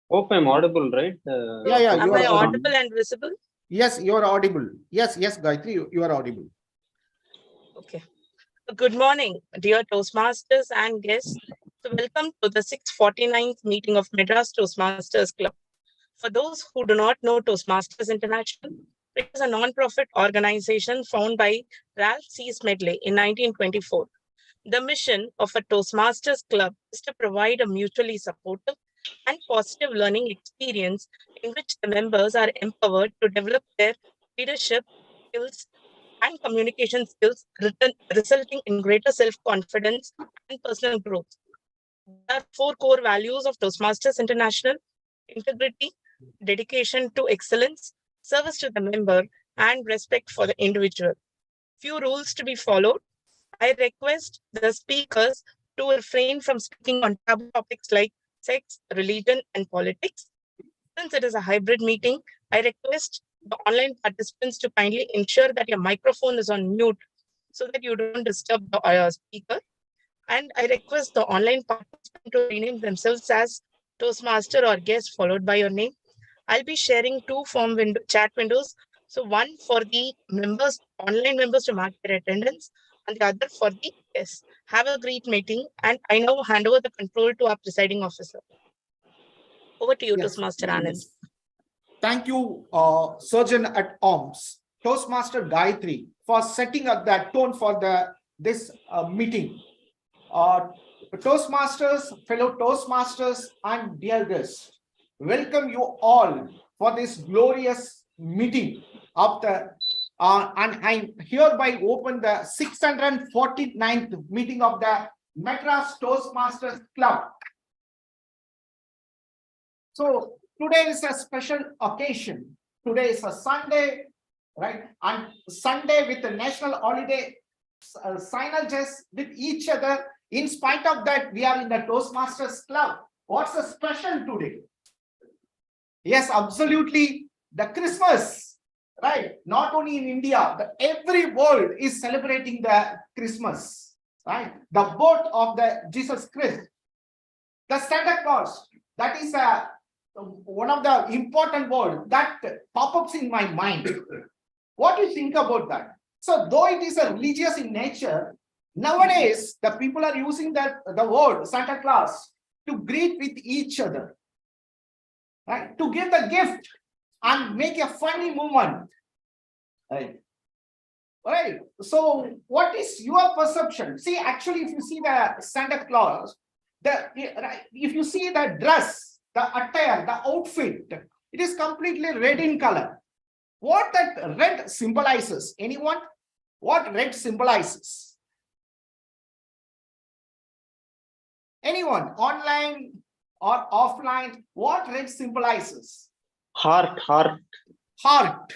Hope I'm audible, right? Yeah. Am I audible and visible? Yes, you are audible. Yes, Gayatri, you are audible. Okay. Good morning, dear Toastmasters and guests. So welcome to the 649th meeting of Madras Toastmasters Club. For those who do not know Toastmasters International, it is a non-profit organization founded by Ralph C. Smedley in 1924. The mission of a Toastmasters Club is to provide a mutually supportive and positive learning experience in which the members are empowered to develop their leadership skills and communication skills, resulting in greater self-confidence and personal growth. There are four core values of Toastmasters International: integrity, dedication to excellence, service to the member, and respect for the individual. Few rules to be followed. I request the speakers to refrain from speaking on taboo topics like sex, religion, and politics. Since it is a hybrid meeting, I request the online participants to kindly ensure that your microphone is on mute so that you don't disturb the speaker. And I request the online participant to rename themselves as Toastmaster or guest followed by your name. I'll be sharing two chat windows. So one for the members, online members to mark their attendance, and the other for the guests. Have a great meeting. And I now hand over the control to our presiding officer. Over to you, Toastmaster Anand. Thank you, Surgeon at Arms, Toastmaster Gayatri, for setting up that tone for this meeting. Toastmasters, fellow Toastmasters, and dear guests, welcome you all for this glorious meeting of the and I hereby open the 649th meeting of the Madras Toastmasters Club. So today is a special occasion. Today is a Sunday, right? And Sunday with the national holiday, signages with each other. In spite of that, we are in the Toastmasters Club. What's the special today? Yes, absolutely. The Christmas, right? Not only in India, but every world is celebrating the Christmas, right? The birth of the Jesus Christ. The Santa Claus, that is one of the important words that pop-ups in my mind. What do you think about that? So though it is a religious in nature, nowadays the people are using the word Santa Claus to greet with each other, right? To give the gift and make a funny moment, right? Right. So what is your perception? See, actually, if you see the Santa Claus, if you see the dress, the attire, the outfit, it is completely red in color. What that red symbolizes? Anyone? What red symbolizes? Anyone? Online or offline? What red symbolizes? Heart. Heart.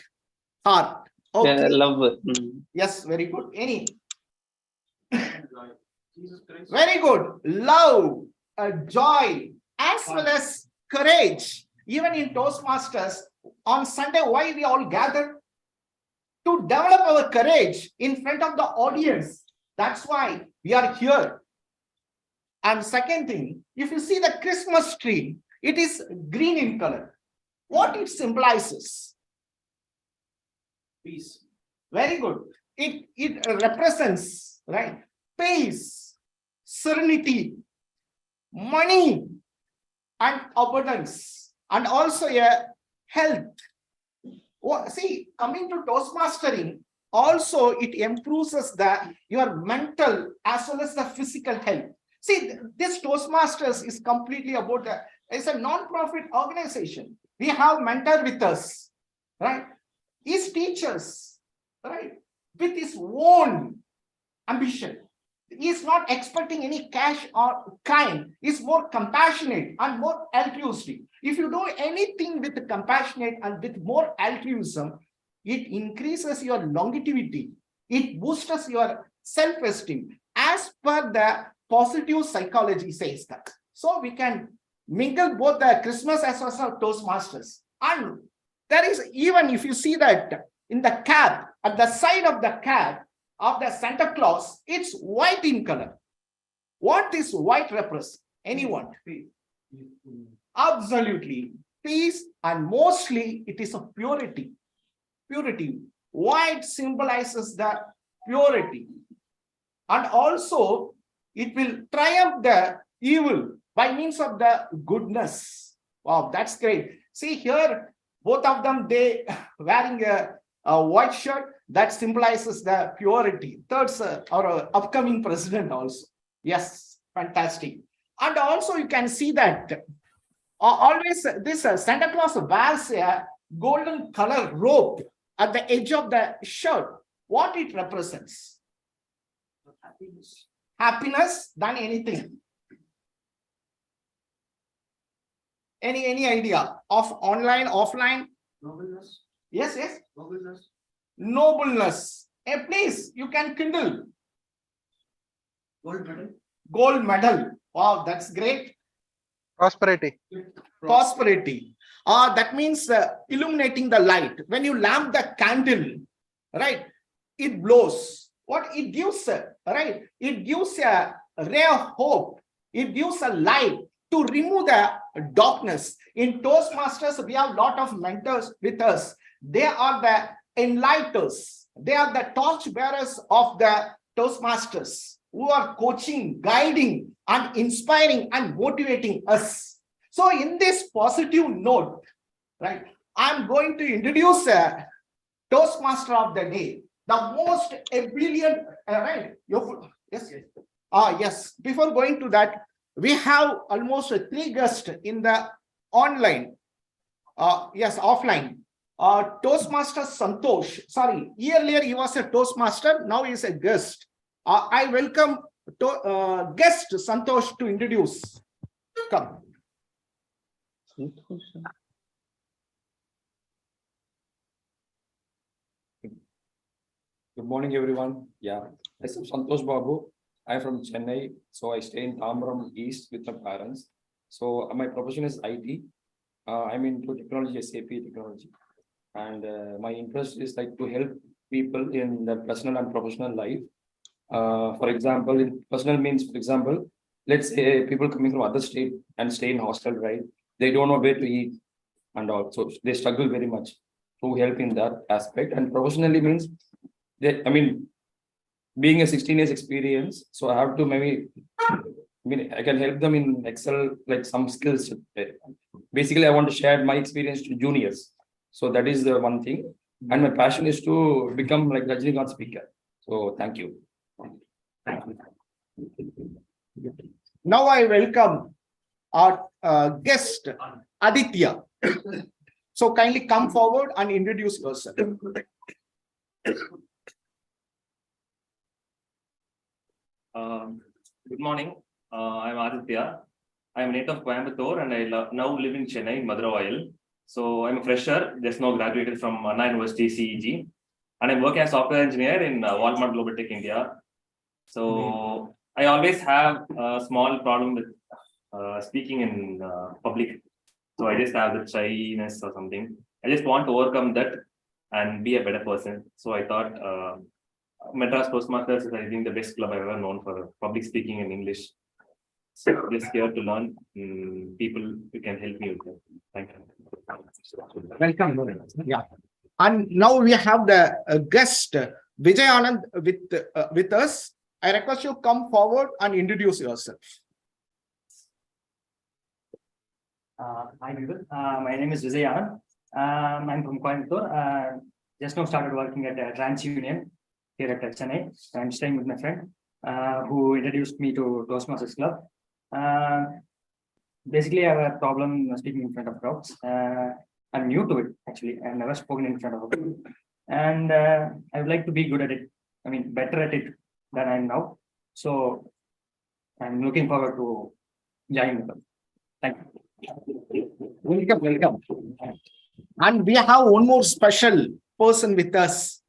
Okay. Love. Yes, very good. Any? Very good. Love, joy, as well as courage. Even in Toastmasters, on Sunday, why we all gather? To develop our courage in front of the audience. That's why we are here. And second thing, if you see the Christmas tree, it is green in color. What it symbolizes? Peace. Very good. It represents, right? Peace, serenity, money, and abundance, and also a health. See, coming to Toastmastering, also it improves your mental as well as the physical health. See, this Toastmasters is completely about it's a non-profit organization. We have mentor with us, right? His teachers, right? With his own ambition. He's not expecting any cash or kind. He's more compassionate and more altruistic. If you do anything with compassionate and with more altruism, it increases your longevity. It boosts your self-esteem as per the positive psychology says that. So we can mingle both the Christmas as well as Toastmasters. And there is, even if you see that in the cap, at the side of the cap of the Santa Claus, it's white in color. What is white represent? Anyone? Absolutely. Peace, and mostly it is a purity. Purity. White symbolizes the purity. And also, it will triumph the evil by means of the goodness. Wow, that's great. See here, both of them, they wearing a white shirt that symbolizes the purity. Third's our upcoming president also. Yes, fantastic. And also you can see that always this Santa Claus wears a golden color robe at the edge of the shirt. What it represents? Happiness. Happiness than anything. Any idea of online, offline? Nobleness. Yes. Nobleness. Nobleness. Please, you can kindle. Gold medal. Gold medal. Wow, that's great. Prosperity. Prosperity. That means illuminating the light. When you lamp the candle, right, it blows. What it gives, right? It gives a ray of hope. It gives a light to remove the darkness. In Toastmasters, we have a lot of mentors with us. They are the enlighters. They are the torch bearers of the Toastmasters who are coaching, guiding, and inspiring and motivating us. So in this positive note, right, I'm going to introduce a Toastmaster of the day, the most brilliant, right? Yes. Yes. Before going to that, we have almost 3 guests in the online. Yes, offline. Toastmaster Santosh. Sorry, earlier he was a Toastmaster. Now he is a guest. I welcome guest Santosh to introduce. Come. Good morning, everyone. Yeah, I'm Santosh Babu. I'm from Chennai, so I stay in Tambaram East with my parents. So my profession is IT. I'm into technology, SAP technology, and my interest is like to help people in their personal and professional life. For example, in personal means, for example, let's say people coming from other state and stay in hostel, right? They don't know where to eat, and also they struggle very much to help in that aspect. And professionally means that, I mean, being a 16 years experience, so I have to maybe, I can help them in Excel, like some skills. Basically, I want to share my experience to juniors. So that is the one thing. And my passion is to become like Rajinikanth speaker. So thank you. Now I welcome our guest, Aditya. So kindly come forward and introduce yourself. Good morning. I'm Aditya. I'm a native of Coimbatore and I now live in Chennai, Madurai. So I'm a fresher, just now graduated from Anna University CEG. And I'm working as software engineer in Walmart Global Tech India. So I always have a small problem with speaking in public. So I just have the shyness or something. I just want to overcome that and be a better person. So I thought Madras Toastmasters is, I think, the best club I've ever known for public speaking in English. So just here to learn people who can help me with that. Thank you. Welcome. Yeah. And now we have the guest Vijay Anand with us. I request you come forward and introduce yourself. Hi, people. My name is Vijay Anand. I'm from Coimbatore. Just now started working at TransUnion here at Chennai. I'm staying with my friend who introduced me to Toastmasters Club. Basically, I have a problem speaking in front of crowds. I'm new to it, actually. I've never spoken in front of a crowd. And I would like to be good at it. I mean, better at it than I am now. So I'm looking forward to joining them. Thank you. Welcome. And we have one more special person with us.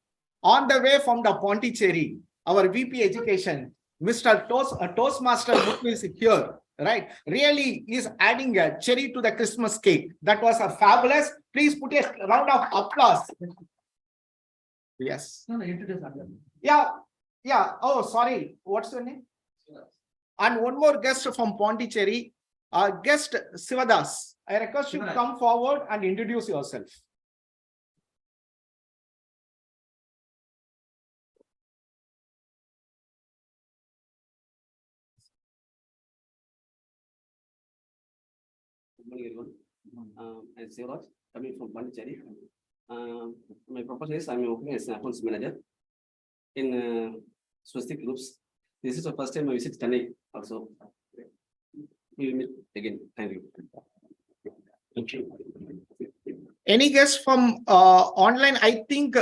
On the way from the Pondicherry, our VP Education, Mr. Toastmaster Muthu is here, right? Really is adding a cherry to the Christmas cake. That was a fabulous. Please put a round of applause. Yes. Yeah. Oh, sorry. What's your name? And one more guest from Pondicherry, guest Sivadas. I request you to come forward and introduce yourself. Good morning, everyone. I'm Sivaraj, coming from Pondicherry. My profession is I'm working as an accounts manager in Swastik Groups. This is the first time I visit Chennai also. We will meet again. Thank you. Any guest from online? I think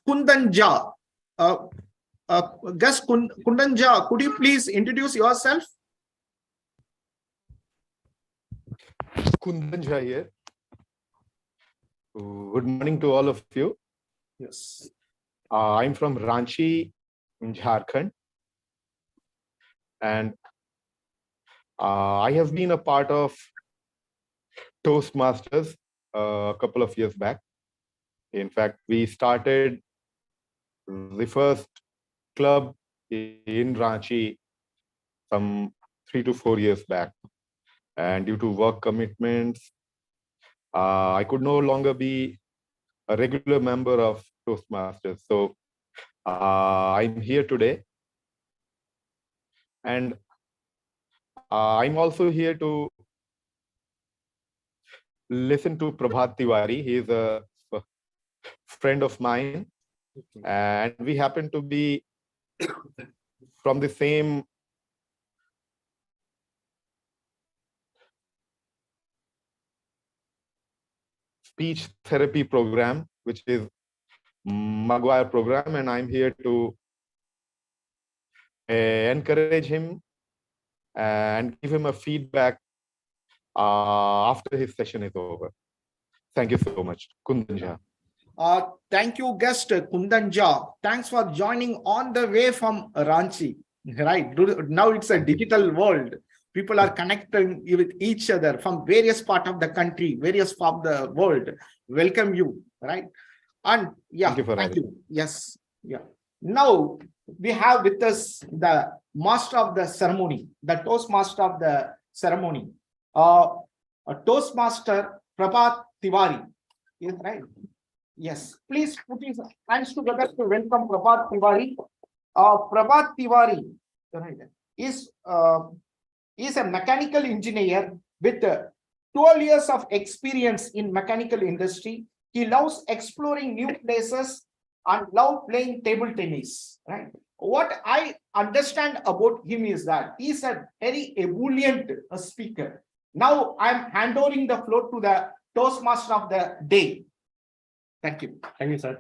Kundanja. Guest Kundanja, could you please introduce yourself? Kundanja here. Good morning to all of you. Yes. I'm from Ranchi in Jharkhand. And I have been a part of Toastmasters a couple of years back. In fact, we started the first club in Ranchi some 3 to 4 years back. And due to work commitments, I could no longer be a regular member of Toastmasters. So I'm here today. And I'm also here to listen to Prabhat Tiwari. He is a friend of mine. And we happen to be from the same speech therapy program, which is Maguire program, and I'm here to encourage him and give him a feedback after his session is over. Thank you so much. Kundanja. Thank you, guest Kundanja. Thanks for joining on the way from Ranchi. Right. Now it's a digital world. People are connecting with each other from various parts of the country, various parts of the world. Welcome you, right? And yeah, thank you. Yes. Yeah. Now we have with us the master of the ceremony, the Toastmaster of the ceremony, Toastmaster Prabhat Tiwari. Yes, right. Yes, please put your hands together to welcome Prabhat Tiwari. Prabhat Tiwari is a mechanical engineer with 12 years of experience in mechanical industry. He loves exploring new places and love playing table tennis. Right. What I understand about him is that he's a very ebullient speaker. Now I'm handing the floor to the Toastmaster of the day. Thank you. Thank you, sir.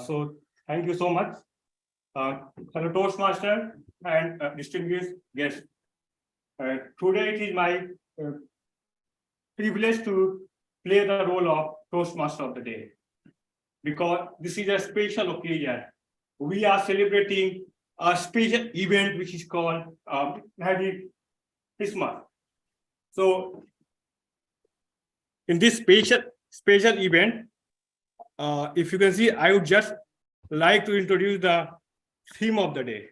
So thank you so much. Hello, Toastmaster and distinguished guests. Today it is my privilege to play the role of Toastmaster of the day, because this is a special occasion. We are celebrating a special event which is called Merry Christmas. So in this special event, if you can see, I would just like to introduce the theme of the day.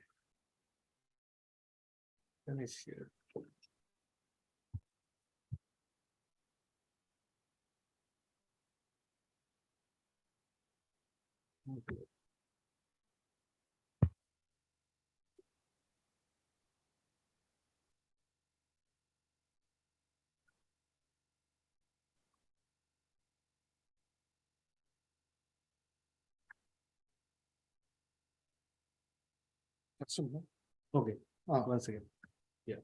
Let me see. Okay, one second. Yeah.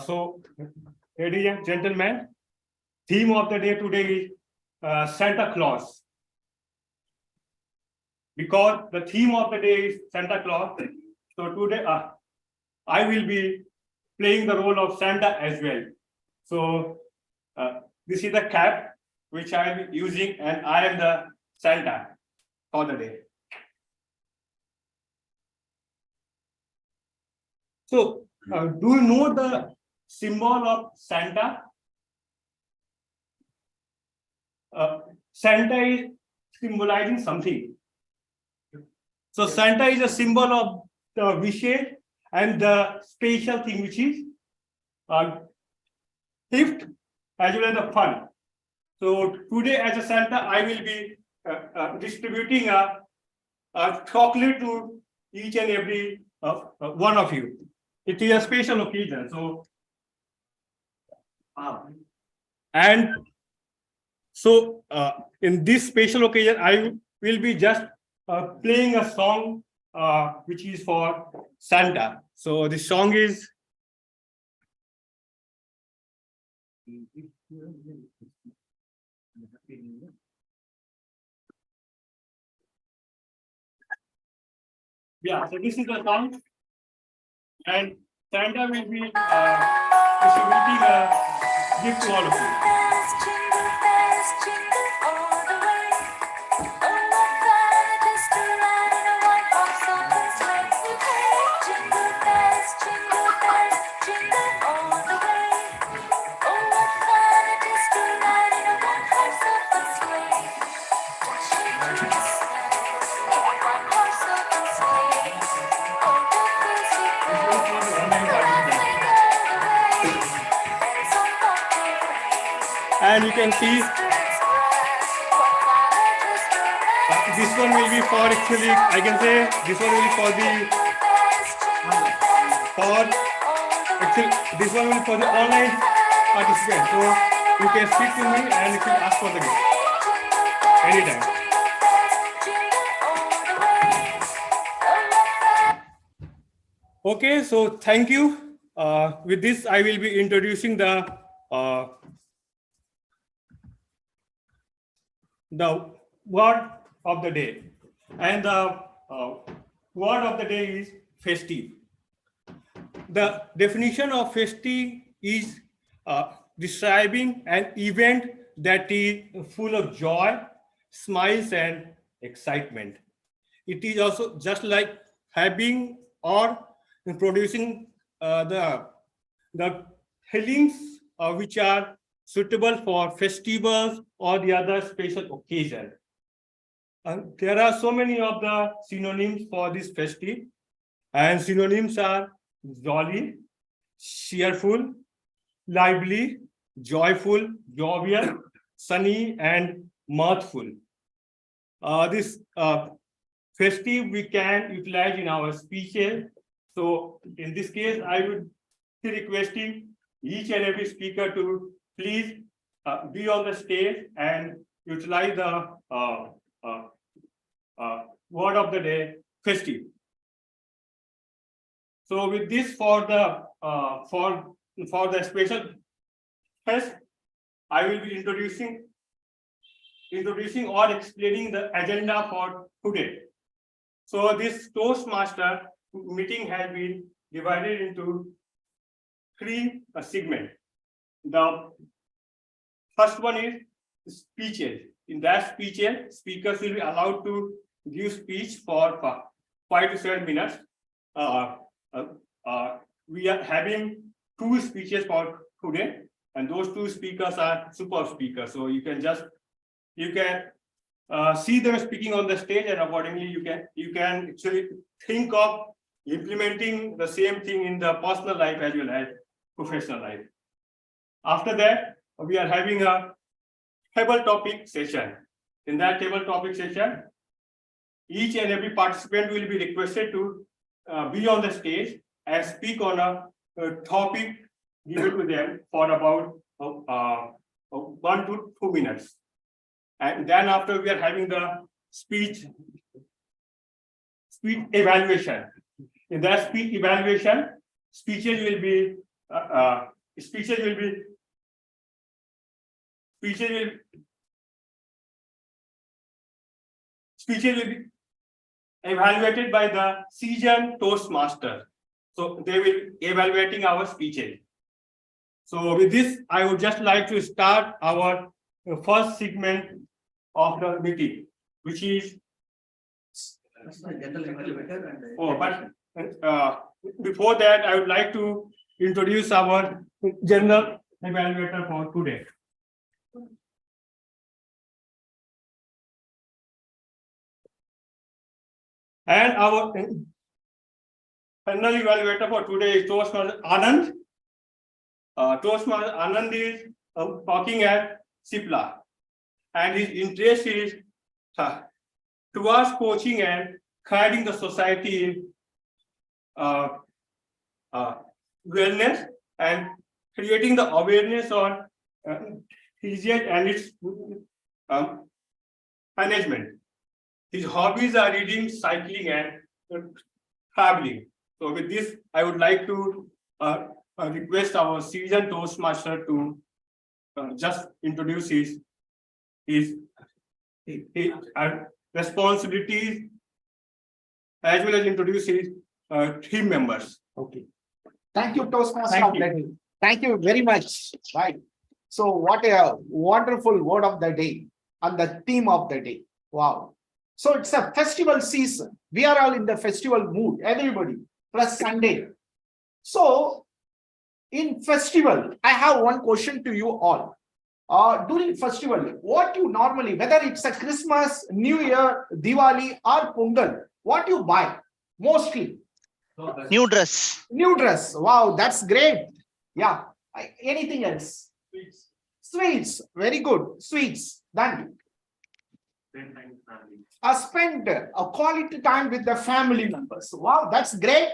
So, ladies and gentlemen, theme of the day today is Santa Claus. Because the theme of the day is Santa Claus, so today I will be playing the role of Santa as well. So this is the cap which I am using, and I am the Santa for the day. So do you know the symbol of Santa? Santa is symbolizing something. So Santa is a symbol of the wishes and the special thing, which is gift as well as the fun. So today, as a Santa, I will be distributing a chocolate to each and every one of you. It is a special occasion. So, and so in this special occasion, I will be just playing a song which is for Santa. So the song is so this is the song, and Santa will be distributing a gift to all of you. And you can see this one will be for, actually, I can say this one will be for this one will be for the online participants. So you can speak to me and you can ask for the gift anytime. Okay, so thank you. With this, I will be introducing the word of the day, and the word of the day is festive. The definition of festive is describing an event that is full of joy, smiles, and excitement. It is also just like having or producing the feelings which are suitable for festivals or the other special occasion. And there are so many of the synonyms for this festive, and synonyms are jolly, cheerful, lively, joyful, jovial, sunny, and mirthful. This festive we can utilize in our speeches. So in this case, I would be requesting each and every speaker to please be on the stage and utilize the word of the day, festive. So with this, for the special fest, I will be introducing or explaining the agenda for today. So this Toastmaster meeting has been divided into three segments. The first one is speeches. In that speeches, speakers will be allowed to give speech for 5 to 7 minutes. We are having 2 speeches for today, and those 2 speakers are super speakers. So you can see them speaking on the stage, and accordingly you can actually think of implementing the same thing in the personal life as well as professional life. After that, we are having a table topic session. In that table topic session, each and every participant will be requested to be on the stage and speak on a topic given to them for about 1 to 2 minutes. And then after, we are having the speech evaluation. In that speech evaluation, speeches will be evaluated by the seasoned Toastmaster. So they will evaluating our speeches. So with this, I would just like to start our first segment of the meeting, which is before that, I would like to introduce our general evaluator for today. And our general evaluator for today is Toastmaster Anand. Toastmaster Anand is talking at Sipla, and his interest is towards coaching and guiding the society in wellness and creating the awareness on hygiene and its management. His hobbies are reading, cycling, and traveling. So with this, I would like to request our seasoned Toastmaster to just introduce his responsibilities as well as introduce his team members. Okay. Thank you, Toastmaster. Thank you. Very much. Right. So what a wonderful word of the day and the theme of the day. Wow. So it's a festival season. We are all in the festival mood, everybody, plus Sunday. So in festival, I have one question to you all. During festival, what you normally, whether it's a Christmas, New Year, Diwali, or Pongal, what you buy mostly? New dress. New dress. Wow, that's great. Yeah. Anything else? Sweets. Very good. Sweets. Done. Spend a quality time with the family members. Wow, that's great.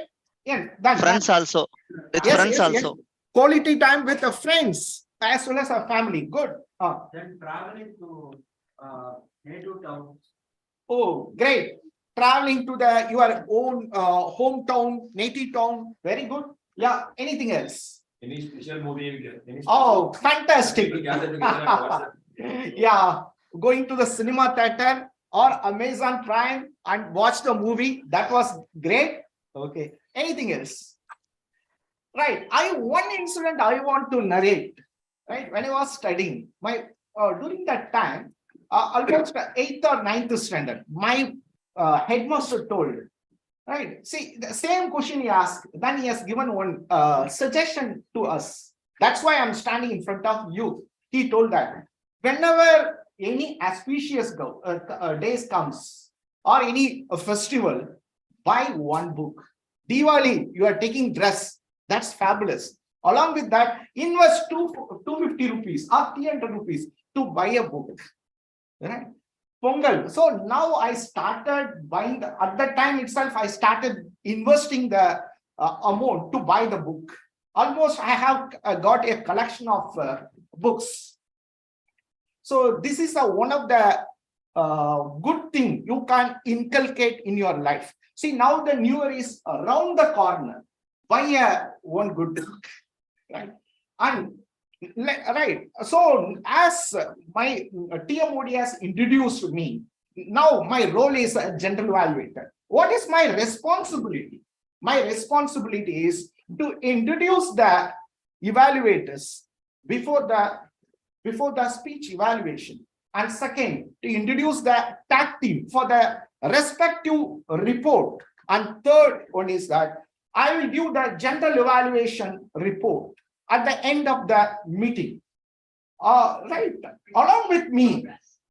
Yeah, done. Friends also. With Yes, friends yes, yes. also. Quality time with the friends as well as our family. Good. Then traveling to native town. Oh, great. Traveling to your own hometown, native town. Very good. Yeah. Anything else? Any special movie? Oh, fantastic. Yeah. Going to the cinema theater or Amazon Prime and watch the movie. That was great. Okay. Anything else? Right. One incident I want to narrate. Right. When I was studying, during that time, almost 8th or 9th standard, my headmaster told, right, see, the same question he asked, then he has given one suggestion to us. That's why I'm standing in front of you. He told that whenever any auspicious days comes or any festival, buy one book. Diwali, you are taking dress. That's fabulous. Along with that, invest 250 rupees or 300 rupees to buy a book. Right? Pongal. So now I started buying, at that time itself, I started investing the amount to buy the book. Almost I have got a collection of books. So this is one of the good thing you can inculcate in your life. See, now the new year is around the corner. Buy one good book. Right? And right. So as my TMOD has introduced me, now my role is a general evaluator. What is my responsibility? My responsibility is to introduce the evaluators before the before the speech evaluation. And second, to introduce the tag team for the respective report. And third one is that I will give the general evaluation report at the end of the meeting. Right, along with me,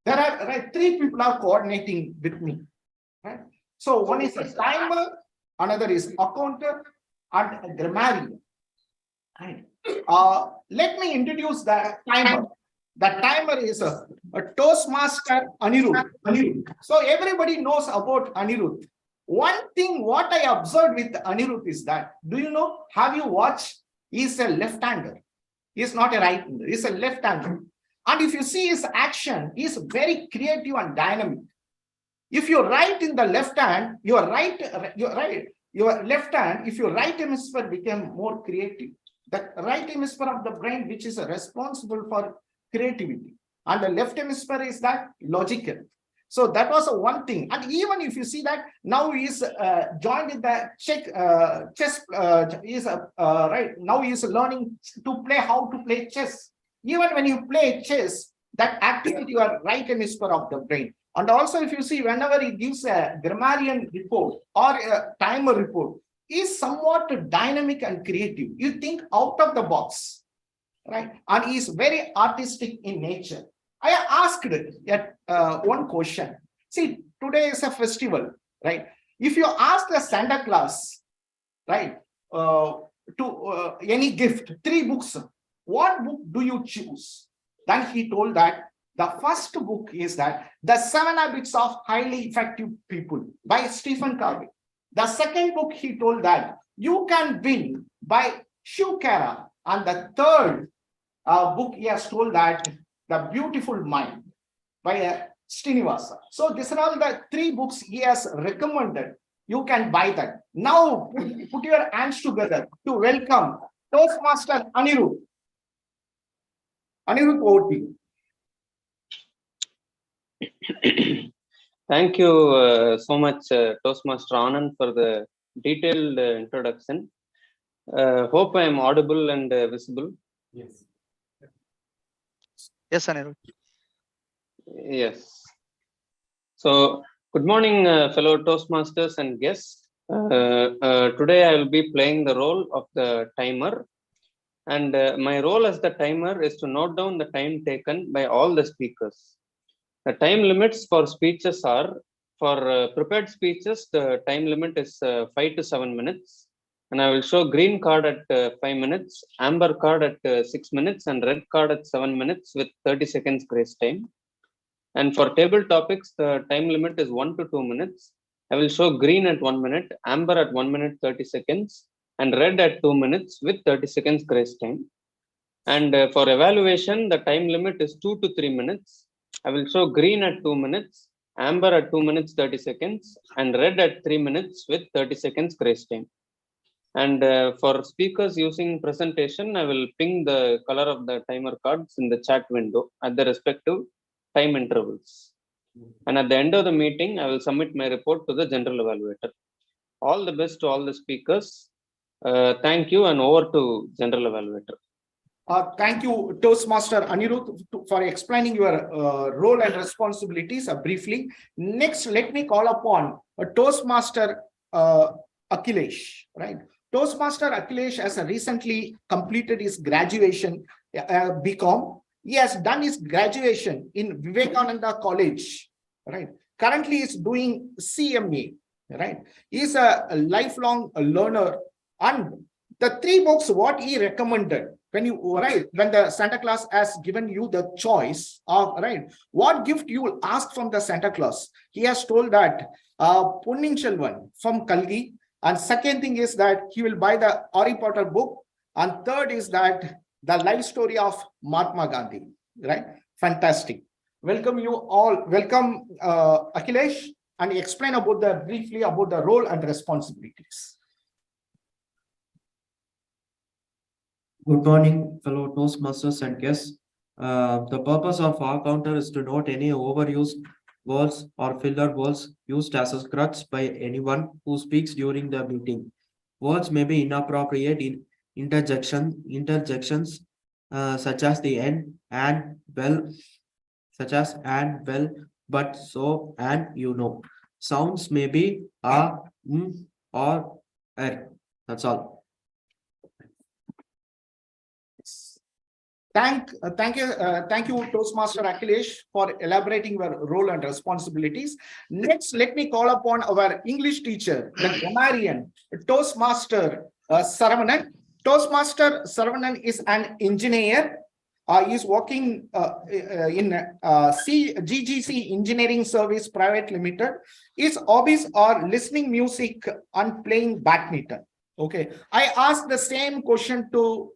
there are three people are coordinating with me. Right? So one is a timer, another is accountant, and a grammarian. Right. Let me introduce the timer. The timer is a Toastmaster Anirudh. So everybody knows about Anirudh. One thing what I observed with Anirudh is that, do you know, have you watched? He's a left-hander. He's not a right-hander. He's a left-hander. And if you see his action, he's very creative and dynamic. If you write in the left hand, your left hand, if your right hemisphere became more creative, the right hemisphere of the brain, which is responsible for creativity, and the left hemisphere is that logical. So that was one thing. And even if you see that now he is joined in the chess, right now he is learning to play how to play chess. Even when you play chess, that activates your right hemisphere of the brain. And also, if you see, whenever he gives a grammarian report or a timer report, is somewhat dynamic and creative. You think out of the box, right? And he is very artistic in nature. I asked one question. See, today is a festival, right? If you ask the Santa Claus, right, to any gift, 3 books, what book do you choose? Then he told that the first book is that The 7 Habits of Highly Effective People by Stephen Covey. The second book he told that You Can Win by Shiv Khera. And the third book he has told that The Beautiful Mind by Srinivasa. So these are all the 3 books he has recommended. You can buy that. Now put your hands together to welcome Toastmaster Anirudh. Anirudh, over to you. Thank you so much, Toastmaster Anand, for the detailed introduction. Hope I am audible and visible. Yes. Yes, Anirudh. Yes. So, good morning, fellow Toastmasters and guests. Today I will be playing the role of the timer. And my role as the timer is to note down the time taken by all the speakers. The time limits for speeches are, for prepared speeches, the time limit is 5 to 7 minutes. And I will show green card at 5 minutes, amber card at 6 minutes, and red card at 7 minutes with 30 seconds grace time. And for table topics, the time limit is 1 to 2 minutes. I will show green at 1 minute, amber at 1 minute 30 seconds, and red at 2 minutes with 30 seconds grace time. And for evaluation, the time limit is 2 to 3 minutes. I will show green at 2 minutes, amber at 2 minutes 30 seconds, and red at 3 minutes with 30 seconds grace time. And for speakers using presentation, I will ping the color of the timer cards in the chat window at the respective time intervals. And at the end of the meeting, I will submit my report to the general evaluator. All the best to all the speakers. Thank you, and over to general evaluator. Thank you, Toastmaster Anirudh, for explaining your role and responsibilities briefly. Next, let me call upon Toastmaster Akhilesh, right? Toastmaster Akhilesh has recently completed his graduation, BCom. He has done his graduation in Vivekananda College, right? Currently, he is doing CMA, right? He is a lifelong learner, and the 3 books what he recommended when the Santa Claus has given you the choice of what gift you will ask from the Santa Claus. He has told that Ponniyin Selvan from Kalgi, and second thing is that he will buy the Harry Potter book, and third is that the life story of Mahatma Gandhi, right? Fantastic. Welcome you all. Welcome Akhilesh, and explain about briefly about the role and responsibilities. Good morning, fellow Toastmasters and guests. The purpose of our counter is to note any overused words or filler words used as a crutch by anyone who speaks during the meeting. Words may be inappropriate in interjections such as the and, well, such as and, well, but, so, and, you know. Sounds may be a, or er. That's all. Thank you, Toastmaster Akhilesh, for elaborating your role and responsibilities. Next, let me call upon our English teacher, the grammarian, Toastmaster Saravanan. Toastmaster Saravanan is an engineer. He is working in GGC Engineering Service Private Limited. His hobbies are listening music and playing badminton. Okay, I asked the same question to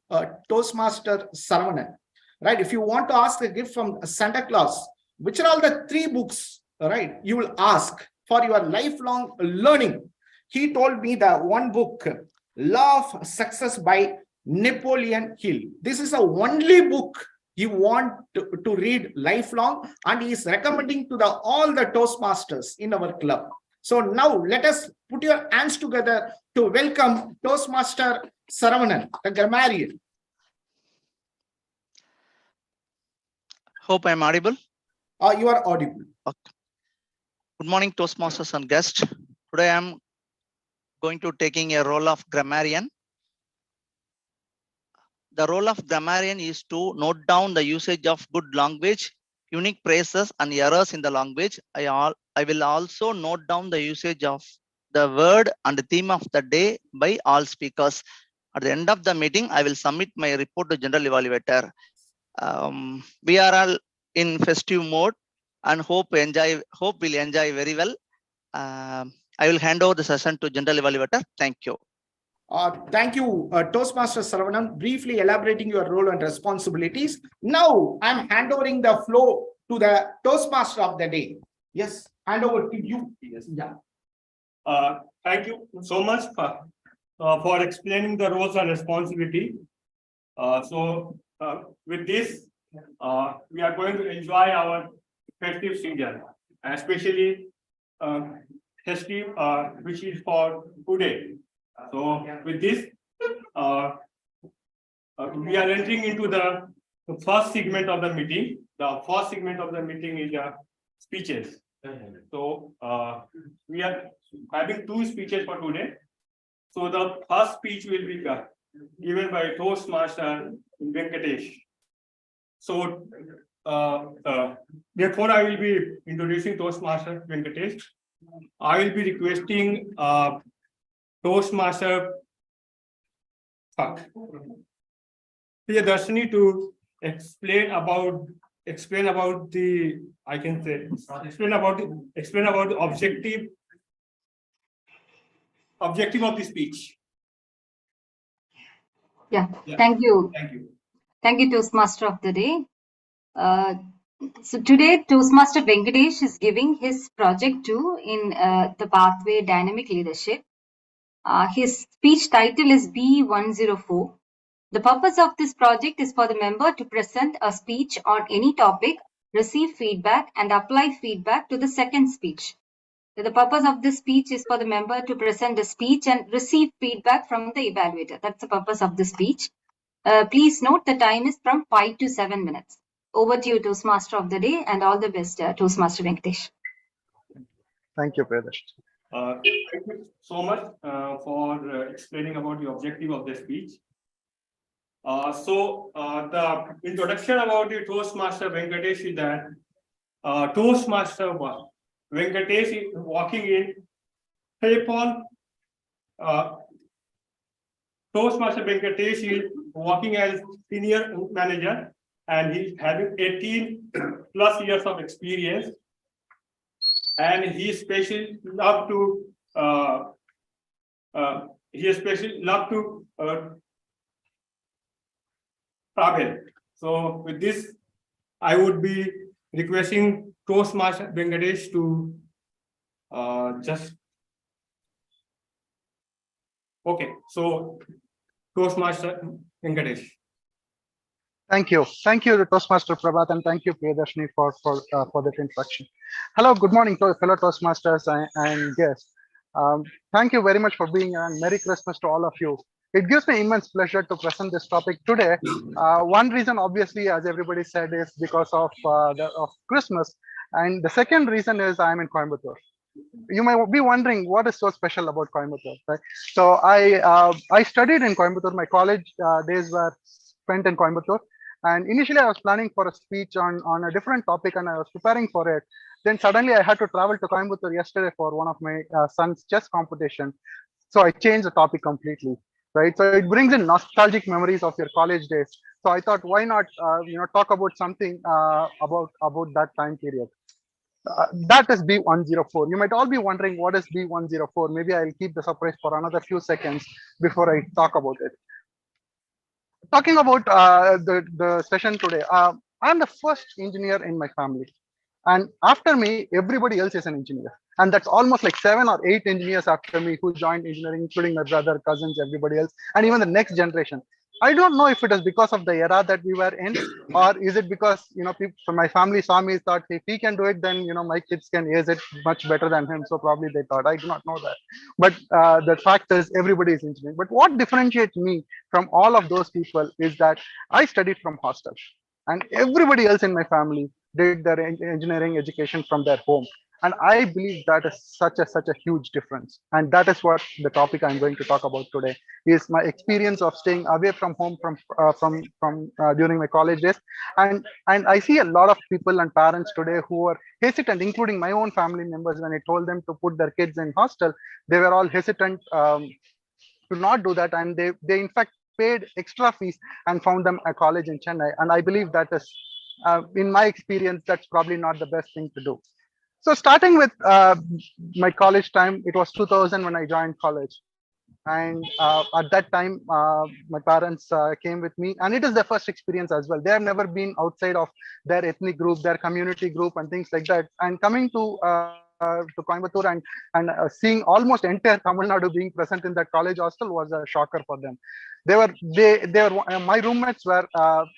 Toastmaster Saravanan, right? If you want to ask a gift from Santa Claus, which are all the 3 books, right, you will ask for your lifelong learning? He told me the one book, Law of Success by Napoleon Hill. This is the only book you want to read lifelong, and he is recommending to all the Toastmasters in our club. So now let us put your hands together to welcome Toastmaster Saravanan, the grammarian. Hope I'm audible. You are audible. Okay. Good morning, Toastmasters and guests. Today I'm going to taking a role of grammarian. The role of grammarian is to note down the usage of good language, unique phrases and errors in the language. I will also note down the usage of the word and the theme of the day by all speakers. At the end of the meeting, I will submit my report to General Evaluator. We are all in festive mode and hope we'll enjoy very well. I will hand over the session to General Evaluator. Thank you. Thank you, Toastmaster Saravanan, briefly elaborating your role and responsibilities. Now I'm handovering the floor to the Toastmaster of the day. Yes, hand over to you. Yes. Yeah. Thank you so much for explaining the roles and responsibility. With this, we are going to enjoy our festive season, especially festive, which is for today. So with this, we are entering into the first segment of the meeting. The first segment of the meeting is speeches. So we are having 2 speeches for today. So the first speech will be given by Toastmaster Venkatesh. So therefore, I will be introducing Toastmaster Venkatesh. I will be requesting Toastmaster Priyadarshini to explain about the objective of the speech. Yeah. Thank you. Thank you. Thank you, Toastmaster of the day. So today, Toastmaster Venkatesh is giving his project 2 in the pathway dynamic leadership. His speech title is B104. The purpose of this project is for the member to present a speech on any topic, receive feedback, and apply feedback to the second speech. So the purpose of this speech is for the member to present the speech and receive feedback from the evaluator. That's the purpose of the speech. Please note the time is from 5 to 7 minutes. Over to you, Toastmaster of the day, and all the best, Toastmaster Venkatesh. Thank you, Pradesh. Thank you so much for explaining about the objective of the speech. The introduction about the Toastmaster Venkatesh is that Toastmaster Venkatesh is walking in PayPal. Toastmaster Venkatesh is working as senior manager, and he's having 18 plus years of experience. And he especially love to travel. So with this, I would be requesting Toastmaster Venkatesh to So Toastmaster Venkatesh. Thank you, Toastmaster Prabhat, and thank you, Priyadarshini, for that introduction. Hello, good morning, fellow Toastmasters and guests. Thank you very much for being here, and Merry Christmas to all of you. It gives me immense pleasure to present this topic today. One reason, obviously, as everybody said, is because of Christmas, and the second reason is I'm in Coimbatore. You might be wondering what is so special about Coimbatore, right? So I studied in Coimbatore. My college days were spent in Coimbatore, and initially I was planning for a speech on a different topic, and I was preparing for it. Then suddenly I had to travel to Coimbatore yesterday for one of my son's chess competition, so I changed the topic completely, right? So it brings in nostalgic memories of your college days. So I thought, why not, talk about something about that time period. That is B104. You might all be wondering what is B104. Maybe I'll keep the surprise for another few seconds before I talk about it. Talking about the session today, I'm the first engineer in my family. And after me, everybody else is an engineer. And that's almost like 7 or 8 engineers after me who joined engineering, including my brother, cousins, everybody else, and even the next generation. I don't know if it is because of the era that we were in, or is it because, people from my family saw me, thought if he can do it, then, my kids can ace it much better than him. So probably they thought. I do not know that. But the fact is, everybody is engineering. But what differentiates me from all of those people is that I studied from hostel, and everybody else in my family did their engineering education from their home. And I believe that is such a huge difference. And that is what the topic I'm going to talk about today is my experience of staying away from home from during my college days. And I see a lot of people and parents today who are hesitant, including my own family members. When I told them to put their kids in hostel, they were all hesitant to not do that, and they in fact paid extra fees and found them a college in Chennai. And I believe that is, in my experience, that's probably not the best thing to do. So starting with my college time, it was 2000 when I joined college. And at that time, my parents came with me, and it is their first experience as well. They have never been outside of their ethnic group, their community group, and things like that. And coming to Coimbatore and seeing almost entire Tamil Nadu being present in that college hostel was a shocker for them. My roommates were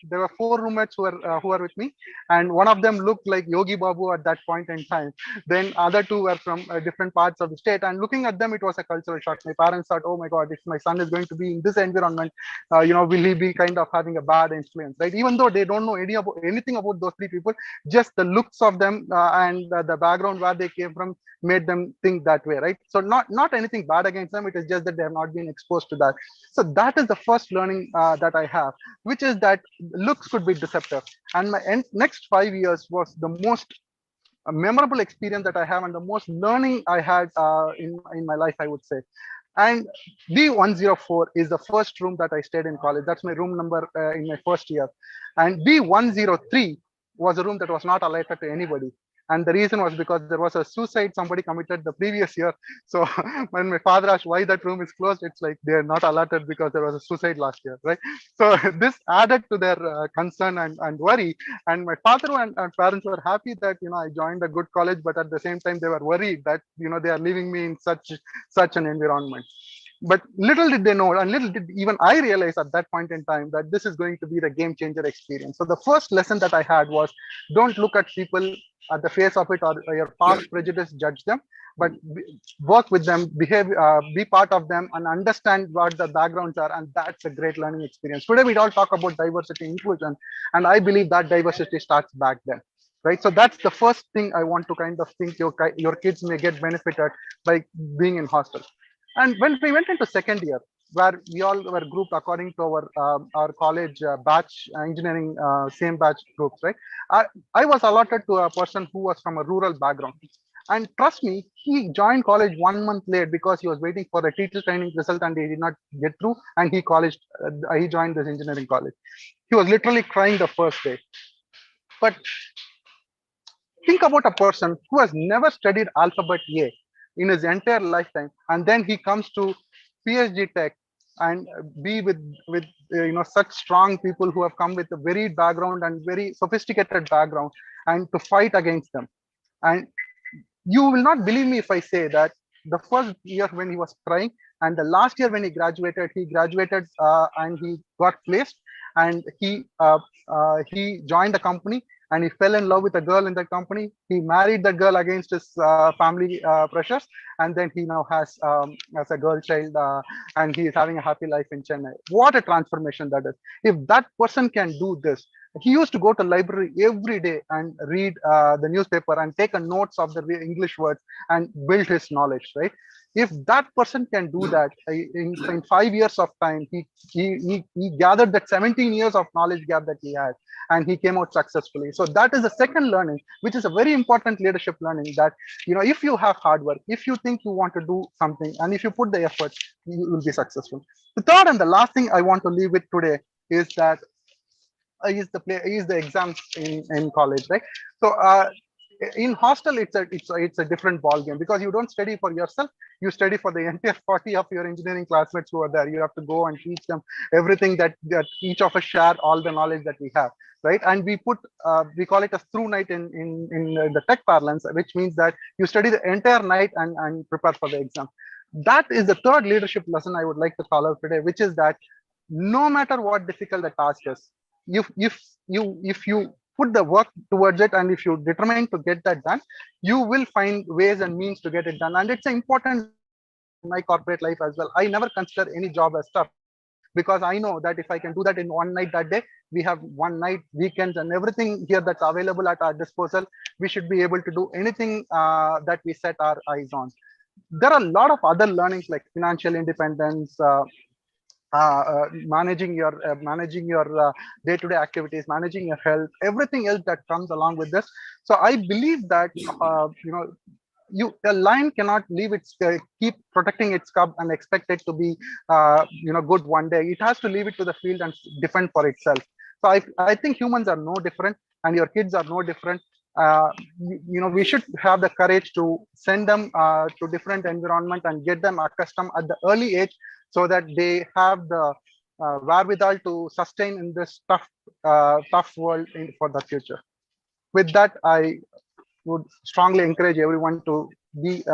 there were 4 roommates who were with me, and one of them looked like Yogi Babu at that point in time. Then other 2 were from different parts of the state, and looking at them, it was a cultural shock. My parents thought, oh my God, if my son is going to be in this environment, will he be kind of having a bad influence, right? Even though they don't know anything about those 3 people, just the looks of them and the background where they came from made them think that way, right? So not anything bad against them. It is just that they have not been exposed to that. So that is the first learning that I have, which is that looks could be deceptive. And my next 5 years was the most memorable experience that I have, and the most learning I had in my life, I would say. And B104 is the first room that I stayed in college. That's my room number in my first year. And B103 was a room that was not allotted to anybody. And the reason was because there was a suicide somebody committed the previous year. So when my father asked why that room is closed, it's like they're not allotted because there was a suicide last year, right? So this added to their concern and worry. And my father and parents were happy that I joined a good college, but at the same time they were worried that they are leaving me in such an environment. But little did they know, and little did even I realize at that point in time, that this is going to be the game changer experience. So the first lesson that I had was, don't look at people at the face of it or your past prejudice, judge them, but work with them, behave, be part of them, and understand what the backgrounds are. And that's a great learning experience. Today we all talk about diversity inclusion, and I believe that diversity starts back then, right? So that's the first thing I want to kind of think your kids may get benefited by being in hostels. And when we went into second year, where we all were grouped according to our college batch, engineering same batch groups, right? I was allotted to a person who was from a rural background. And trust me, he joined college 1 month late because he was waiting for a teacher training result and he did not get through. And he joined this engineering college. He was literally crying the first day. But think about a person who has never studied alphabet A in his entire lifetime, and then he comes to PhD Tech and be with such strong people who have come with a varied background and very sophisticated background, and to fight against them. And you will not believe me if I say that the first year when he was crying, and the last year when he graduated and he got placed. and he joined the company, and he fell in love with a girl in the company. He married the girl against his family pressures, and then he now has a girl child, and he is having a happy life in Chennai. What a transformation that is! If that person can do this, he used to go to library every day and read the newspaper and take a notes of the English words and build his knowledge, right? If that person can do that in 5 years of time, he gathered that 17 years of knowledge gap that he had, and he came out successfully. So that is the second learning, which is a very important leadership learning, that if you have hard work, if you think you want to do something, and if you put the effort, you will be successful. The third and the last thing I want to leave with today is that is the exams in college, right? So in hostel, it's a different ball game, because you don't study for yourself, you study for the entire 40 of your engineering classmates who are there. You have to go and teach them everything that each of us share, all the knowledge that we have, right? And we call it a through night in the tech parlance, which means that you study the entire night and prepare for the exam. That is the third leadership lesson I would like to call out today, which is that no matter what difficult the task is, if you put the work towards it, and if you determine to get that done, you will find ways and means to get it done. And it's important in my corporate life as well. I never consider any job as tough, because I know that if I can do that in one night that day, we have one night, weekends, and everything here that's available at our disposal. We should be able to do anything that we set our eyes on. There are a lot of other learnings like financial independence, managing your day-to-day activities, managing your health, everything else that comes along with this. So I believe that a lion cannot leave its keep protecting its cub and expect it to be good one day. It has to leave it to the field and defend for itself. So I think humans are no different, and your kids are no different. We should have the courage to send them to different environment and get them accustomed at the early age, so that they have the wherewithal to sustain in this tough world for the future. With that, I would strongly encourage everyone to leave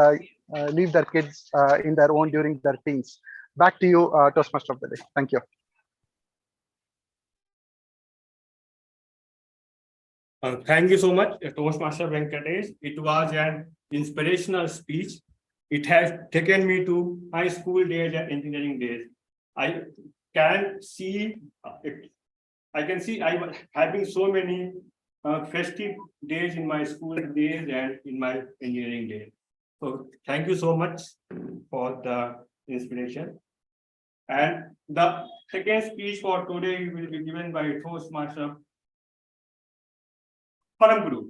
their kids in their own during their teens. Back to you, Toastmaster of the day. Thank you. Thank you so much, Toastmaster Venkatesh. It was an inspirational speech. It has taken me to my school days and engineering days. I can see I was having so many festive days in my school days and in my engineering days. So thank you so much for the inspiration. And the second speech for today will be given by Toastmaster Param Guru.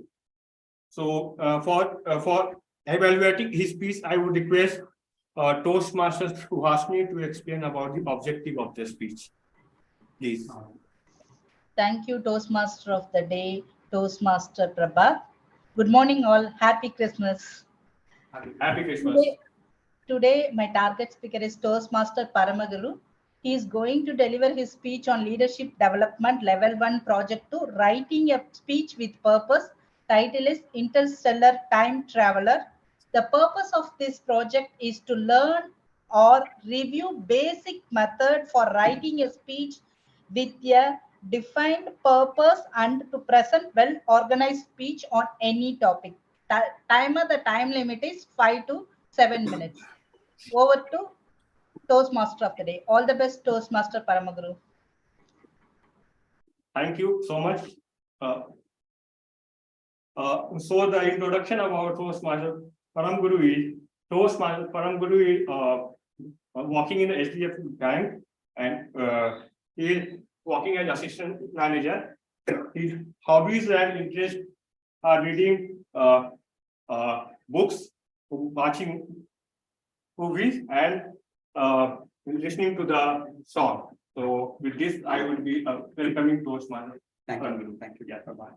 So for evaluating his speech, I would request Toastmasters to ask me to explain about the objective of the speech. Please. Thank you, Toastmaster of the day, Toastmaster Prabhat. Good morning, all. Happy Christmas. Happy Christmas. Today, my target speaker is Toastmaster Paramaguru. He is going to deliver his speech on Leadership Development Level 1 Project 2, Writing a Speech with Purpose. Title is Interstellar Time Traveler. The purpose of this project is to learn or review basic method for writing a speech with a defined purpose and to present well-organized speech on any topic. The time limit is 5 to 7 minutes. Over to Toastmaster of the day. All the best, Toastmaster Paramaguru. Thank you so much. So the introduction about Toastmaster Paramaguru is Toastmaster Paramaguru is working in the HDFC Bank, and he is working as assistant manager. His hobbies and interests are reading books, watching movies, and listening to the song. So with this, I will be welcoming Toastmaster. Thank you. Thank you. Yeah, bye-bye.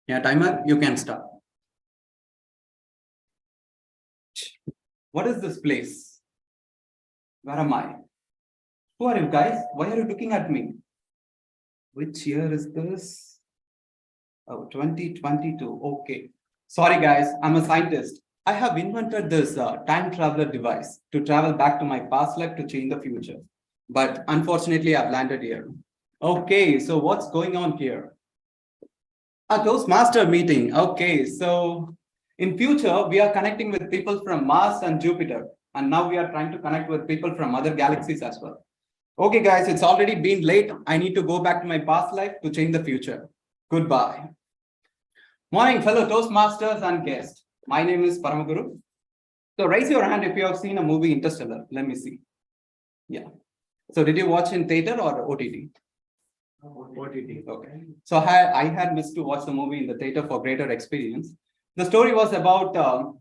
Yeah, timer, you can start. What is this place? Where am I? Who are you guys? Why are you looking at me? Which year is this? Oh, 2022. Okay. Sorry, guys. I'm a scientist. I have invented this time traveler device to travel back to my past life to change the future. But unfortunately, I've landed here. Okay, so what's going on here? A Toastmaster meeting. Okay, so in future, we are connecting with people from Mars and Jupiter. And now we are trying to connect with people from other galaxies as well. Okay, guys, it's already been late. I need to go back to my past life to change the future. Goodbye. Morning, fellow Toastmasters and guests. My name is Paramaguru. So raise your hand if you have seen a movie Interstellar. Let me see. Yeah. So did you watch in theater or OTT? OTT. Okay. So I had missed to watch the movie in the theater for greater experience. The story was about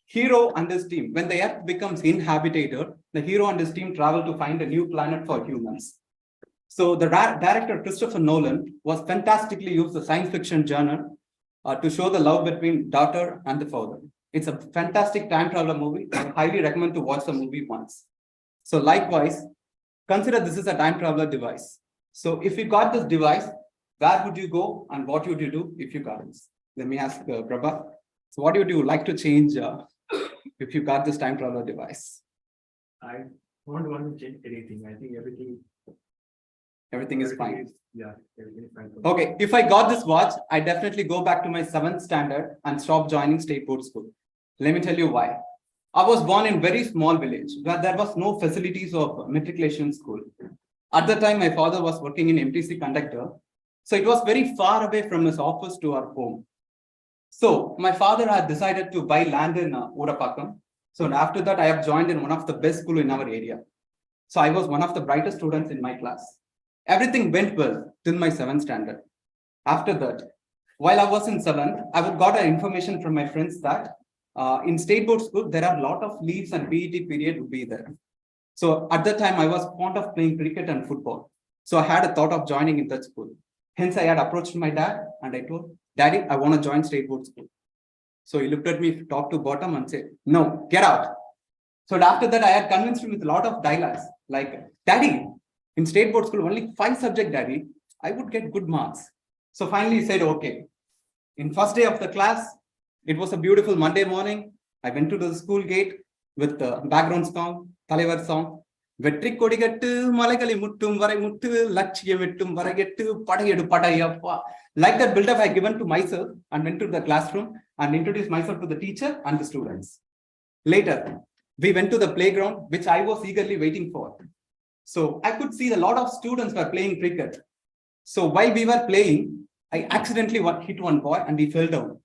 hero and his team. When the Earth becomes inhabited, the hero and his team travel to find a new planet for humans. So the director Christopher Nolan was fantastically used the science fiction genre to show the love between daughter and the father. It's a fantastic time traveler movie. I highly recommend to watch the movie once. So likewise, consider this is a time traveler device. So if you got this device, where would you go and what would you do if you got this? Let me ask Prabha. So what would you like to change if you got this time traveler device? I don't want to change anything. I think everything is fine. Yeah, everything is fine. Okay, if I got this watch, I definitely go back to my 7th standard and stop joining state board school. Let me tell you why. I was born in a very small village where there was no facilities of matriculation school. At the time, my father was working in MTC conductor. So it was very far away from his office to our home. So my father had decided to buy land in Urapakam. So after that, I have joined in one of the best schools in our area. So I was one of the brightest students in my class. Everything went well till my 7th standard. After that, while I was in 7th, I got an information from my friends that in state board school, there are a lot of leaves and PET period would be there. So at that time, I was fond of playing cricket and football. So I had a thought of joining in that school. Hence, I had approached my dad and I told, Daddy, I want to join state board school. So he looked at me top to bottom and said, no, get out. So after that, I had convinced him with a lot of dialogues like, Daddy, in state board school, only 5 subjects, Daddy, I would get good marks. So finally he said, okay. In first day of the class, it was a beautiful Monday morning. I went to the school gate with the background song, Talevar song. Vetri Kodigattu, Malakali Muttum, Varamuttu, Lachyamittum, Varagettu, Patayedu Patayappa. Like that build-up I given to myself and went to the classroom and introduced myself to the teacher and the students. Later, we went to the playground, which I was eagerly waiting for. So I could see a lot of students were playing cricket. So while we were playing, I accidentally hit one boy and he fell down.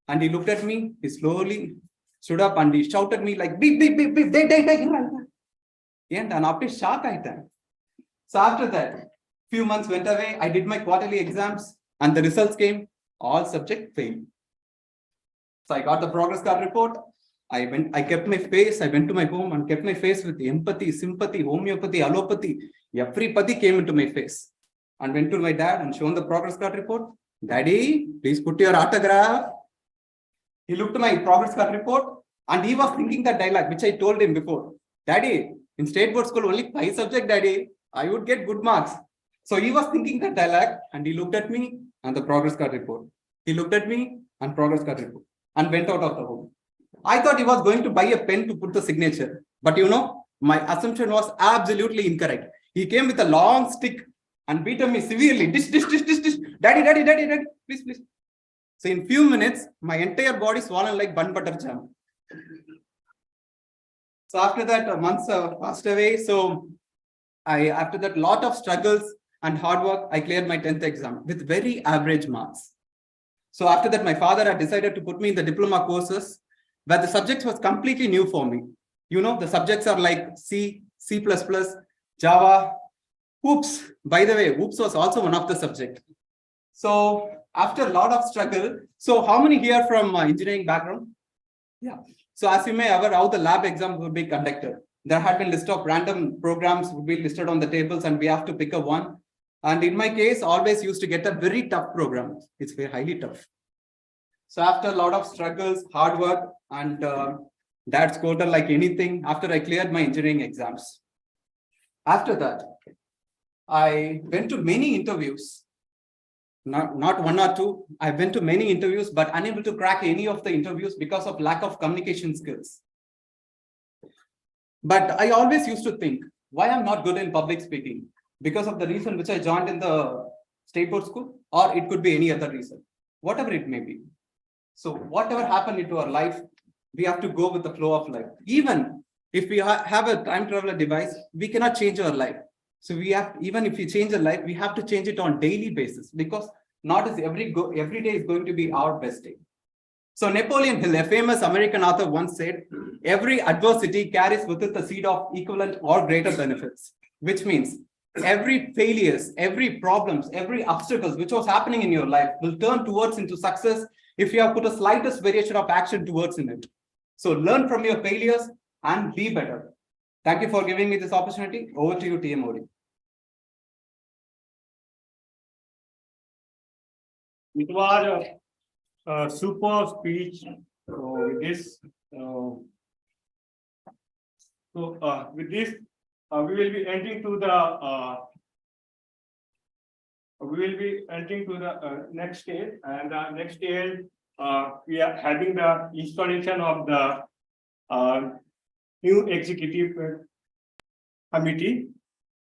And he looked at me, he slowly stood up and he shouted me like, beep, beep, beep, beep, they. And after shock I turned. So after that, few months went away, I did my quarterly exams and the results came, all subject failed. So I got the progress card report. I kept my face, I went to my home and kept my face with empathy, sympathy, homeopathy, allopathy. Everybody came into my face and went to my dad and shown the progress card report. Daddy, please put your autograph. He looked at my progress card report and he was thinking that dialogue, which I told him before. Daddy, in state board school, only 5 subjects, Daddy, I would get good marks. So he was thinking that dialogue and he looked at me and the progress card report. He looked at me and progress card report and went out of the home. I thought he was going to buy a pen to put the signature. But you know, my assumption was absolutely incorrect. He came with a long stick and beat me severely. Dish. Daddy, please. So in few minutes, my entire body swollen like bun butter jam. So after that, months passed away. So after that, lot of struggles and hard work, I cleared my 10th exam with very average marks. So after that, my father had decided to put me in the diploma courses where the subjects was completely new for me. You know, the subjects are like C, C++, Java, Oops. By the way, Oops was also one of the subject. So after a lot of struggle, so how many here from engineering background? Yeah. So as you may aware, how the lab exam would be conducted. There had been list of random programs would be listed on the tables and we have to pick a one. And in my case, always used to get a very tough program. It's very highly tough. So after a lot of struggles, hard work, and dad scolded like anything after I cleared my engineering exams. After that, I went to many interviews. not one or two. I went to many interviews, but unable to crack any of the interviews because of lack of communication skills. But I always used to think, why I'm not good in public speaking? Because of the reason which I joined in the state board school, or it could be any other reason, whatever it may be. So whatever happened into our life, we have to go with the flow of life. Even if we have a time traveler device, we cannot change our life. So we have, even if we change a life, we have to change it on daily basis, because not as every day is going to be our best day. So Napoleon Hill, a famous American author, once said, every adversity carries with it the seed of equivalent or greater benefits, which means every failures, every problems, every obstacles which was happening in your life will turn towards into success if you have put a slightest variation of action towards in it. So learn from your failures and be better. Thank you for giving me this opportunity. Over to you, TM Modi. It was a super speech with this. With this, we will be entering to the next stage, and the next stage we are having the installation of the new executive committee,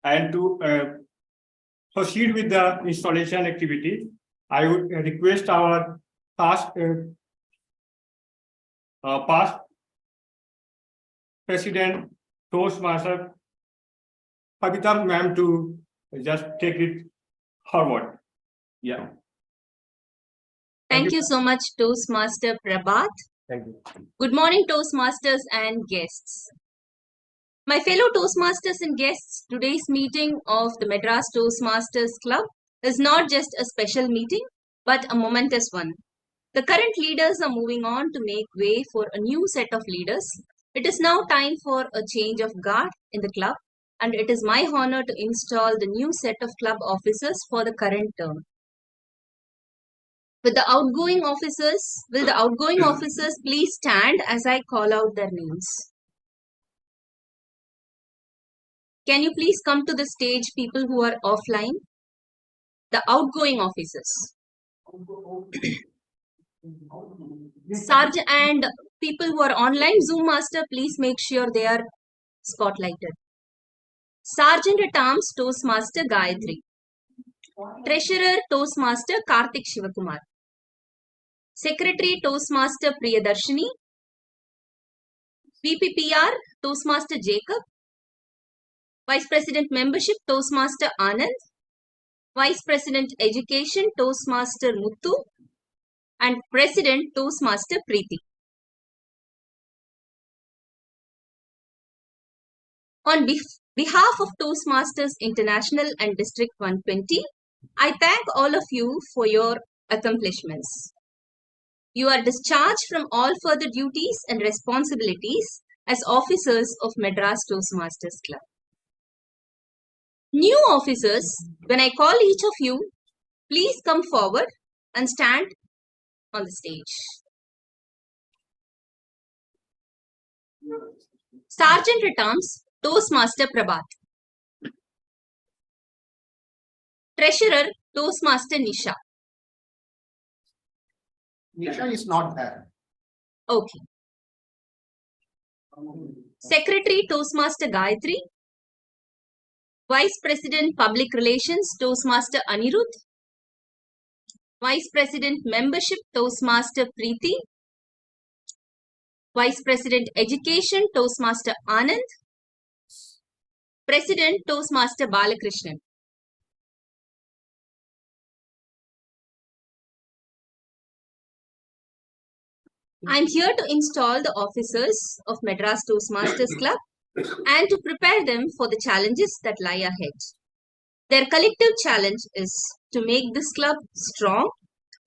and to proceed with the installation activity, I would request our past President Toastmaster Pavita ma'am to just take it forward. Yeah. Thank you so much, Toastmaster Prabhat. Thank you. Good morning, Toastmasters and guests. My fellow Toastmasters and guests, today's meeting of the Madras Toastmasters Club is not just a special meeting, but a momentous one. The current leaders are moving on to make way for a new set of leaders. It is now time for a change of guard in the club, and it is my honor to install the new set of club officers for the current term. Will the outgoing officers please stand as I call out their names? Can you please come to the stage, people who are offline? The outgoing officers. Sergeant and people who are online, Zoom Master, please make sure they are spotlighted. Sergeant at Arms, Toastmaster Gayatri. Treasurer, Toastmaster Karthik Shivakumar. Secretary, Toastmaster Priyadarshini. VPPR, Toastmaster Jacob. Vice President Membership, Toastmaster Anand. Vice President Education, Toastmaster Muthu. And President, Toastmaster Preeti. On behalf of Toastmasters International and District 120, I thank all of you for your accomplishments. You are discharged from all further duties and responsibilities as officers of Madras Toastmasters Club. New officers, when I call each of you, please come forward and stand on the stage. Sergeant at Arms, Toastmaster Prabhat. Treasurer, Toastmaster Nisha. Nisha is not there. Okay. Secretary, Toastmaster Gayatri. Vice President Public Relations, Toastmaster Anirudh. Vice President Membership, Toastmaster Preeti. Vice President Education, Toastmaster Anand. President, Toastmaster Balakrishnan. I am here to install the officers of Madras Toastmasters Club and to prepare them for the challenges that lie ahead. Their collective challenge is to make this club strong,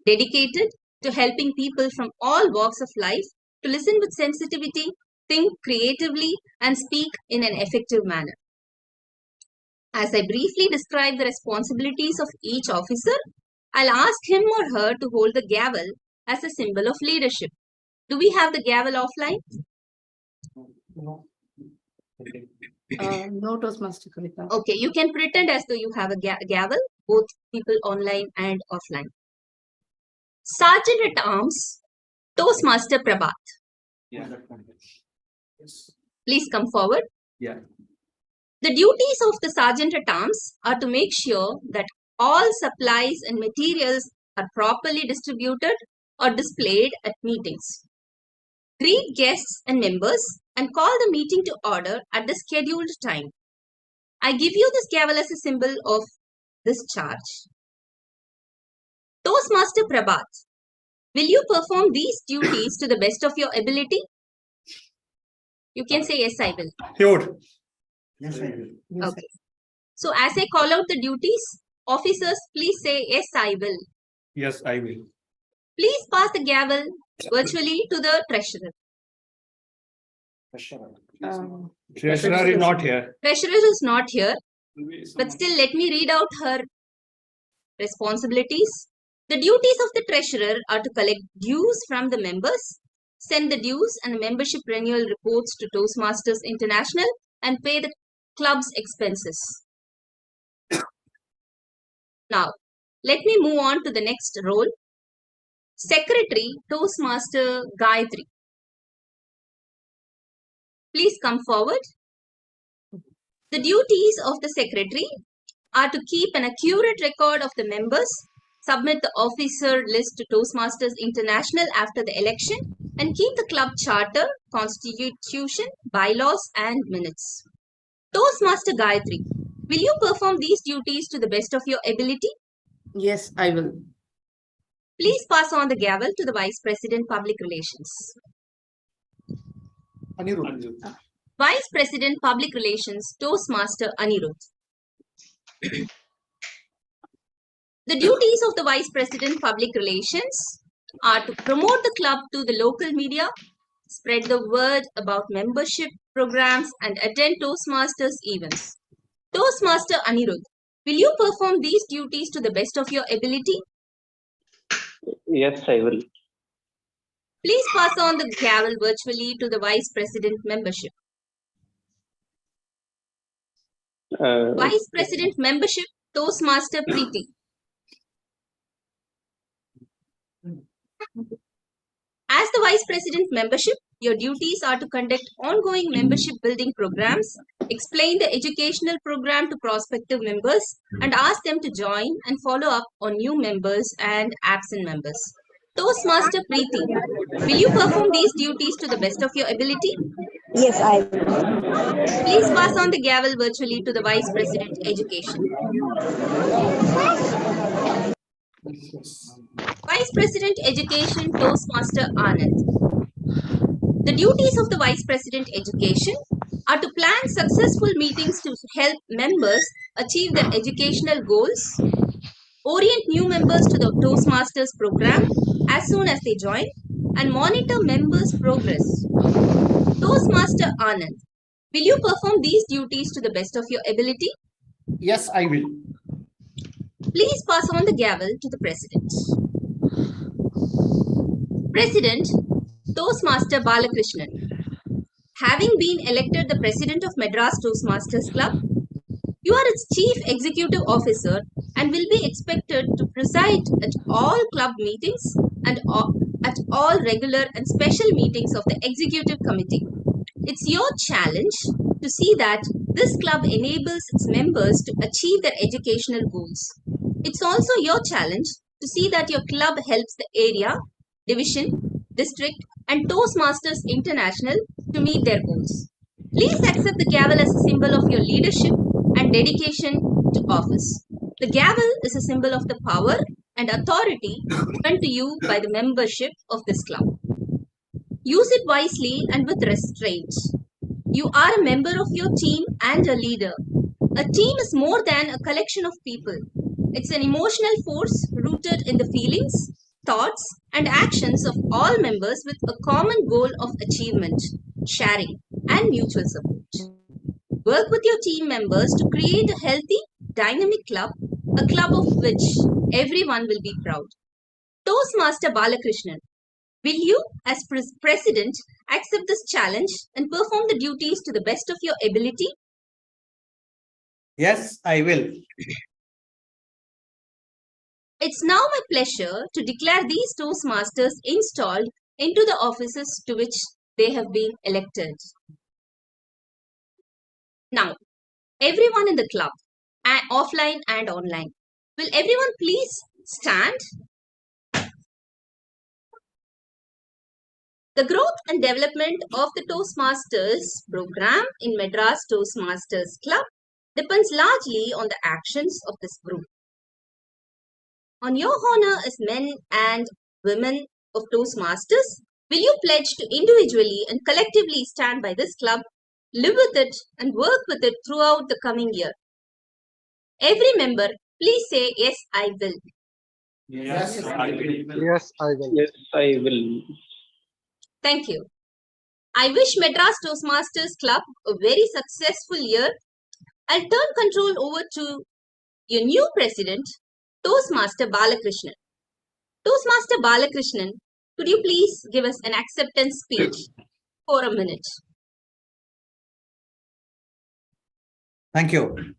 dedicated to helping people from all walks of life to listen with sensitivity, think creatively, and speak in an effective manner. As I briefly describe the responsibilities of each officer, I'll ask him or her to hold the gavel as a symbol of leadership. Do we have the gavel offline? No, Toastmaster Kavita. Okay, you can pretend as though you have a gavel. both people online and offline. Sergeant at Arms, Toastmaster Prabhat. Yeah. Please come forward. Yeah. The duties of the Sergeant at Arms are to make sure that all supplies and materials are properly distributed or displayed at meetings. Greet guests and members and call the meeting to order at the scheduled time. I give you this gavel as a symbol of this charge. Toastmaster Prabhat, will you perform these duties to the best of your ability? You can say yes, I will. Sure. Yes, I will. Okay. So as I call out the duties, officers, please say yes, I will. Yes, I will. Please pass the gavel virtually to the treasurer. Treasurer is not here. Treasurer is not here, but still let me read out her responsibilities. The duties of the treasurer are to collect dues from the members, send the dues and membership renewal reports to Toastmasters International, and pay the club's expenses. Now, let me move on to the next role. Secretary, Toastmaster Gayatri. Please come forward. The duties of the secretary are to keep an accurate record of the members, submit the officer list to Toastmasters International after the election, and keep the club charter, constitution, bylaws, and minutes. Toastmaster Gayatri, will you perform these duties to the best of your ability? Yes, I will. Please pass on the gavel to the Vice President, Public Relations. Anirudh. Vice President, Public Relations, Toastmaster Anirudh. The duties of the Vice President, Public Relations are to promote the club to the local media, spread the word about membership programs, and attend Toastmasters events. Toastmaster Anirudh, will you perform these duties to the best of your ability? Yes, I will. Please pass on the gavel virtually to the Vice President membership. Vice President membership, Toastmaster Preeti. As the Vice President membership, your duties are to conduct ongoing membership building programs, explain the educational program to prospective members, and ask them to join and follow up on new members and absent members. Toastmaster Preeti, will you perform these duties to the best of your ability? Yes, I will. Please pass on the gavel virtually to the Vice President Education. Vice President Education, Toastmaster Anand. The duties of the Vice President Education are to plan successful meetings to help members achieve their educational goals, orient new members to the Toastmasters program as soon as they join, and monitor members' progress. Toastmaster Anand, will you perform these duties to the best of your ability? Yes, I will. Please pass on the gavel to the President. President, Toastmaster Balakrishnan. Having been elected the President of Madras Toastmasters Club, you are its Chief Executive Officer and will be expected to preside at all club meetings and at all regular and special meetings of the Executive Committee. It's your challenge to see that this club enables its members to achieve their educational goals. It's also your challenge to see that your club helps the area, division, district, and Toastmasters International to meet their goals. Please accept the gavel as a symbol of your leadership and dedication to office. The gavel is a symbol of the power and authority given to you by the membership of this club. Use it wisely and with restraint. You are a member of your team and a leader. A team is more than a collection of people. It's an emotional force rooted in the feelings, thoughts, and actions of all members with a common goal of achievement, sharing, and mutual support. Work with your team members to create a healthy, dynamic club, a club of which everyone will be proud. Toastmaster Balakrishnan, will you, as President, accept this challenge and perform the duties to the best of your ability? Yes, I will. It's now my pleasure to declare these Toastmasters installed into the offices to which they have been elected. Now, everyone in the club, offline and online, will everyone please stand? The growth and development of the Toastmasters program in Madras Toastmasters Club depends largely on the actions of this group. On your honor as men and women of Toastmasters, will you pledge to individually and collectively stand by this club, live with it, and work with it throughout the coming year? Every member, please say, yes, I will. Yes, I will. Yes, I will. Yes, I will. Thank you. I wish Madras Toastmasters Club a very successful year. I'll turn control over to your new president, Toastmaster Balakrishnan. Toastmaster Balakrishnan, could you please give us an acceptance speech for a minute? Thank you.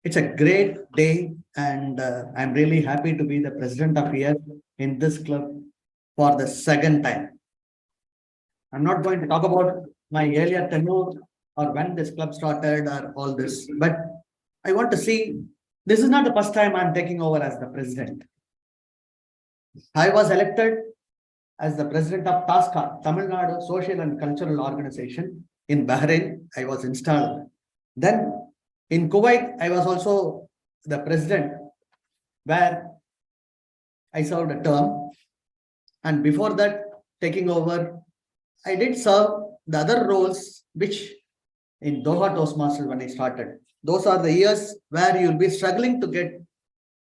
It's a great day, and I'm really happy to be the president of here in this club for the second time. I'm not going to talk about my earlier tenure or when this club started or all this, but I want to see this is not the first time I'm taking over as the president. I was elected as the president of TASCA, Tamil Nadu Social and Cultural Organization in Bahrain. I was installed. Then in Kuwait, I was also the president where I served a term. And before that, taking over, I did serve the other roles, which in Doha Toastmasters when I started. Those are the years where you'll be struggling to get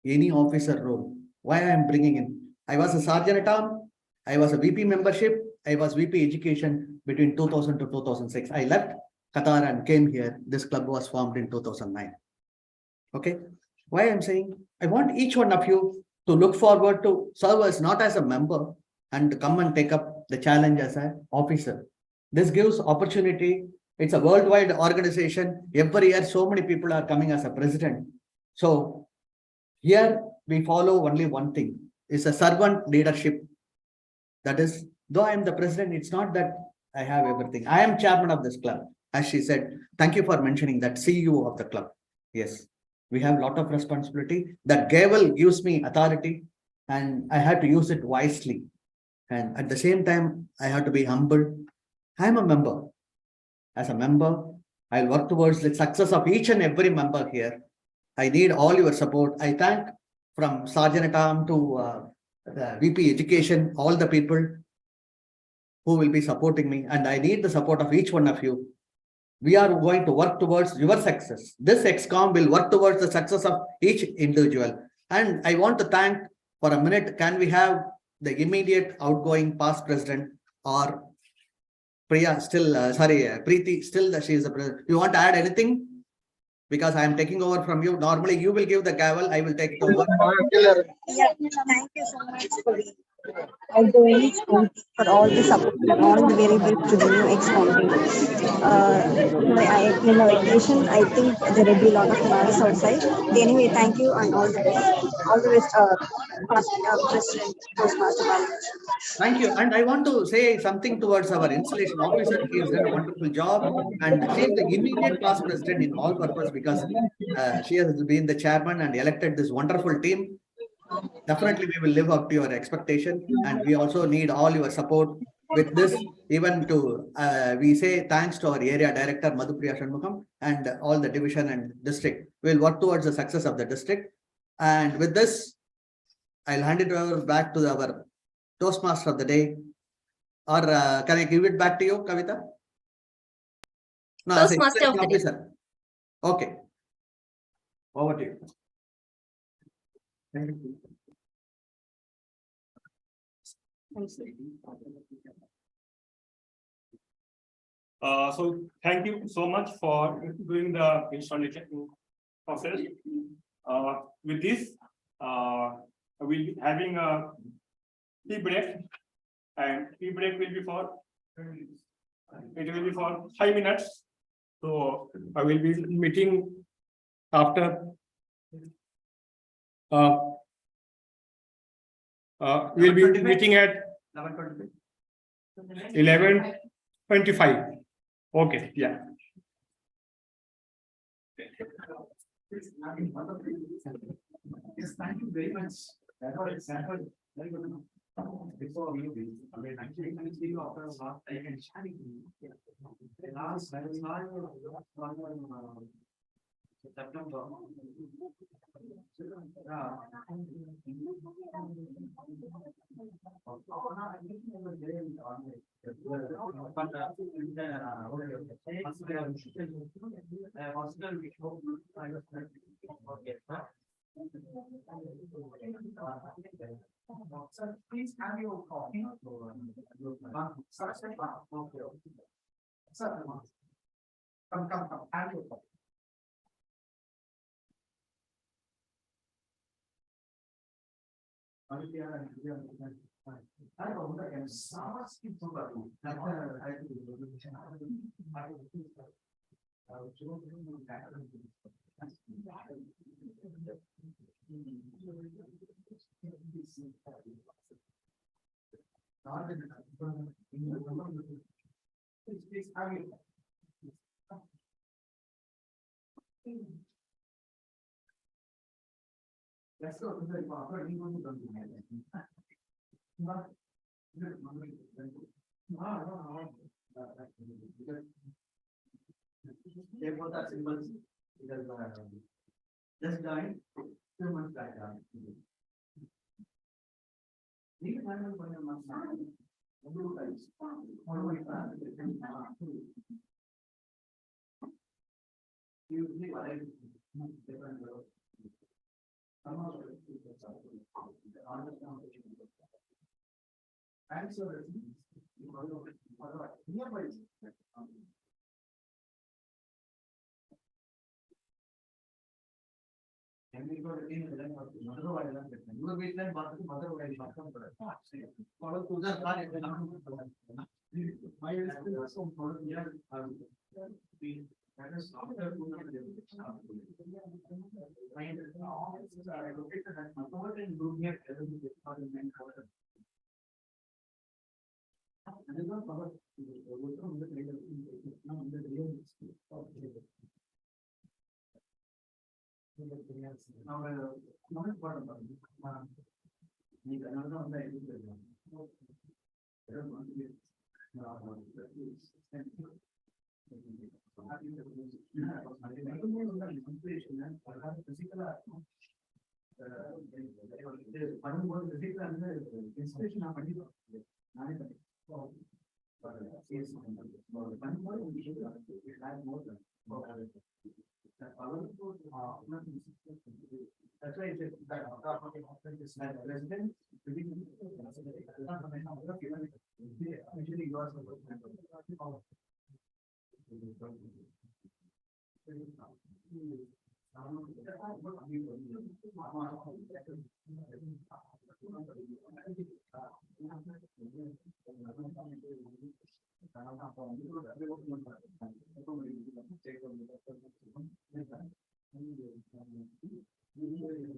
any officer role. Why I am bringing in? I was a sergeant at arms. I was a VP membership. I was VP education between 2000 to 2006. I left Qatar and came here. This club was formed in 2009. Okay. Why I'm saying I want each one of you to look forward to serve as not as a member and to come and take up the challenge as an officer. This gives opportunity. It's a worldwide organization. Every year, so many people are coming as a president. So here we follow only one thing. It's a servant leadership. That is, though I am the president, it's not that I have everything. I am chairman of this club. As she said, thank you for mentioning that CEO of the club. Yes, we have a lot of responsibility. That gavel gives me authority and I have to use it wisely. And at the same time, I have to be humble. I am a member. As a member, I'll work towards the success of each and every member here. I need all your support. I thank from Sergeant at Arms to the VP Education, all the people who will be supporting me. And I need the support of each one of you. We are going to work towards your success. This ExCom will work towards the success of each individual. And I want to thank for a minute, can we have the immediate outgoing past president or Priya still, Preeti still, she is the president. You want to add anything? Because I am taking over from you. Normally you will give the gavel, I will take it over. Yeah, thank you so much for the outgoing for all the support and all the variables to the new ExCom team. In the vacation, I think there will be a lot of noise outside. Anyway, thank you and all the best, past President Toastmaster Balakrishnan. Thank you. And I want to say something towards our installation officer. He has done a wonderful job. And she is the immediate past president in all purpose because she has been the chairman and elected this wonderful team. Definitely, we will live up to your expectation. And we also need all your support with this. Even to, we say thanks to our area director, Madhupriya Shanmugam, and all the division and district. We will work towards the success of the district. And with this, I'll hand it over back to our Toastmaster of the day, or can I give it back to you, Kavita? No, Toastmaster of the day. Okay. Over to you. Thank you. So thank you so much for doing the installation process. With this, we'll be having a tea break, and tea break will be for 5 minutes So I will be meeting after. We'll be meeting at 11:25. Okay, yeah. Yes, thank you very much. Very good. Before you, I mean, actually, I can see you after a lot. I can share it. Last, September. Sir, please have your copy. Sir, come, have your copy. Please have your let's go to the symbols because just joined 2 months back. That's why it's resident. Usually you are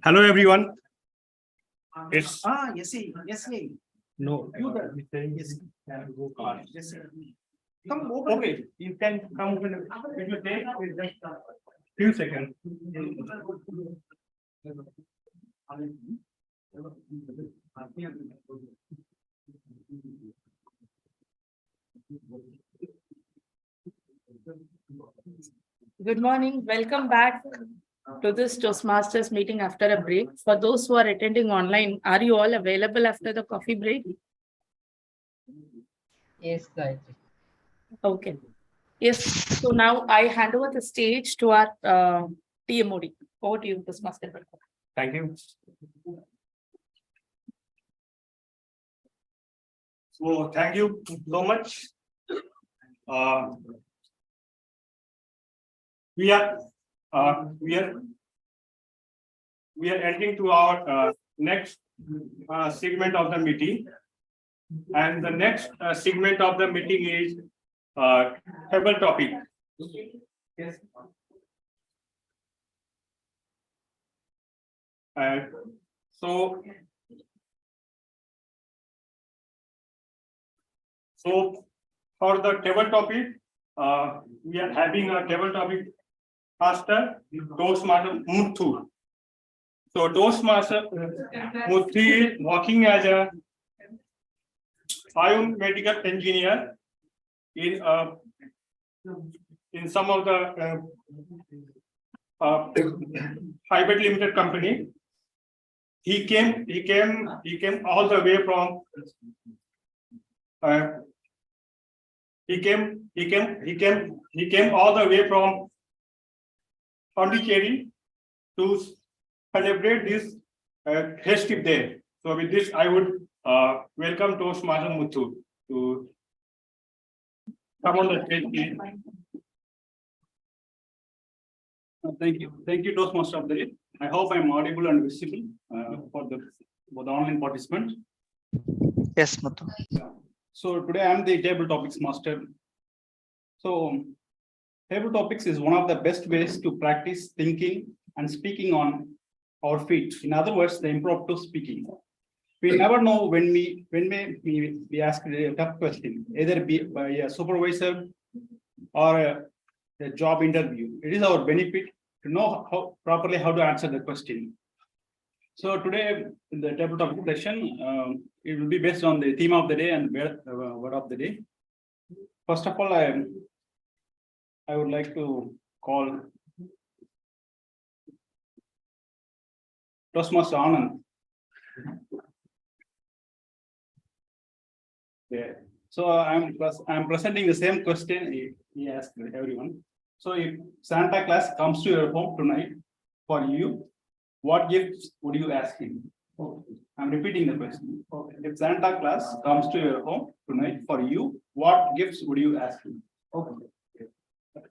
Hello, everyone. It's yes. no. You there. Yes. Yes. Come over. Okay, you can come when it will take just a few seconds. Good morning. Welcome back to this Toastmasters meeting after a break. For those who are attending online, are you all available after the coffee break? Yes, Gayatri. Okay. Yes. So now I hand over the stage to our TMOD. Over to you, Toastmaster. Thank you. So thank you so much. We are entering to our next segment of the meeting, and the next segment of the meeting is table topic. Yes. So for the table topic, we are having a table topic master, Toastmaster Muthu. So Toastmaster Muthu is working as a biomedical engineer in some of the private limited company. He came all the way from he came all the way from Pondicherry to celebrate this festive day. So with this, I would welcome Toastmaster Muthu to come on the stage. Thank you, Toastmaster of the day. I hope I'm audible and visible for the online participants. Yes, Muthu. So today I'm the table topics master. So table topics is one of the best ways to practice thinking and speaking on our feet. In other words, the impromptu speaking. We never know when we be asked a tough question, either be by a supervisor or a job interview. It is our benefit to know how properly how to answer the question. So today in the table topic session, it will be based on the theme of the day and word of the day. First of all, I would like to call Toastmaster Anand. Yeah. So I'm presenting the same question he asked everyone. So if Santa Claus comes to your home tonight for you, what gifts would you ask him? Okay. I'm repeating the question. Okay. If Santa Claus comes to your home tonight for you, what gifts would you ask him? Okay.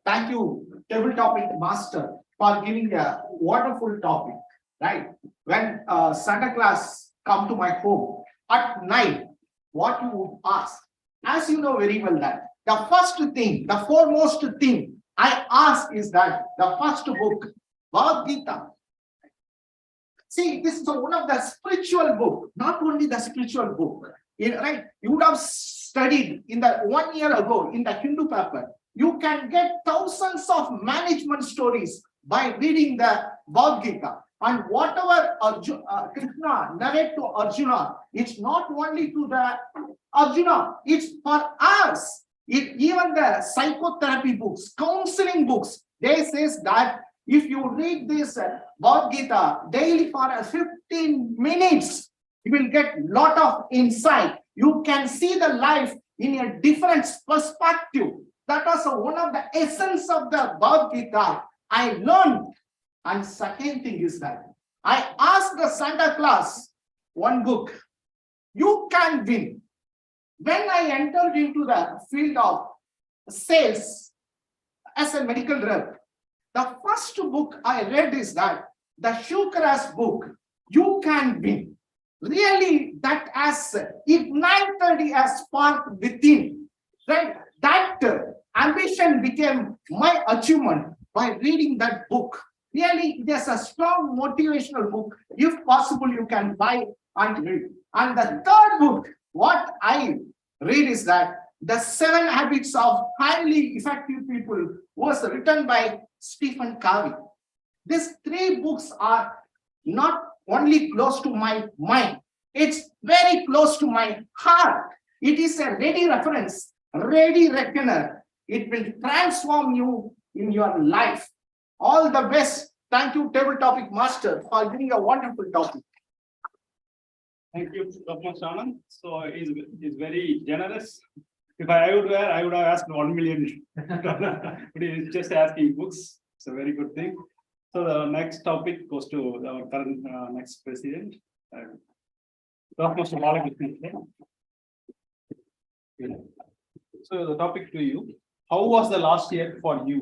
Thank you, table topic master. for giving a wonderful topic, right? When Santa Claus come to my home at night, what you would ask? As you know very well that the first thing, the foremost thing I ask is that the first book, Bhagavad Gita. See, this is one of the spiritual book, not only the spiritual book, right? You would have studied in the 1 year ago in the Hindu paper. You can get thousands of management stories by reading the Bhagavad Gita. And whatever Krishna narrate to Arjuna, it's not only to the Arjuna, it's for us. Even the psychotherapy books, counseling books, they says that if you read this Bhagavad Gita daily for 15 minutes, you will get lot of insight. You can see the life in a different perspective. That was one of the essence of the Bhagavad Gita I learned. And second thing is that I asked the Santa Claus one book. You can win. When I entered into the field of sales as a medical rep, the first book I read is that the Shukara's book, You Can Win. Really, that has ignited a spark within. Right? That ambition became my achievement by reading that book. Really, there's a strong motivational book. If possible, you can buy and read. And the third book, what I read is that The 7 Habits of Highly Effective People was written by Stephen Covey. These 3 books are not only close to my mind, it's very close to my heart. It is a ready reference, ready reckoner. It will transform you in your life. All the best. Thank you, Table Topic Master, for giving a wonderful topic. Thank you, Dr. Anand. So he's very generous. If I would have asked 1 million. But he's just asking books. It's a very good thing. So the next topic goes to our current next president, Dr. Balakrishnan. So the topic to you: how was the last year for you?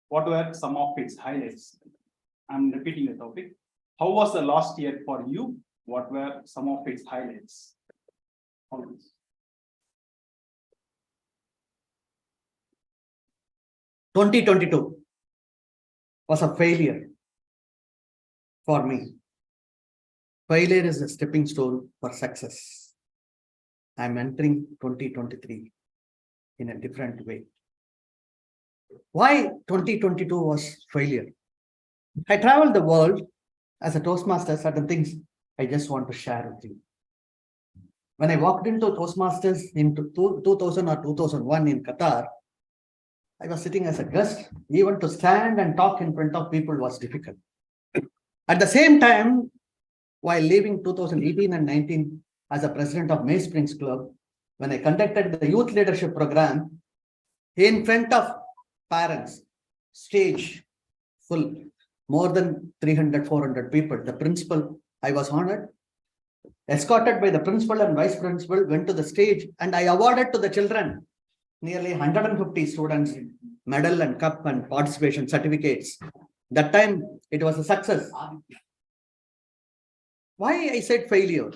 What were some of its highlights? I'm repeating the topic. How was the last year for you? What were some of its highlights? 2022 was a failure for me. Failure is a stepping stone for success. I'm entering 2023 in a different way. Why 2022 was failure? I traveled the world as a Toastmaster. Certain things I just want to share with you. When I walked into Toastmasters in 2000 or 2001 in Qatar, I was sitting as a guest. Even to stand and talk in front of people was difficult. At the same time, while leaving 2018 and 19 as a president of May Springs Club, when I conducted the youth leadership program in front of parents, stage full, more than 300, 400 people. The principal, I was honored, escorted by the principal and vice principal, went to the stage, and I awarded to the children, nearly 150 students, medal and cup and participation certificates. That time, it was a success. Why I said failure?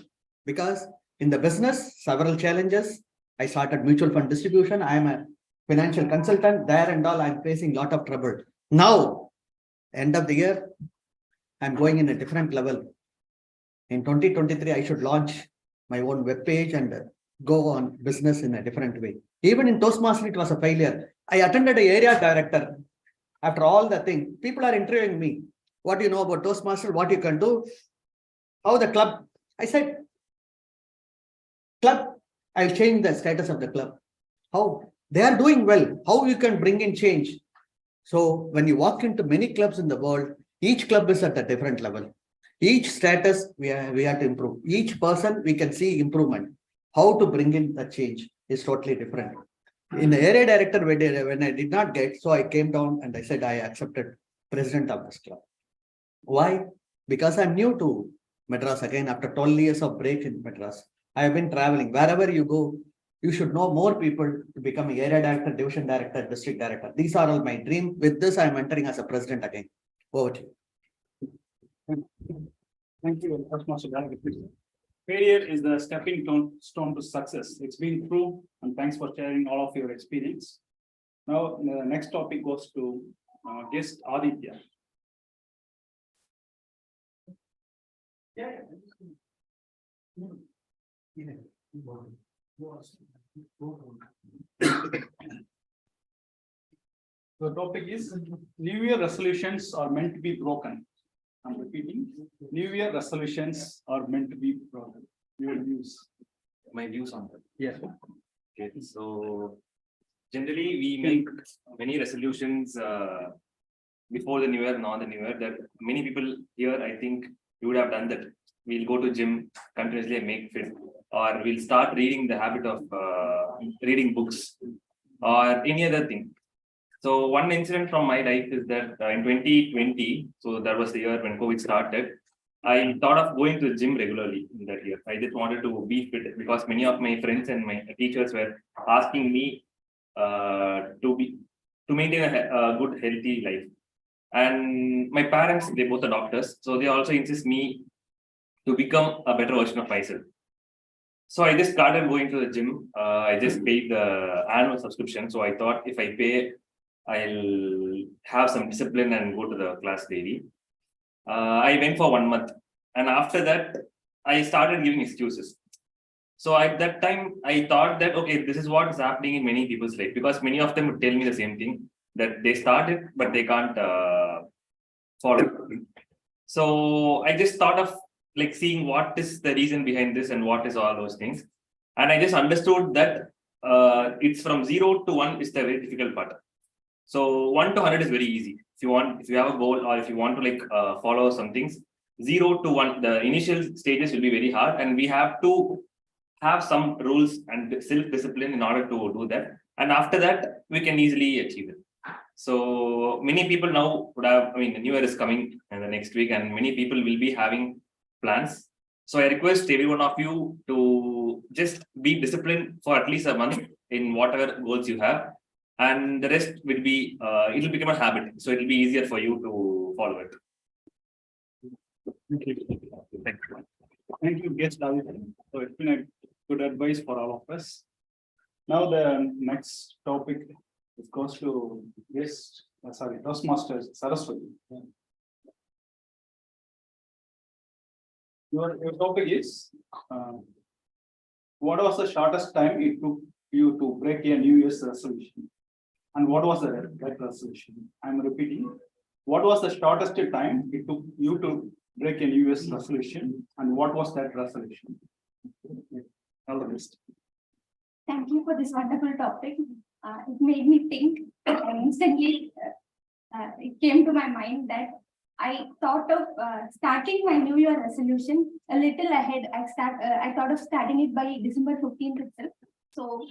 Because in the business, several challenges. I started mutual fund distribution. I am a financial consultant there and all. I'm facing a lot of trouble. Now, end of the year, I'm going in a different level. In 2023, I should launch my own web page and go on business in a different way. Even in Toastmasters, it was a failure. I attended an area director. After all the thing, people are interviewing me. What do you know about Toastmasters? What you can do? How the club? I said, club, I'll change the status of the club. How? They are doing well. How you can bring in change? So when you walk into many clubs in the world, each club is at a different level. Each status, we have to improve. Each person, we can see improvement. How to bring in the change is totally different. In the area director, when I did not get, so I came down and I said, I accepted president of this club. Why? Because I'm new to Madras again, after 12 years of break in Madras. I have been traveling. Wherever you go, you should know more people to become area director, division director, district director. These are all my dream. With this, I am entering as a president again. Over to you. Thank you, Toastmaster Gallagher. Failure is the stepping stone to success. It's been proved, and thanks for sharing all of your experience. Now, the next topic goes to guest Aditya. The topic is New Year resolutions are meant to be broken. I'm repeating, New Year resolutions are meant to be broken. Your views. My views on that. Yes. Okay, so generally we make many resolutions before the new year and on the new year. That many people here, I think you would have done that. We'll go to gym continuously and make fit, or we'll start reading the habit of reading books or any other thing. So one incident from my life is that in 2020, so that was the year when COVID started, I thought of going to the gym regularly in that year. I just wanted to be fit because many of my friends and my teachers were asking me to maintain a good healthy life. And my parents, they both are doctors, so they also insist me to become a better version of myself. So I just started going to the gym. I just paid the annual subscription. So I thought if I pay, I'll have some discipline and go to the class daily. I went for 1 month, and after that, I started giving excuses. So at that time, I thought that, okay, this is what is happening in many people's life, because many of them would tell me the same thing, that they started, but they can't follow. So I just thought of like seeing what is the reason behind this and what is all those things. And I just understood that it's from 0 to 1 is the very difficult part. So 1 to 100 is very easy. If you have a goal, or if you want to like follow some things, 0 to 1, the initial stages will be very hard, and we have to have some rules and self-discipline in order to do that. And after that, we can easily achieve it. So many people now would have, I mean, the new year is coming in the next week, and many people will be having plans. So I request every one of you to just be disciplined for at least a month in whatever goals you have. And the rest will be, it will become a habit. So it will be easier for you to follow it. Thank you. Thank you, guest David. So it's been a good advice for all of us. Now the next topic goes to guest, Toastmaster Saraswati. Your topic is, what was the shortest time it took you to break a New Year's resolution? And what was that resolution? I'm repeating. What was the shortest time it took you to break a New Year's resolution? And what was that resolution? All the best. Thank you for this wonderful topic. It made me think, and instantly it came to my mind that I thought of starting my New Year resolution a little ahead. I thought of starting it by December 15th itself. So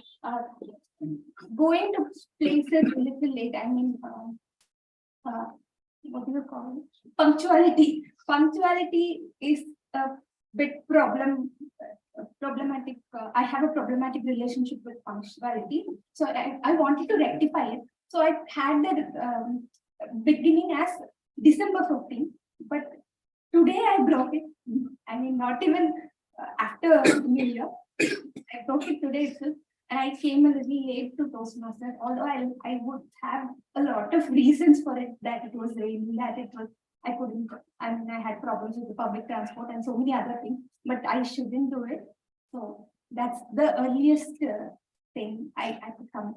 going to places a little late. I mean, what do you call it? Punctuality. Punctuality is a bit problematic. I have a problematic relationship with punctuality. So I wanted to rectify it. So I had the beginning as December 15th, but today I broke it. I mean, not even after New Year. I broke it today itself, and I came a little late to Toastmaster. Although I would have a lot of reasons for it, that it was raining, that it was, I couldn't, I mean, I had problems with the public transport and so many other things, but I shouldn't do it. So that's the earliest thing I could come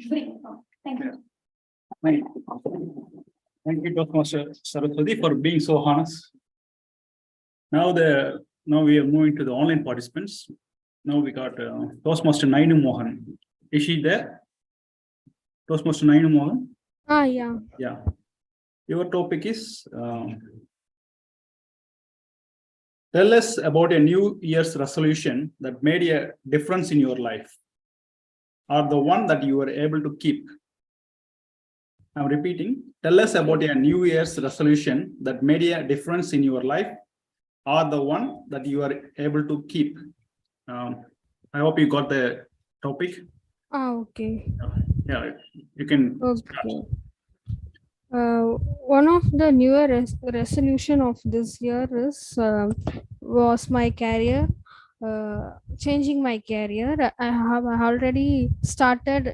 bring. Thank you. Thank you, Toastmaster Saraswati, for being so honest. Now we are moving to the online participants. Now we got Toastmaster Nainu Mohan. Is she there? Toastmaster Nainu Mohan? Yeah. Yeah. Your topic is tell us about a New Year's resolution that made a difference in your life, or the one that you were able to keep. I'm repeating. Tell us about a New Year's resolution that made a difference in your life, or the one that you are able to keep. I hope you got the topic. Okay. Yeah, you can. Okay. One of the newer resolution of this year is was my career, changing my career. I have already started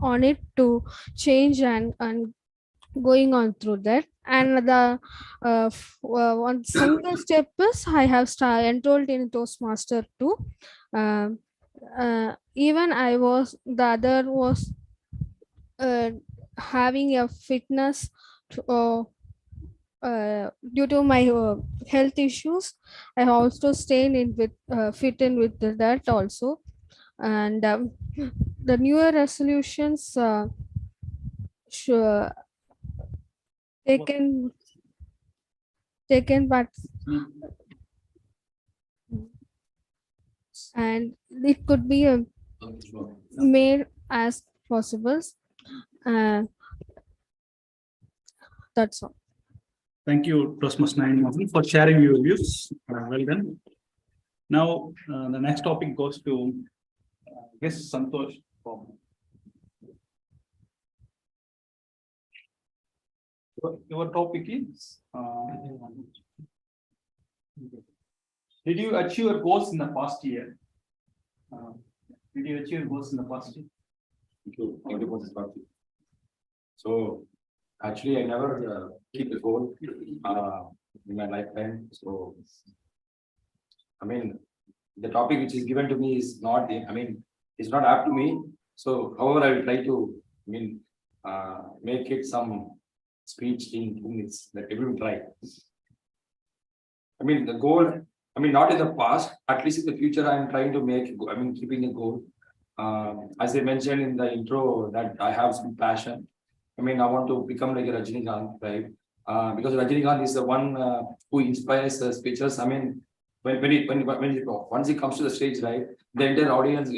on it to change and going on through that. And the one single step is I have enrolled in Toastmaster too. Um, Even I was the other was uh, having a fitness to, due to my health issues. I also stayed in with fit in with that also. And the newer resolutions sure taken but and it could be made as possible. uh, that's all. Thank you, Toastmaster 9 for sharing your views. Well done. Now, the next topic goes to guest Santosh. Your topic is did you achieve your goals in the past year? Did you achieve your goals in the past year? Thank you for this topic. So actually, I never keep a goal in my lifetime. So I mean, the topic which is given to me is not. I mean, it's not up to me. So, however, I will try to. I mean, make it some speech in 2 minutes. That everyone try. I mean, the goal. I mean, not in the past. At least in the future, I am trying to make. I mean, keeping a goal. As I mentioned in the intro, that I have some passion. I mean, I want to become like a Rajinikanth, right? Because Rajinikanth is the one who inspires the speeches. I mean, once he comes to the stage, right, the entire audience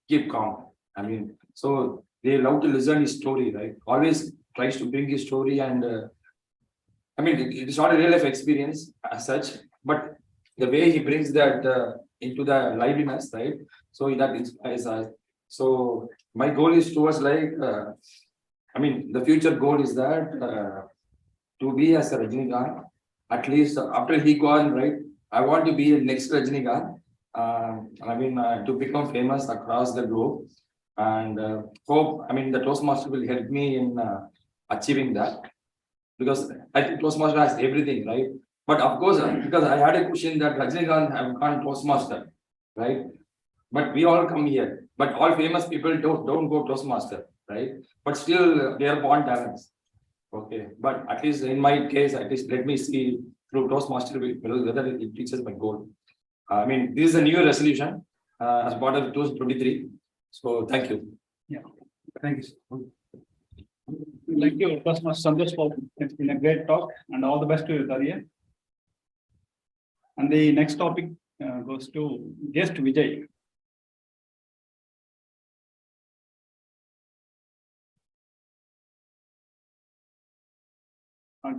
keep calm. I mean, so they love to listen his story, right? Always tries to bring his story, and I mean, it is not a real life experience as such, but the way he brings that into the liveliness, right? So that inspires us. So my goal is towards like, I mean, the future goal is that to be as a Rajinikanth, at least after he gone, right? I want to be the next Rajinikanth. I mean, to become famous across the globe, and hope. I mean, the Toastmaster will help me in achieving that, because I think Toastmaster has everything, right? But of course, because I had a question that Rajinikanth have gone Toastmaster, right? But we all come here. But all famous people don't go Toastmaster, right? But still, they are born talents. Okay, but at least in my case, at least let me see through Toastmaster whether it reaches my goal. I mean, this is a new resolution as part of 2023. So thank you. Yeah, thank you. Thank you, Toastmaster Santosh, for it's been a great talk, and all the best to your career. And the next topic goes to guest Vijay.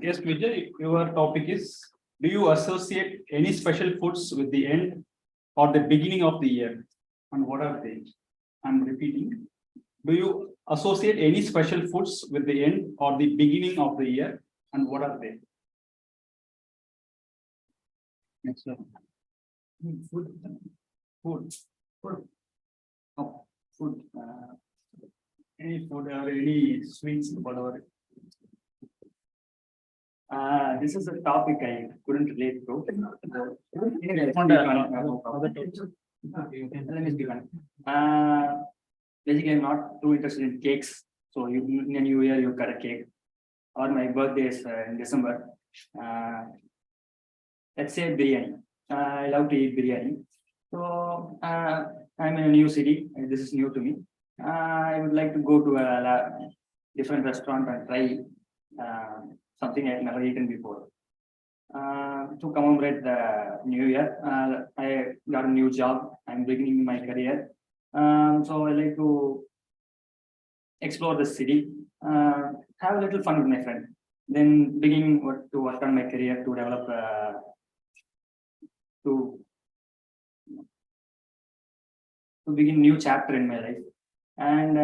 Guest Vijay, your topic is: do you associate any special foods with the end or the beginning of the year, and what are they? I'm repeating. Do you associate any special foods with the end or the beginning of the year, and what are they? Next one. Food. Oh, food. Any food or any sweets, whatever. This is a topic I couldn't relate to. Basically, I'm not too interested in cakes. So in a new year, you cut a cake. Or my birthday is in December. Let's say biryani. I love to eat biryani. So I'm in a new city, and this is new to me. I would like to go to a different restaurant and try something I've never eaten before. To commemorate the new year, I got a new job. I'm beginning my career. So I like to explore the city, have a little fun with my friend. Then begin to work on my career to develop to begin new chapter in my life. And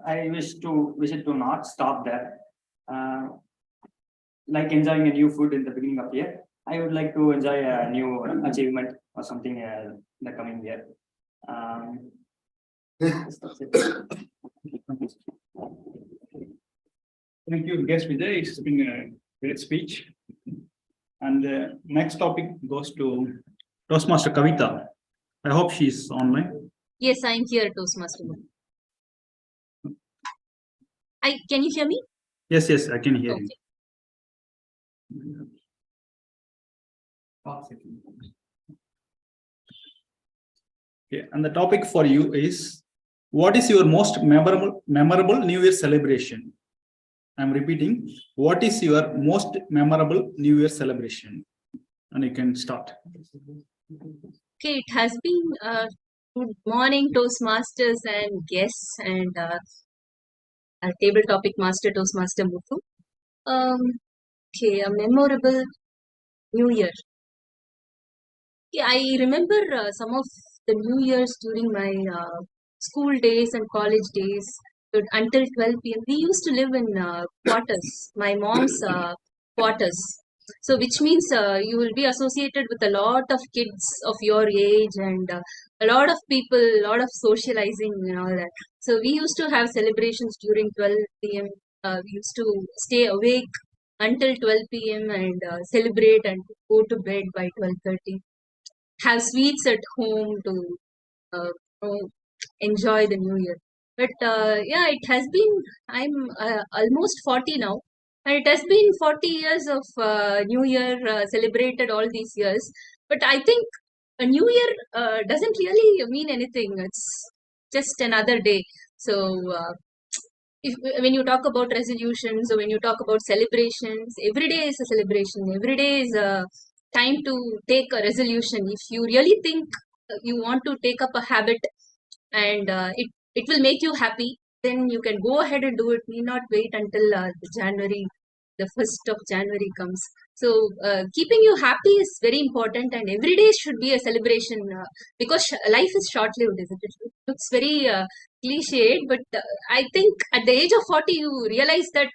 I wish it to not stop there. like enjoying a new food in the beginning of the year, I would like to enjoy a new achievement or something in the coming year. That's it. Thank you, guest Vijay. It's been a great speech. And the next topic goes to Toastmaster Kavita. I hope she's online. Yes, I am here, Toastmaster. Can you hear me? Yes, I can hear you. Okay, and the topic for you is, what is your most memorable New Year celebration? I'm repeating, what is your most memorable New Year celebration? And you can start. Okay, it has been good morning, Toastmasters and guests, and our table topic master, Toastmaster Muthu. Okay, a memorable New Year. Yeah, I remember some of the New Years during my school days and college days. Until 12 p.m. We used to live in quarters, my mom's quarters. So, which means you will be associated with a lot of kids of your age and a lot of people, a lot of socializing and all that. So, we used to have celebrations during 12 p.m. We used to stay awake until 12 p.m. and celebrate and go to bed by 12:30. Have sweets at home to uh, enjoy the new year. But yeah, it has been, I'm almost 40 now, and it has been 40 years of new year celebrated all these years. But I think a new year doesn't really mean anything. It's just another day. So when you talk about resolutions or when you talk about celebrations, every day is a celebration. Every day is a time to take a resolution. If you really think you want to take up a habit and it will make you happy, then you can go ahead and do it. Need not wait until the 1st of January comes. So keeping you happy is very important, and every day should be a celebration because life is short-lived, isn't it? It looks very cliched, but I think at the age of 40, you realize that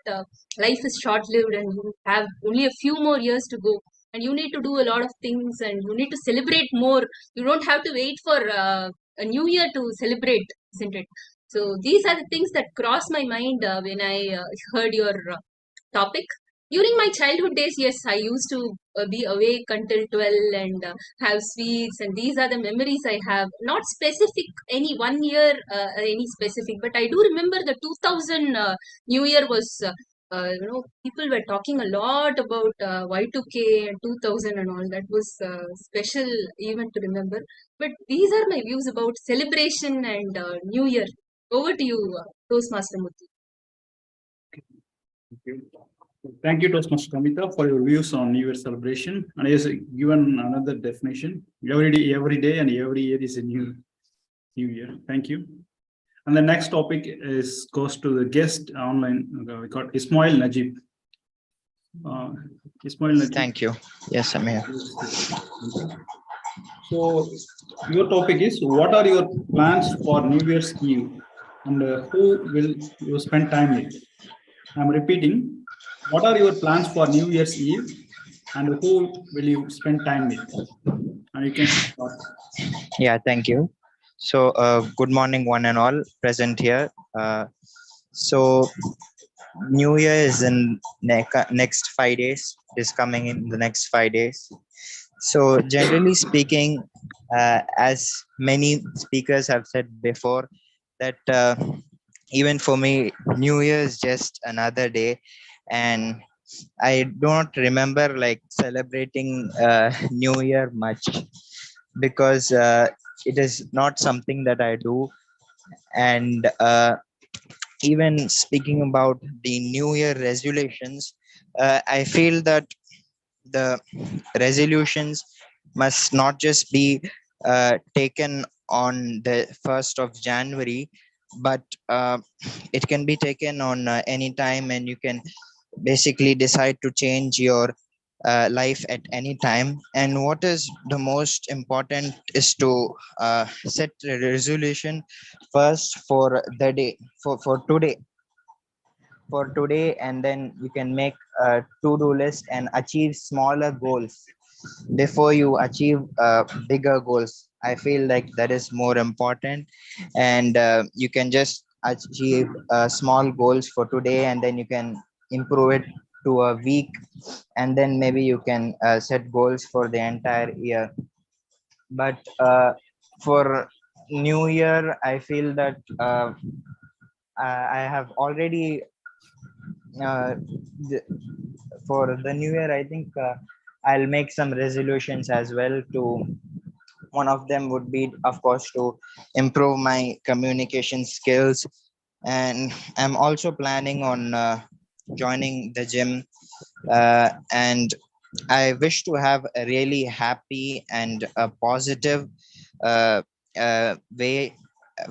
life is short-lived and you have only a few more years to go. And you need to do a lot of things and you need to celebrate more. You don't have to wait for a new year to celebrate, isn't it? So these are the things that cross my mind when I heard your topic. During my childhood days, yes, I used to be awake until 12 and have sweets, and these are the memories I have. Not specific, any one year, any specific, but I do remember the 2000 New Year was. People were talking a lot about Y2K and 2000 and all. That was a special event to remember. But these are my views about celebration and New Year. Over to you, Toastmaster Muthu. Thank you, Toastmaster Kamita, for your views on New Year celebration. And he has given another definition. Every day, and every year is a new year. Thank you. And the next topic goes to the guest online. We got Ismail Najib. Ismail Najib. Thank you. Yes, I'm here. So your topic is, what are your plans for New Year's Eve, and who will you spend time with? I'm repeating, what are your plans for New Year's Eve, and who will you spend time with? And you can start. Yeah, thank you. So good morning, one and all present here. So New Year is in next 5 days. It is coming in the next 5 days. So generally speaking, as many speakers have said before, that even for me, New Year is just another day, and I don't remember like celebrating New Year much, because it is not something that I do. And even speaking about the New Year resolutions, I feel that the resolutions must not just be taken on the 1st of January, but it can be taken on any time, and you can basically decide to change your life at any time. And what is the most important is to set a resolution first for the day, for today. for today, and then you can make a to-do list and achieve smaller goals before you achieve bigger goals. I feel like that is more important, and you can just achieve small goals for today, and then you can improve it to a week, and then maybe you can set goals for the entire year. But for new year, I feel that I have already uh, th- for the new year, I think I'll make some resolutions as well. To one of them would be, of course, to improve my communication skills, and I'm also planning on joining the gym, and I wish to have a really happy and a positive way,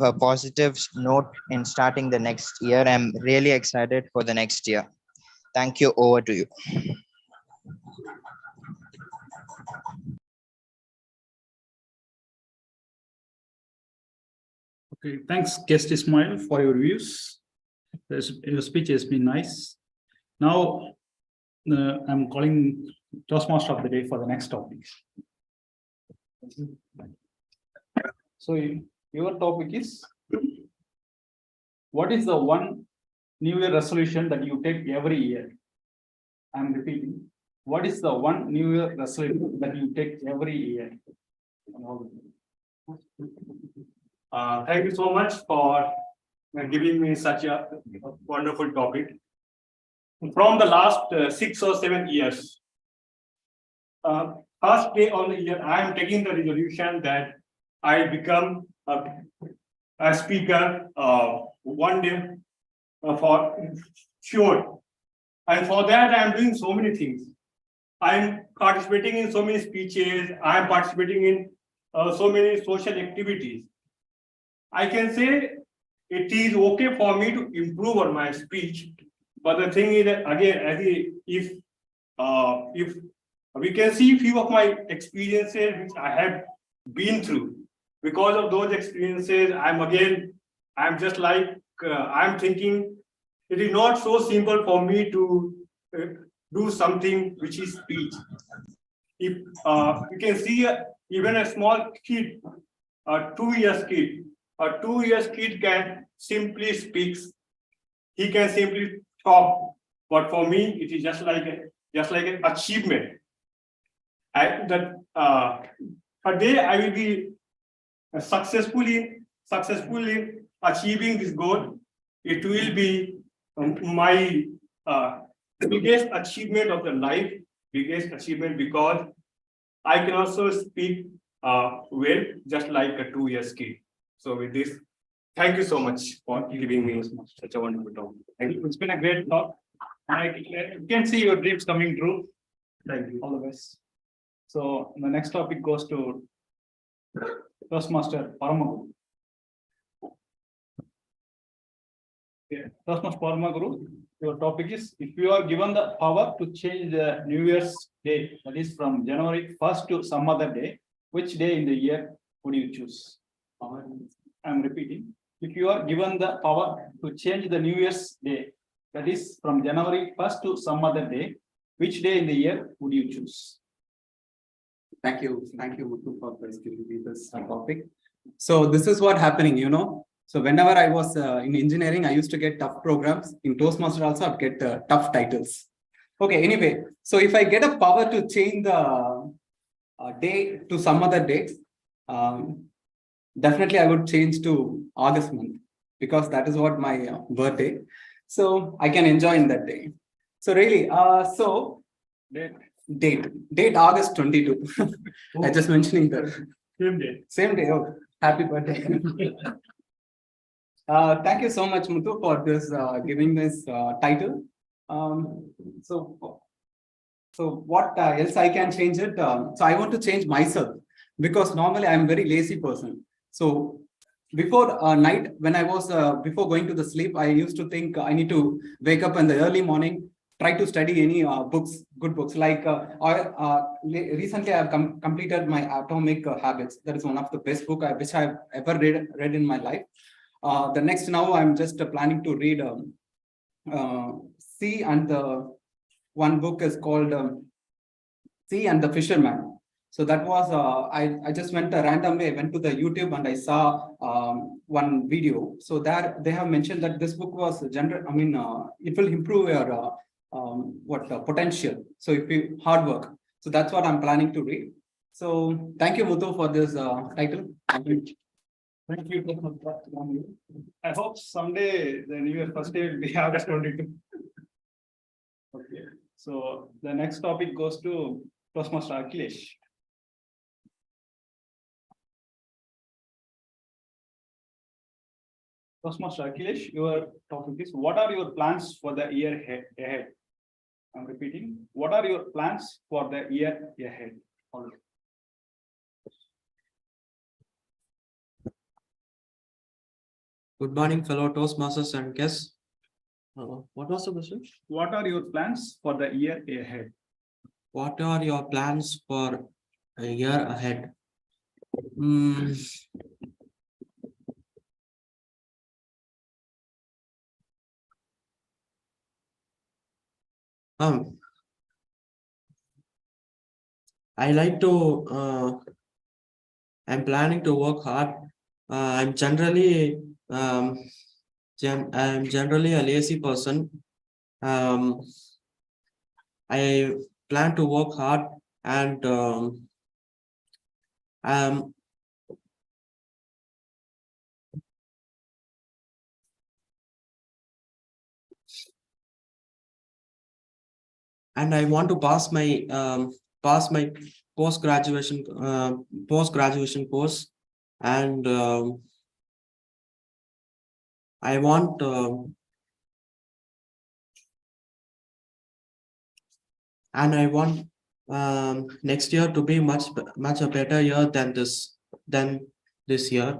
a positive note in starting the next year. I'm really excited for the next year. Thank you. Over to you. Okay, thanks, guest Ismail, for your views. Your speech has been nice. Now, I'm calling Toastmaster of the Day for the next topic. So, your topic is, what is the one New Year resolution that you take every year? I'm repeating. What is the one New Year resolution that you take every year? Thank you so much for giving me such a wonderful topic. From the last 6 or 7 years, first day of the year, I am taking the resolution that I become a speaker one day for sure. And for that, I am doing so many things. I am participating in so many speeches. I am participating in so many social activities. I can say it is okay for me to improve on my speech, but the thing is that again, if we can see few of my experiences which I have been through, because of those experiences, I'm just like I'm thinking it is not so simple for me to do something which is speech. If you can see even a small kid, a 2 years kid. A 2 years kid can simply speak. He can simply talk. But for me, it is just like an achievement. A day I will be successfully achieving this goal. It will be my biggest achievement of the life. Biggest achievement, because I can also speak well, just like a 2 years kid. So with this, thank you so much for giving me such a wonderful talk. Thank you. It's been a great talk. You can see your dreams coming true. Thank you. All the best. So the next topic goes to Toastmaster Paramaguru. Toastmaster Paramaguru, your topic is, if you are given the power to change the New Year's day, that is from January 1st to some other day, which day in the year would you choose? I'm repeating. If you are given the power to change the New Year's day, that is from January 1st to some other day, which day in the year would you choose? Thank you, Muthu, for giving me this topic. So this is what happening, So whenever I was in engineering, I used to get tough programs. In Toastmaster also, I'd get tough titles. Okay, anyway, so if I get a power to change the day to some other day, definitely I would change to August month, because that is what my birthday. So I can enjoy in that day. So really, date August 22. I just mentioning that. Same day. Oh, happy birthday. Thank you so much, Muthu, for this giving this title. So what else I can change it? So I want to change myself, because normally I'm a very lazy person. So before night, when I was before going to the sleep, I used to think I need to wake up in the early morning, try to study any books, good books. Like recently, I've completed my Atomic Habits. That is one of the best book which I've ever read in my life. The next now, I'm just planning to read Sea and the one book is called Sea and the Fisherman. So that was I just went randomly. I went to the YouTube and I saw one video. So there they have mentioned that this book was it will improve your potential. So if you hard work. So that's what I'm planning to read. So thank you, Muthu, for this title. Thank you. I hope someday the New Year first day will be August 22. Okay. So the next topic goes to Toastmaster Akhilesh. Toastmaster Akhilesh, your topic is what are your plans for the year ahead? I'm repeating. What are your plans for the year ahead? Good morning, fellow Toastmasters and guests. What was the question? What are your plans for the year ahead? What are your plans for a year ahead? I like to. I'm planning to work hard. I'm generally I'm generally a lazy person. I plan to work hard and I want to pass my post graduation course, and I want next year to be much a better year than this year.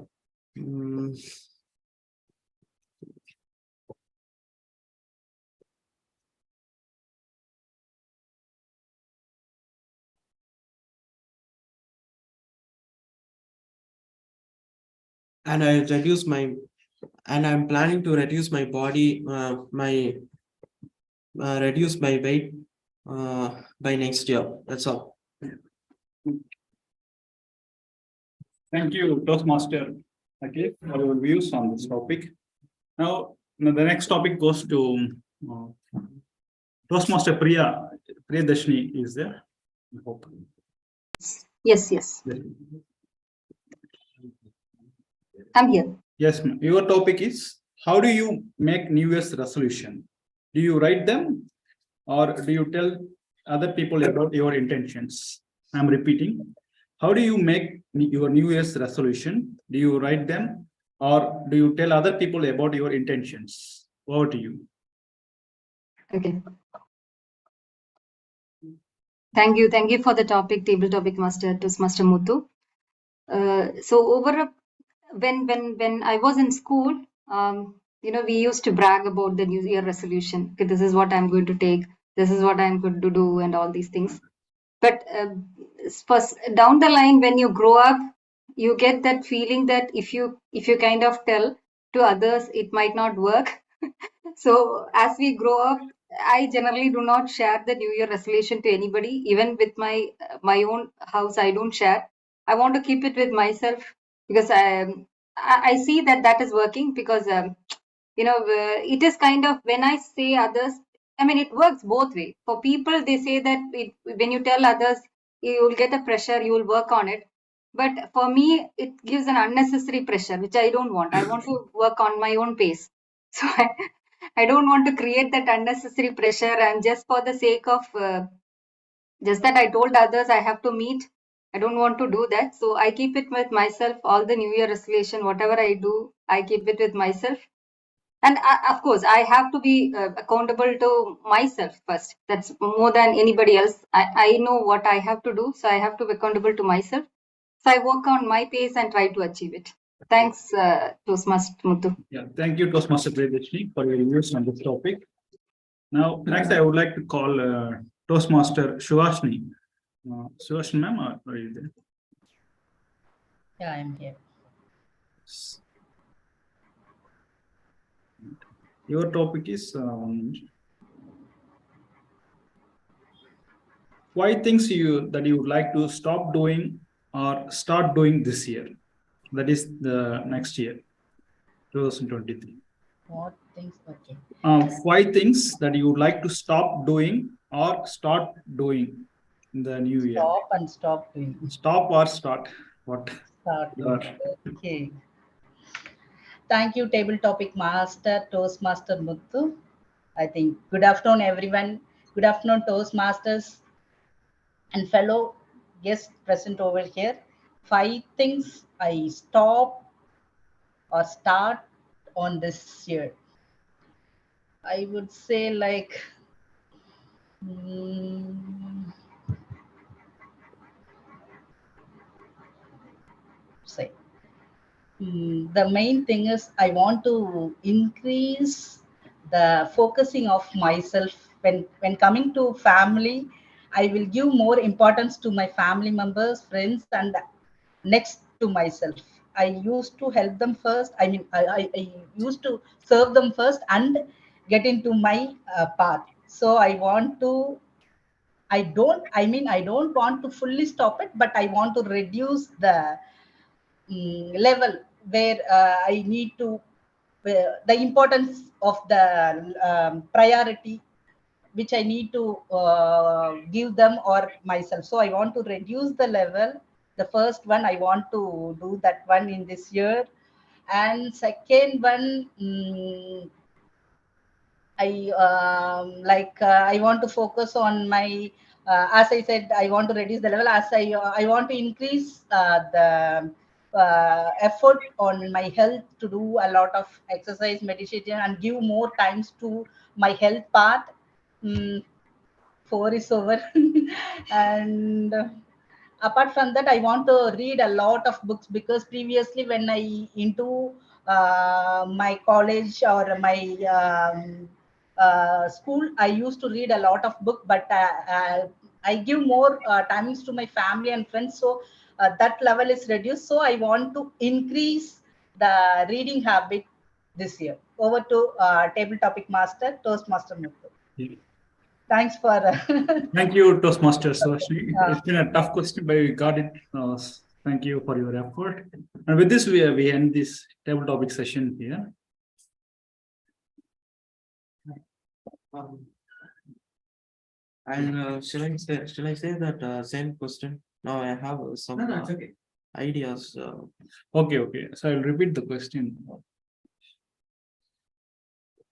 And I'm planning to reduce my body, reduce my weight by next year. That's all. Thank you, Toastmaster. Okay, for your views on this topic. Now, the next topic goes to Toastmaster Priya. Priyadashini is there. I hope. Yes. I'm here. Yes, ma'am. Your topic is how do you make New Year's resolution? Do you write them or do you tell other people about your intentions? I'm repeating. How do you make your New Year's resolution? Do you write them or do you tell other people about your intentions? Over to you. Okay. Thank you for the topic, table topic master, Toastmaster Muthu. So when I was in school, we used to brag about the New Year resolution. Okay, this is what I'm going to take. This is what I'm going to do, and all these things. But down the line, when you grow up, you get that feeling that if you kind of tell to others, it might not work. So as we grow up, I generally do not share the New Year resolution to anybody. Even with my own house, I don't share. I want to keep it with myself because I see that is working because it is kind of when I say others. I mean, it works both ways. For people, they say that when you tell others, you will get a pressure, you will work on it. But for me, it gives an unnecessary pressure, which I don't want. I want to work on my own pace. So I don't want to create that unnecessary pressure. And just for the sake of just that I told others I have to meet, I don't want to do that. So I keep it with myself. All the New Year resolution, whatever I do, I keep it with myself. And of course, I have to be accountable to myself first. That's more than anybody else. I know what I have to do, so I have to be accountable to myself. So I work on my pace and try to achieve it. Thanks, Toastmaster Muthu. Yeah, thank you, Toastmaster Priyadashini, for your views on this topic. Now, next, I would like to call Toastmaster Shivashni. Shivashni, ma'am, are you there? Yeah, I'm here. Your topic is why things that you would like to stop doing or start doing this year. That is the next year, 2023. What things? Okay. Why things that you would like to stop doing or start doing in the new year. Stop and stop doing. Stop or start. What? Start. Your- Okay. Thank you, table topic master, Toastmaster Muthu. I think good afternoon, everyone. Good afternoon, Toastmasters and fellow guests present over here. 5 things I stop or start on this year. I would say like say the main thing is I want to increase the focusing of myself when coming to family. I will give more importance to my family members, friends, and next to myself. I used to help them first. I mean, I used to serve them first and get into my path. So I want to. I don't want to fully stop it, but I want to reduce the level where I need to the importance of the priority which I need to give them or myself. So I want to reduce the level. The first one I want to do that one in this year, and second one. I want to focus on my as I said, I want to reduce the level. As I want to increase the effort on my health, to do a lot of exercise, meditation, and give more times to my health part. 4 is over. And apart from that, I want to read a lot of books, because previously when I into my college or my school, I used to read a lot of book, but I give more timings to my family and friends, so that level is reduced. So I want to increase the reading habit this year. Over to table topic master, Toastmaster Muthu. Thanks for Thank you, Toastmaster. So it's been a tough question, but we got it. Thank you for your effort. And with this, we end this table topic session here. And shall I say that same question? Now I have some it's okay. ideas. Okay. So I'll repeat the question.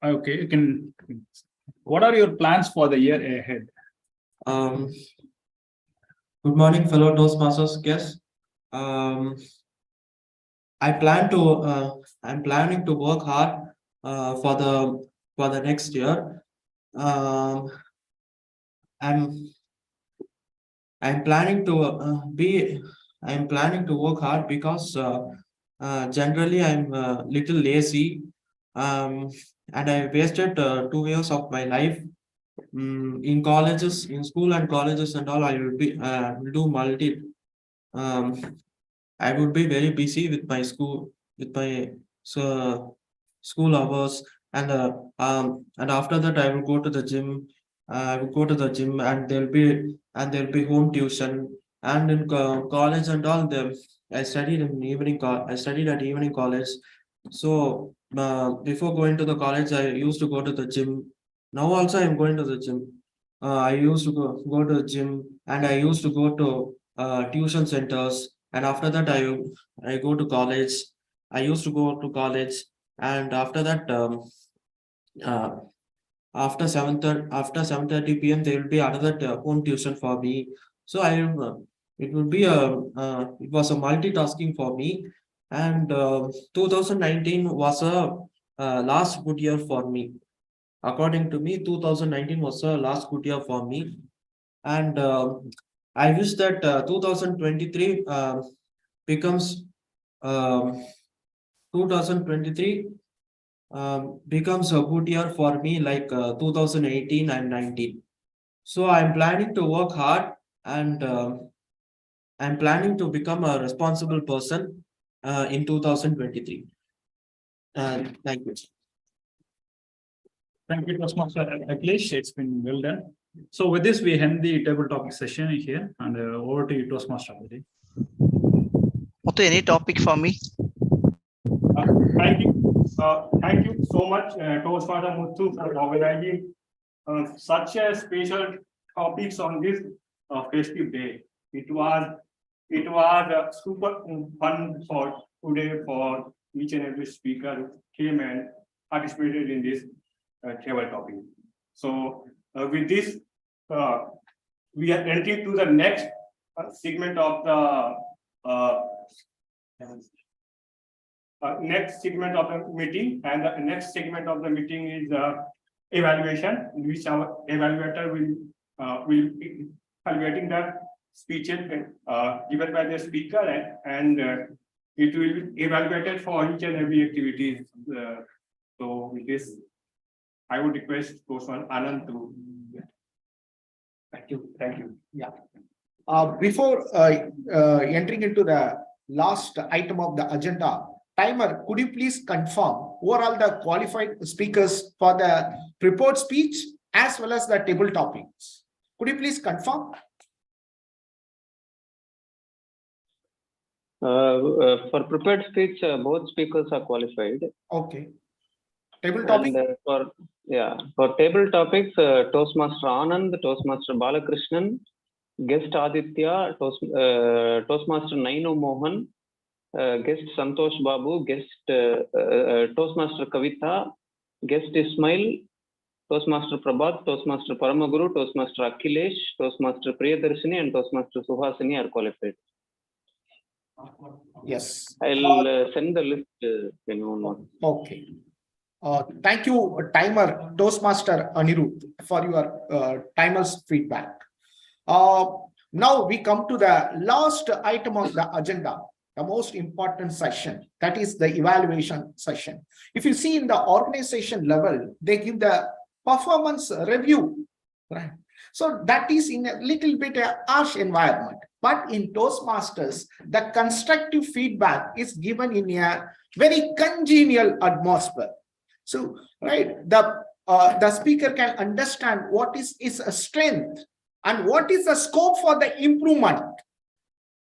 Okay, you can. What are your plans for the year ahead? Good morning, fellow Toastmasters guests. I'm planning to work hard for the next year. I'm planning to I'm planning to work hard because generally I'm a little lazy, and I wasted 2 years of my life in colleges, in school and colleges and all. I will do multi. I would be very busy with my school, with my school hours, and after that I will go to the gym. I will go to the gym, and there'll be home tuition, and in college and all. I studied in evening. I studied at evening college. So before going to the college, I used to go to the gym. Now also I'm going to the gym. I used to go to the gym, and I used to go to tuition centers. And after that, I go to college. I used to go to college, and after that, uh, after 7:30 p.m. there will be another home tuition for me. So it would be it was a multitasking for me, and 2019 was a last good year for me. According to me, 2019 was a last good year for me, and I wish that 2023 becomes 2023 becomes a good year for me, like 2018 and 19. So I'm planning to work hard, and I'm planning to become a responsible person in 2023. Thank you. Thank you, Toastmaster Akhilesh. It's been well done. So with this, we end the table topic session here, and over to you, Toastmaster. Muthu, any topic for me? Thank you. Thank you so much, Toastmaster Muthu, for organizing such a special topics on this festive day. It was super fun for today for each and every speaker who came and participated in this table topic. So with this, we are entering to the next segment of the next segment of the meeting, and the next segment of the meeting is evaluation, in which our evaluator will be evaluating the speeches given by the speaker, and it will be evaluated for each and every activity. So with this, I would request Toastmaster Anand to. Thank you. Thank you. Yeah. Before entering into the last item of the agenda, timer, could you please confirm who are all the qualified speakers for the prepared speech as well as the table topics? Could you please confirm? For prepared speech, both speakers are qualified. Okay. Table topic? And for table topics, Toastmaster Anand, Toastmaster Balakrishnan, guest Aditya, Toastmaster Nainu Mohan, guest Santosh Babu, guest Toastmaster Kavita, guest Ismail, Toastmaster Prabhat, Toastmaster Paramaguru, Toastmaster Akhilesh, Toastmaster Priyadarshini, and Toastmaster Suhasini are qualified. Yes. I'll send the list when you want. Okay. Thank you, timer Toastmaster Anirudh, for your timer's feedback. Now we come to the last item of the agenda, the most important session, that is the evaluation session. If you see in the organization level, they give the performance review, right? So that is in a little bit a harsh environment. But in Toastmasters, the constructive feedback is given in a very congenial atmosphere. So, right, the speaker can understand what is his strength and what is the scope for the improvement.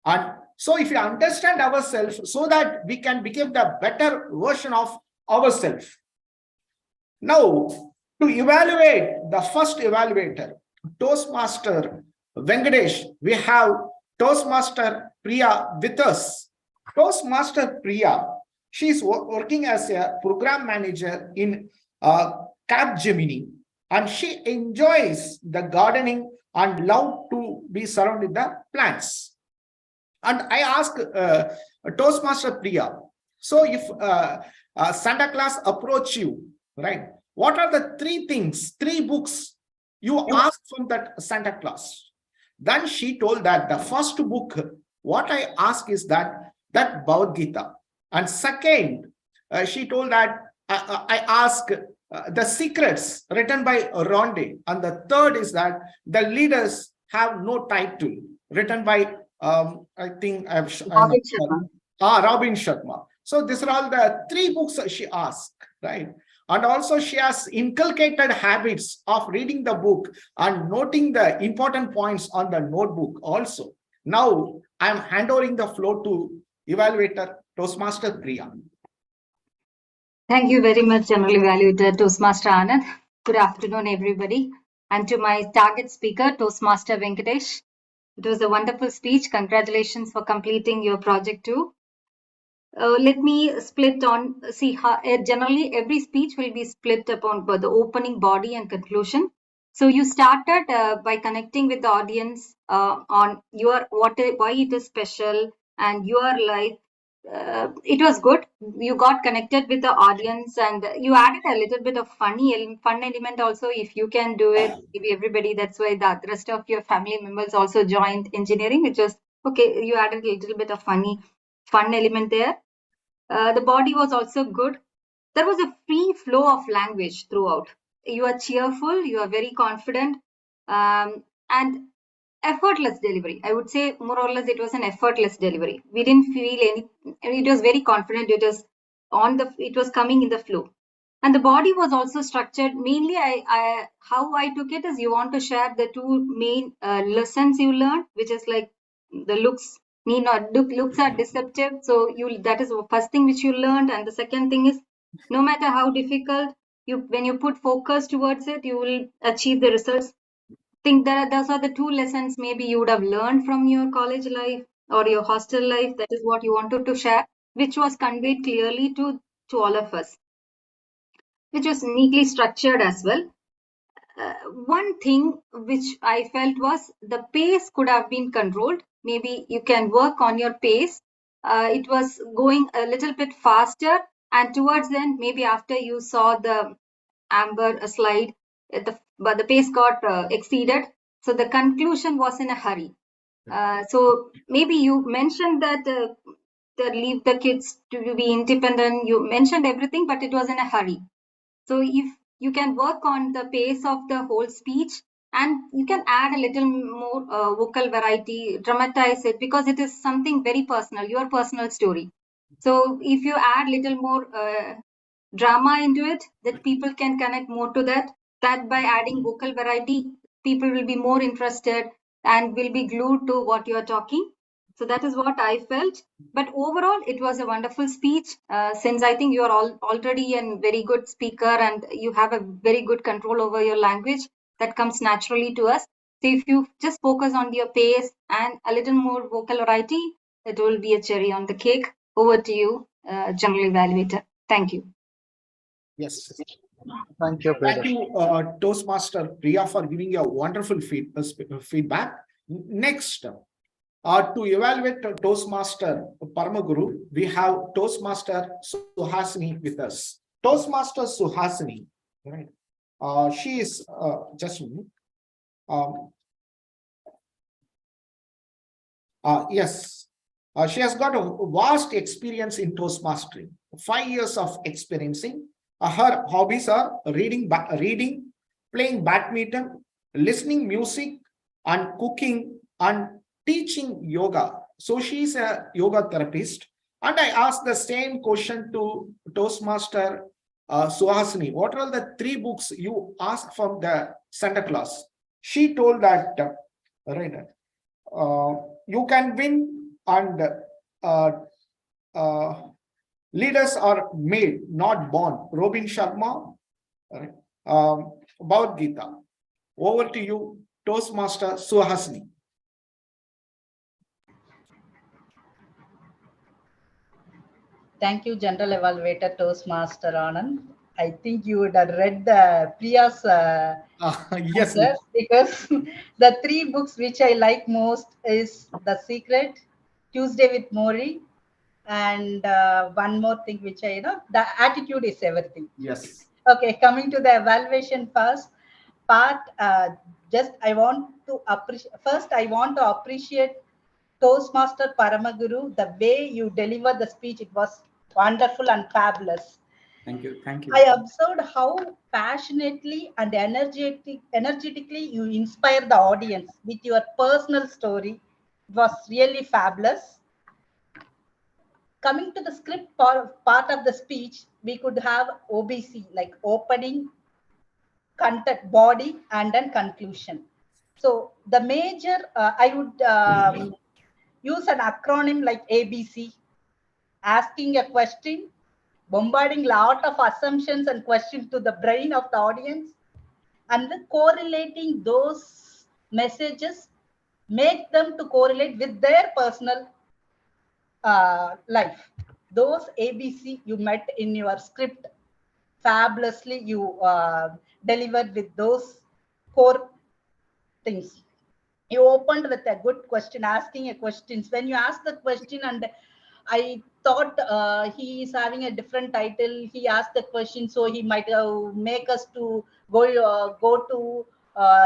And so if we understand ourselves, so that we can become the better version of ourselves. Now, to evaluate the first evaluator, Toastmaster Venkatesh, we have Toastmaster Priya with us. Toastmaster Priya, she is working as a program manager in Capgemini, and she enjoys the gardening and love to be surrounded with the plants. And I ask Toastmaster Priya, so if Santa Claus approach you, right, what are the three books you ask from that Santa Claus? Then she told that the first book, what I ask is that Bhagavad Gita. And second, she told that I ask the secrets written by Ronde. And the third is that the leaders have no title, written by I think Robin Sharma. So these are all the three books she asked, right? And also she has inculcated habits of reading the book and noting the important points on the notebook also. Now I'm handing the floor to evaluator Toastmaster Priya. Thank you very much, General Evaluator Toastmaster Anand. Good afternoon, everybody. And to my target speaker, Toastmaster Venkatesh. It was a wonderful speech. Congratulations for completing your project too. Let me split on, see how generally every speech will be split upon the opening body and conclusion. So you started by connecting with the audience on why it is special and your life. It was good. You got connected with the audience and you added a little bit of fun element also. If you can do it, maybe everybody, that's why the rest of your family members also joined engineering. It was okay. You added a little bit of fun element there. The body was also good. There was a free flow of language throughout. You are cheerful, you are very confident, and effortless delivery. I would say more or less it was an effortless delivery. We didn't feel any, it was very confident. It was coming in the flow. And the body was also structured. Mainly, how I took it is you want to share the two main lessons you learned, which is like the looks need not looks are deceptive. So that is the first thing which you learned, and the second thing is no matter how difficult when you put focus towards it, you will achieve the results. Think that those are the two lessons maybe you would have learned from your college life or your hostel life. That is what you wanted to share, which was conveyed clearly to all of us, which was neatly structured as well. One thing which I felt was the pace could have been controlled. Maybe you can work on your pace. It was going a little bit faster, and towards the end, maybe after you saw the amber slide, but the pace got exceeded. So the conclusion was in a hurry. So maybe you mentioned that leave the kids to be independent. You mentioned everything, but it was in a hurry. So if you can work on the pace of the whole speech, and you can add a little more vocal variety, dramatize it, because it is something very personal, your personal story. So if you add little more drama into it, that people can connect more to that by adding vocal variety, people will be more interested and will be glued to what you are talking. So that is what I felt. But overall, it was a wonderful speech. Since I think you are already a very good speaker and you have a very good control over your language, that comes naturally to us. So if you just focus on your pace and a little more vocal variety, it will be a cherry on the cake. Over to you, General Evaluator. Thank you. Yes. Thank you, Thank Priya. you, Toastmaster Priya, for giving a wonderful feedback. Next, to evaluate Toastmaster Paramaguru, we have Toastmaster Suhasini with us. Toastmaster Suhasini, right? She is just a minute. Yes, she has got a vast experience in Toastmastering. 5 years of experiencing. Her hobbies are reading, playing badminton, listening music, and cooking and teaching yoga. So she's a yoga therapist. And I asked the same question to Toastmaster Suhasini. What are the 3 books you asked from the Santa Claus? She told that, you can win, and leaders are made, not born. Robin Sharma, Bhagavad Gita. Over to you, Toastmaster Suhasini. Thank you, General Evaluator Toastmaster Anand. I think you would have read the Priya's yes, answer, because the 3 books which I like most is The Secret, Tuesday with Maury, and one more thing which the attitude is everything. Yes. Okay, coming to the evaluation first part, just I want to appreciate, first I want to appreciate Toastmaster Paramaguru, the way you deliver the speech, it was wonderful and fabulous. Thank you. Thank you. I observed how passionately and energetically you inspire the audience with your personal story. It was really fabulous. Coming to the script part of the speech, we could have OBC, like opening, content, body, and then conclusion. So the major, I would use an acronym like ABC, asking a question, bombarding lot of assumptions and questions to the brain of the audience, and then correlating those messages, make them to correlate with their personal life. Those ABC you met in your script, fabulously you delivered with those core things. You opened with a good question, asking a question. When you ask the question, and I thought he is having a different title, he asked the question, so he might make us to go to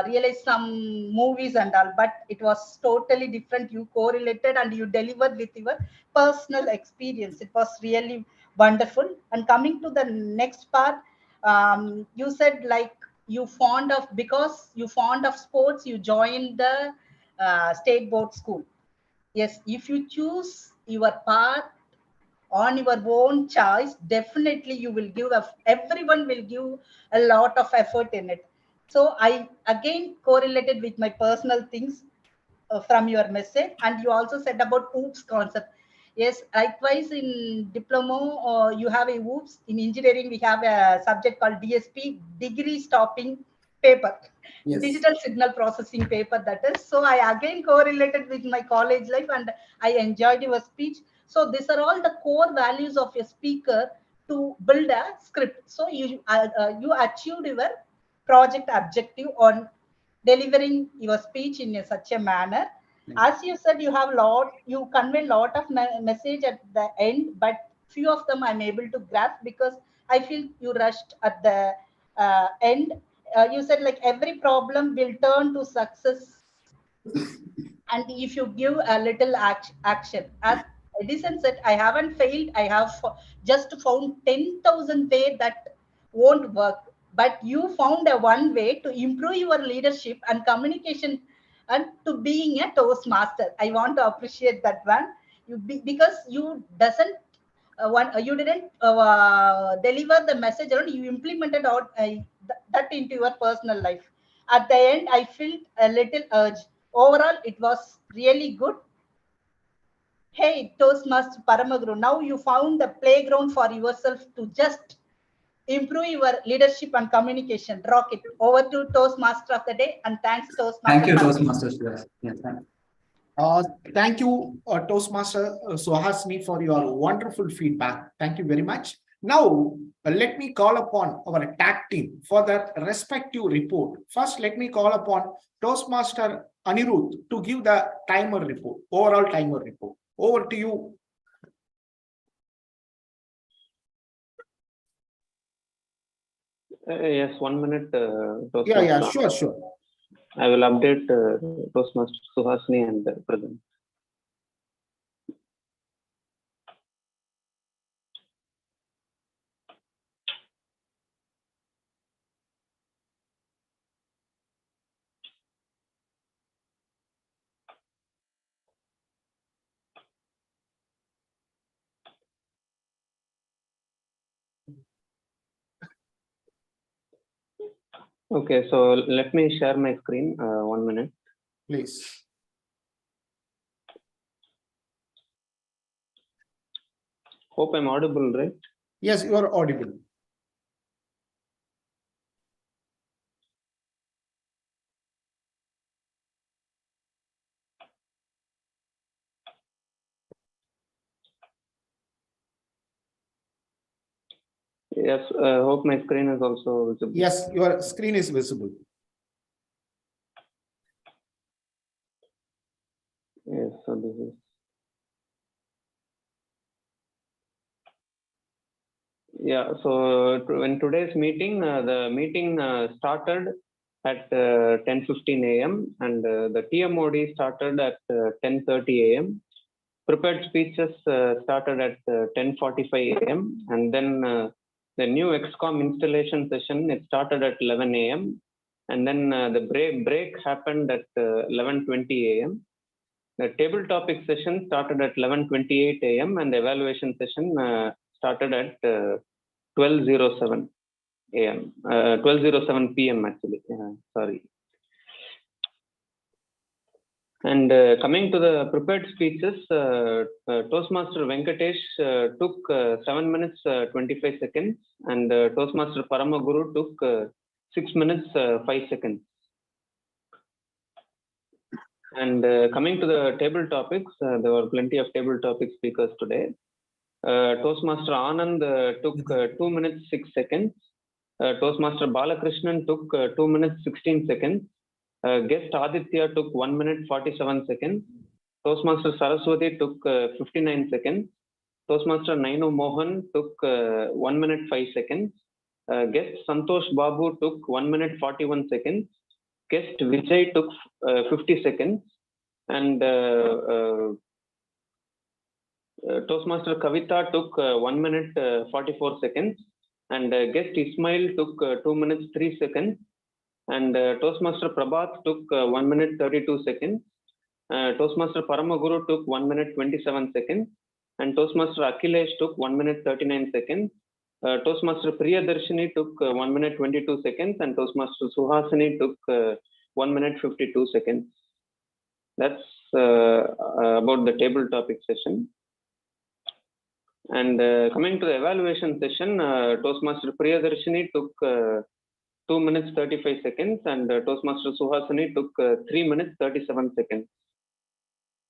realize some movies and all, but it was totally different. You correlated and you delivered with your personal experience. It was really wonderful. And coming to the next part, you said like because you fond of sports, you joined the state board school. Yes, if you choose your path on your own choice, definitely you will give, everyone will give a lot of effort in it. So I again correlated with my personal things from your message, and you also said about OOPS concept. Yes, likewise in diploma, you have a OOPS. In engineering, we have a subject called DSP, degree stopping paper. Yes. Digital signal processing paper, that is. So I again correlated with my college life, and I enjoyed your speech. So these are all the core values of a speaker to build a script. So you achieved your project objective on delivering your speech in such a manner. As you said, you convey lot of message at the end, but few of them I'm able to grasp because I feel you rushed at the end. You said like every problem will turn to success, and if you give a little action. As Edison said, I haven't failed, I have just found 10,000 ways that won't work, but you found a one way to improve your leadership and communication and to being a Toastmaster. I want to appreciate that one. Because you doesn't you didn't deliver the message around, you implemented out that into your personal life. At the end, I felt a little urge. Overall, it was really good. Hey, Toastmaster Paramaguru, now you found the playground for yourself to just improve your leadership and communication. Rock it. Over to Toastmaster of the day, and thanks, Toastmaster. Thank you, Toastmasters. Yes, thank you, Toastmaster Suhasini, for your wonderful feedback. Thank you very much. Now, let me call upon our tag team for the respective report. First, let me call upon Toastmaster Anirudh to give the timer report, overall timer report. Over to you. Yes, 1 minute. Yeah, sure. I will update Toastmaster Suhasini and present. Okay, so let me share my screen. 1 minute. Please. Hope I'm audible, right? Yes, you are audible. Yes, hope my screen is also visible. Yes, your screen is visible. Yes, so this is. Yeah, so in today's meeting, the meeting started at 10:15 a.m. and the TMOD started at 10:30 a.m. Prepared speeches started at 10:45 a.m. and then the new XCOM installation session, it started at 11 a.m. and then the break happened at 11:20 a.m. The table topic session started at 11:28 a.m. and the evaluation session started at 12:07 a.m. 12:07 p.m. actually. Sorry. And coming to the prepared speeches, Toastmaster Venkatesh took 7 minutes 25 seconds, and Toastmaster Paramaguru took 6 minutes 5 seconds. And coming to the table topics, there were plenty of table topic speakers today. Toastmaster Anand took 2 minutes 6 seconds. Toastmaster Balakrishnan took 2 minutes 16 seconds. Guest Aditya took 1 minute 47 seconds. Toastmaster Saraswati took 59 seconds. Toastmaster Nainu Mohan took 1 minute 5 seconds. Guest Santosh Babu took 1 minute 41 seconds. Guest Vijay took 50 seconds. And Toastmaster Kavita took 1 minute 44 seconds. And guest Ismail took 2 minutes 3 seconds. And Toastmaster Prabhat took 1 minute 32 seconds. Toastmaster Paramaguru took 1 minute 27 seconds. and Toastmaster Akhilesh took 1 minute 39 seconds. Toastmaster Priyadarshini took 1 minute 22 seconds, and Toastmaster Suhasini took 1 minute 52 seconds. That's about the table topic session. And coming to the evaluation session, Toastmaster Priyadarshini took 2 minutes 35 seconds, and Toastmaster Suhasini took 3 minutes 37 seconds.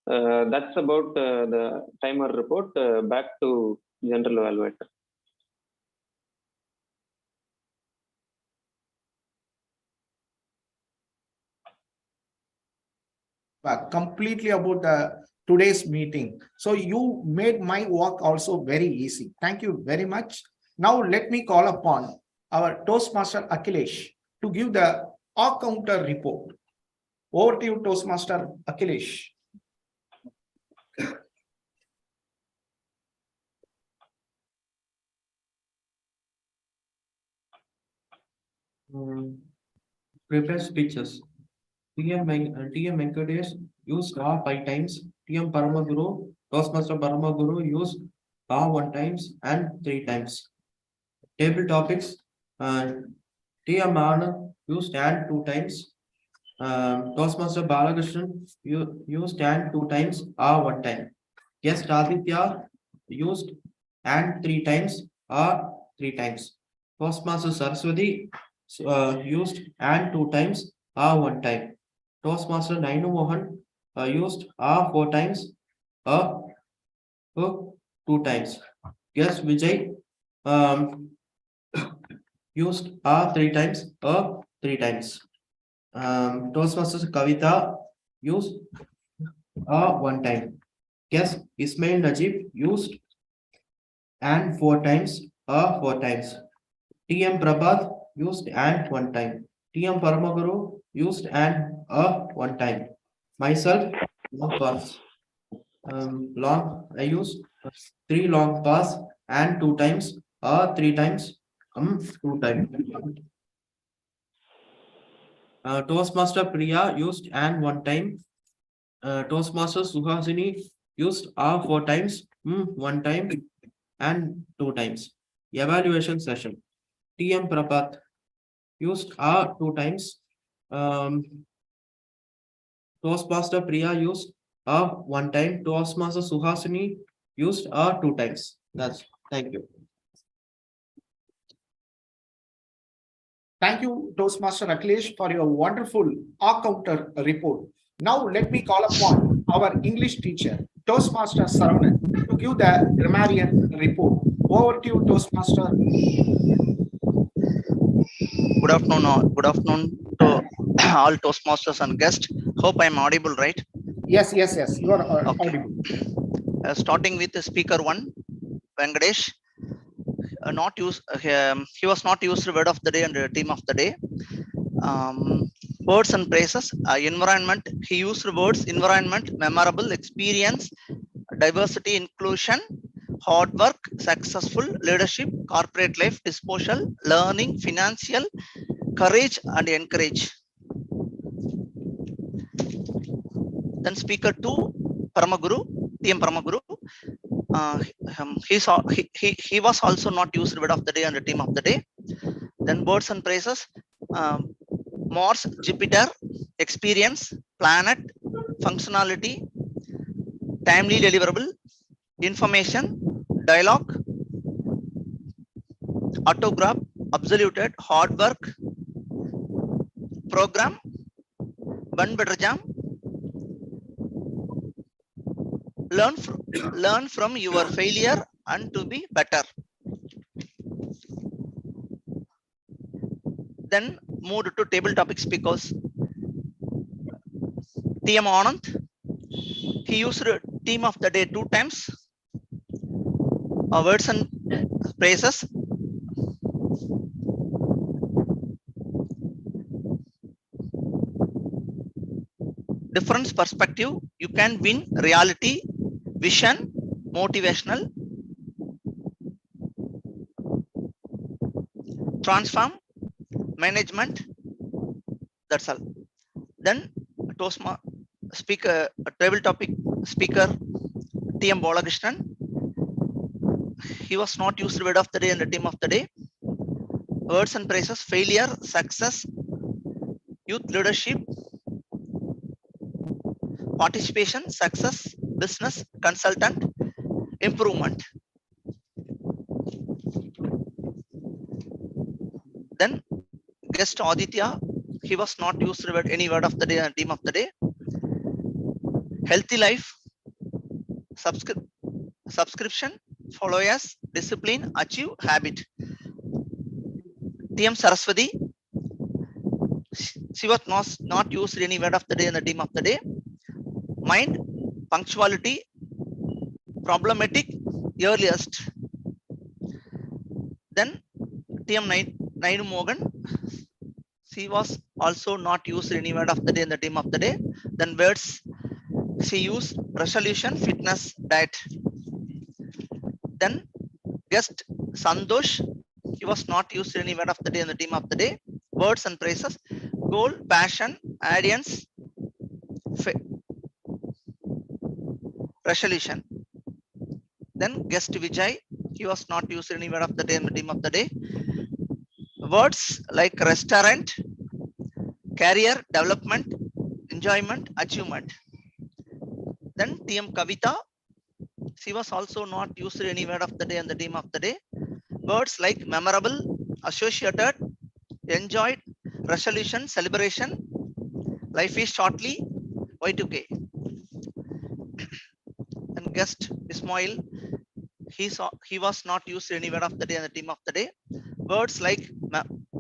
That's about the timer report. Back to general evaluator. Completely about today's meeting. So you made my work also very easy. Thank you very much. Now let me call upon our Toastmaster Akhilesh to give the counter report. Over to you, Toastmaster Akhilesh. Prepare speeches. TM Venkatesh used 5 times. TM Paramaguru, Toastmaster Paramaguru used 1 times and 3 times. Table topics. TM Anand used and 2 times. Toastmaster Balakrishnan used and 2 times, 1 time. Guest Aditya used and 3 times, 3 times. Toastmaster Saraswati used and 2 times, 1 time. Toastmaster Nainu Mohan used 4 times, 2 times. Guest Vijay used 3 times, 3 times. Toastmasters Kavita used 1 time. Guest Ismail Najib used and 4 times, 4 times. TM Prabhat used and 1 time. TM Paramaguru used and 1 time. Myself, long pass. I used 3 long pass and 2 times, 3 times, 2 times. Toastmaster Priya used and 1 time. Toastmaster Suhasini used 4 times, 1 time and 2 times. Evaluation session. TM Prabhat used 2 times. Toastmaster Priya used 1 time. Toastmaster Suhasini used 2 times. Thank you. Thank you, Toastmaster Akhilesh, for your wonderful counter report. Now let me call upon our English teacher, Toastmaster Saravanan, to give the grammarian report. Over to you, Toastmaster. Good afternoon to all Toastmasters and guests. Hope I am audible, right? Yes, you are audible. Starting with speaker 1, Venkatesh. He was not used word of the day and team of the day. Words and praises. Environment. He used words environment, memorable, experience, diversity, inclusion, hard work, successful, leadership, corporate life, disposal, learning, financial, courage, and encourage. Then speaker 2, Paramaguru, TM Paramaguru. He was also not used word of the day and the team of the day. Then words and praises. Mars, Jupiter, experience, planet, functionality, timely deliverable, information, dialogue, autograph, absoluted, hard work, program, one better jam, learn from your failure and to be better. Then moved to table topics because TM Anand, he used team of the day 2 times. Words and praises. Difference perspective, you can win, reality, vision, motivational, transform, management. That's all. Then Toastmaster speaker, table topic speaker TM Balakrishnan. he was not used word of the day and the team of the day. Words and praises: failure, success, youth leadership, participation, success, business, consultant, improvement. Then guest Aditya, he was not used word any word of the day and team of the day. Healthy life, subscription, followers, discipline, achieve, habit. TM Saraswati, she was not used any word of the day and the team of the day. Mind, punctuality, problematic, earliest. Then TM Naidu Morgan, she was also not used any word of the day and the team of the day. Then words, she used resolution, fitness, diet. Then guest Santosh, he was not used any word of the day and the team of the day. Words and praises: goal, passion, audience, resolution. Then guest Vijay, he was not used any word of the day and the team of the day. Words like restaurant, career, development, enjoyment, achievement. Then TM Kavita, she was also not used any word of the day and the team of the day. Words like memorable, associated, enjoyed, resolution, celebration, life is shortly, Y2K. And guest Ismail, he was not used any word of the day and the team of the day. Words like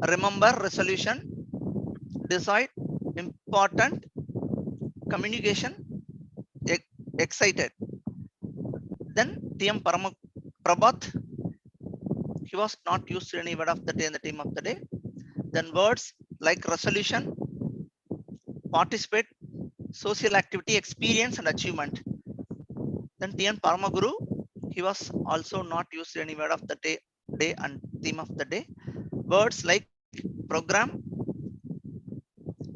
remember, resolution, decide, important, communication, excited. Then TM Prabhat, he was not used any word of the day and the team of the day. Then words like resolution, participate, social activity, experience and achievement. Then TN Paramaguru, he was also not used any word of the day and theme of the day. Words like program,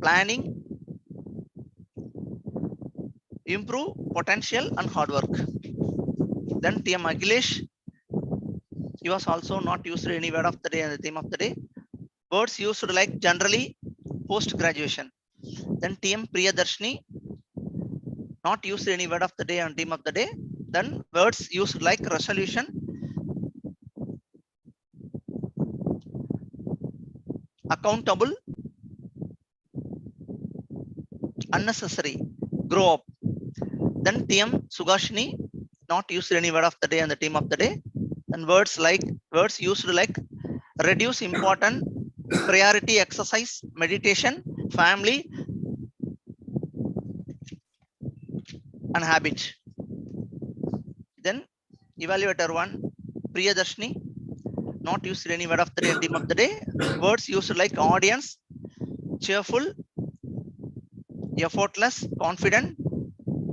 planning, improve, potential and hard work. Then TM Akhilesh, he was also not used any word of the day and the theme of the day. Words used like generally, post graduation. Then TM Priyadarshini, not used any word of the day and theme of the day. Then words used like resolution, accountable, unnecessary, grow up. Then TM Sugashini, not used any word of the day and the theme of the day. And words used like reduce, important, priority, exercise, meditation, family and habit. Then evaluator 1, Priyadarshini, not used any word of the day and theme of the day. Words used like audience, cheerful, effortless, confident,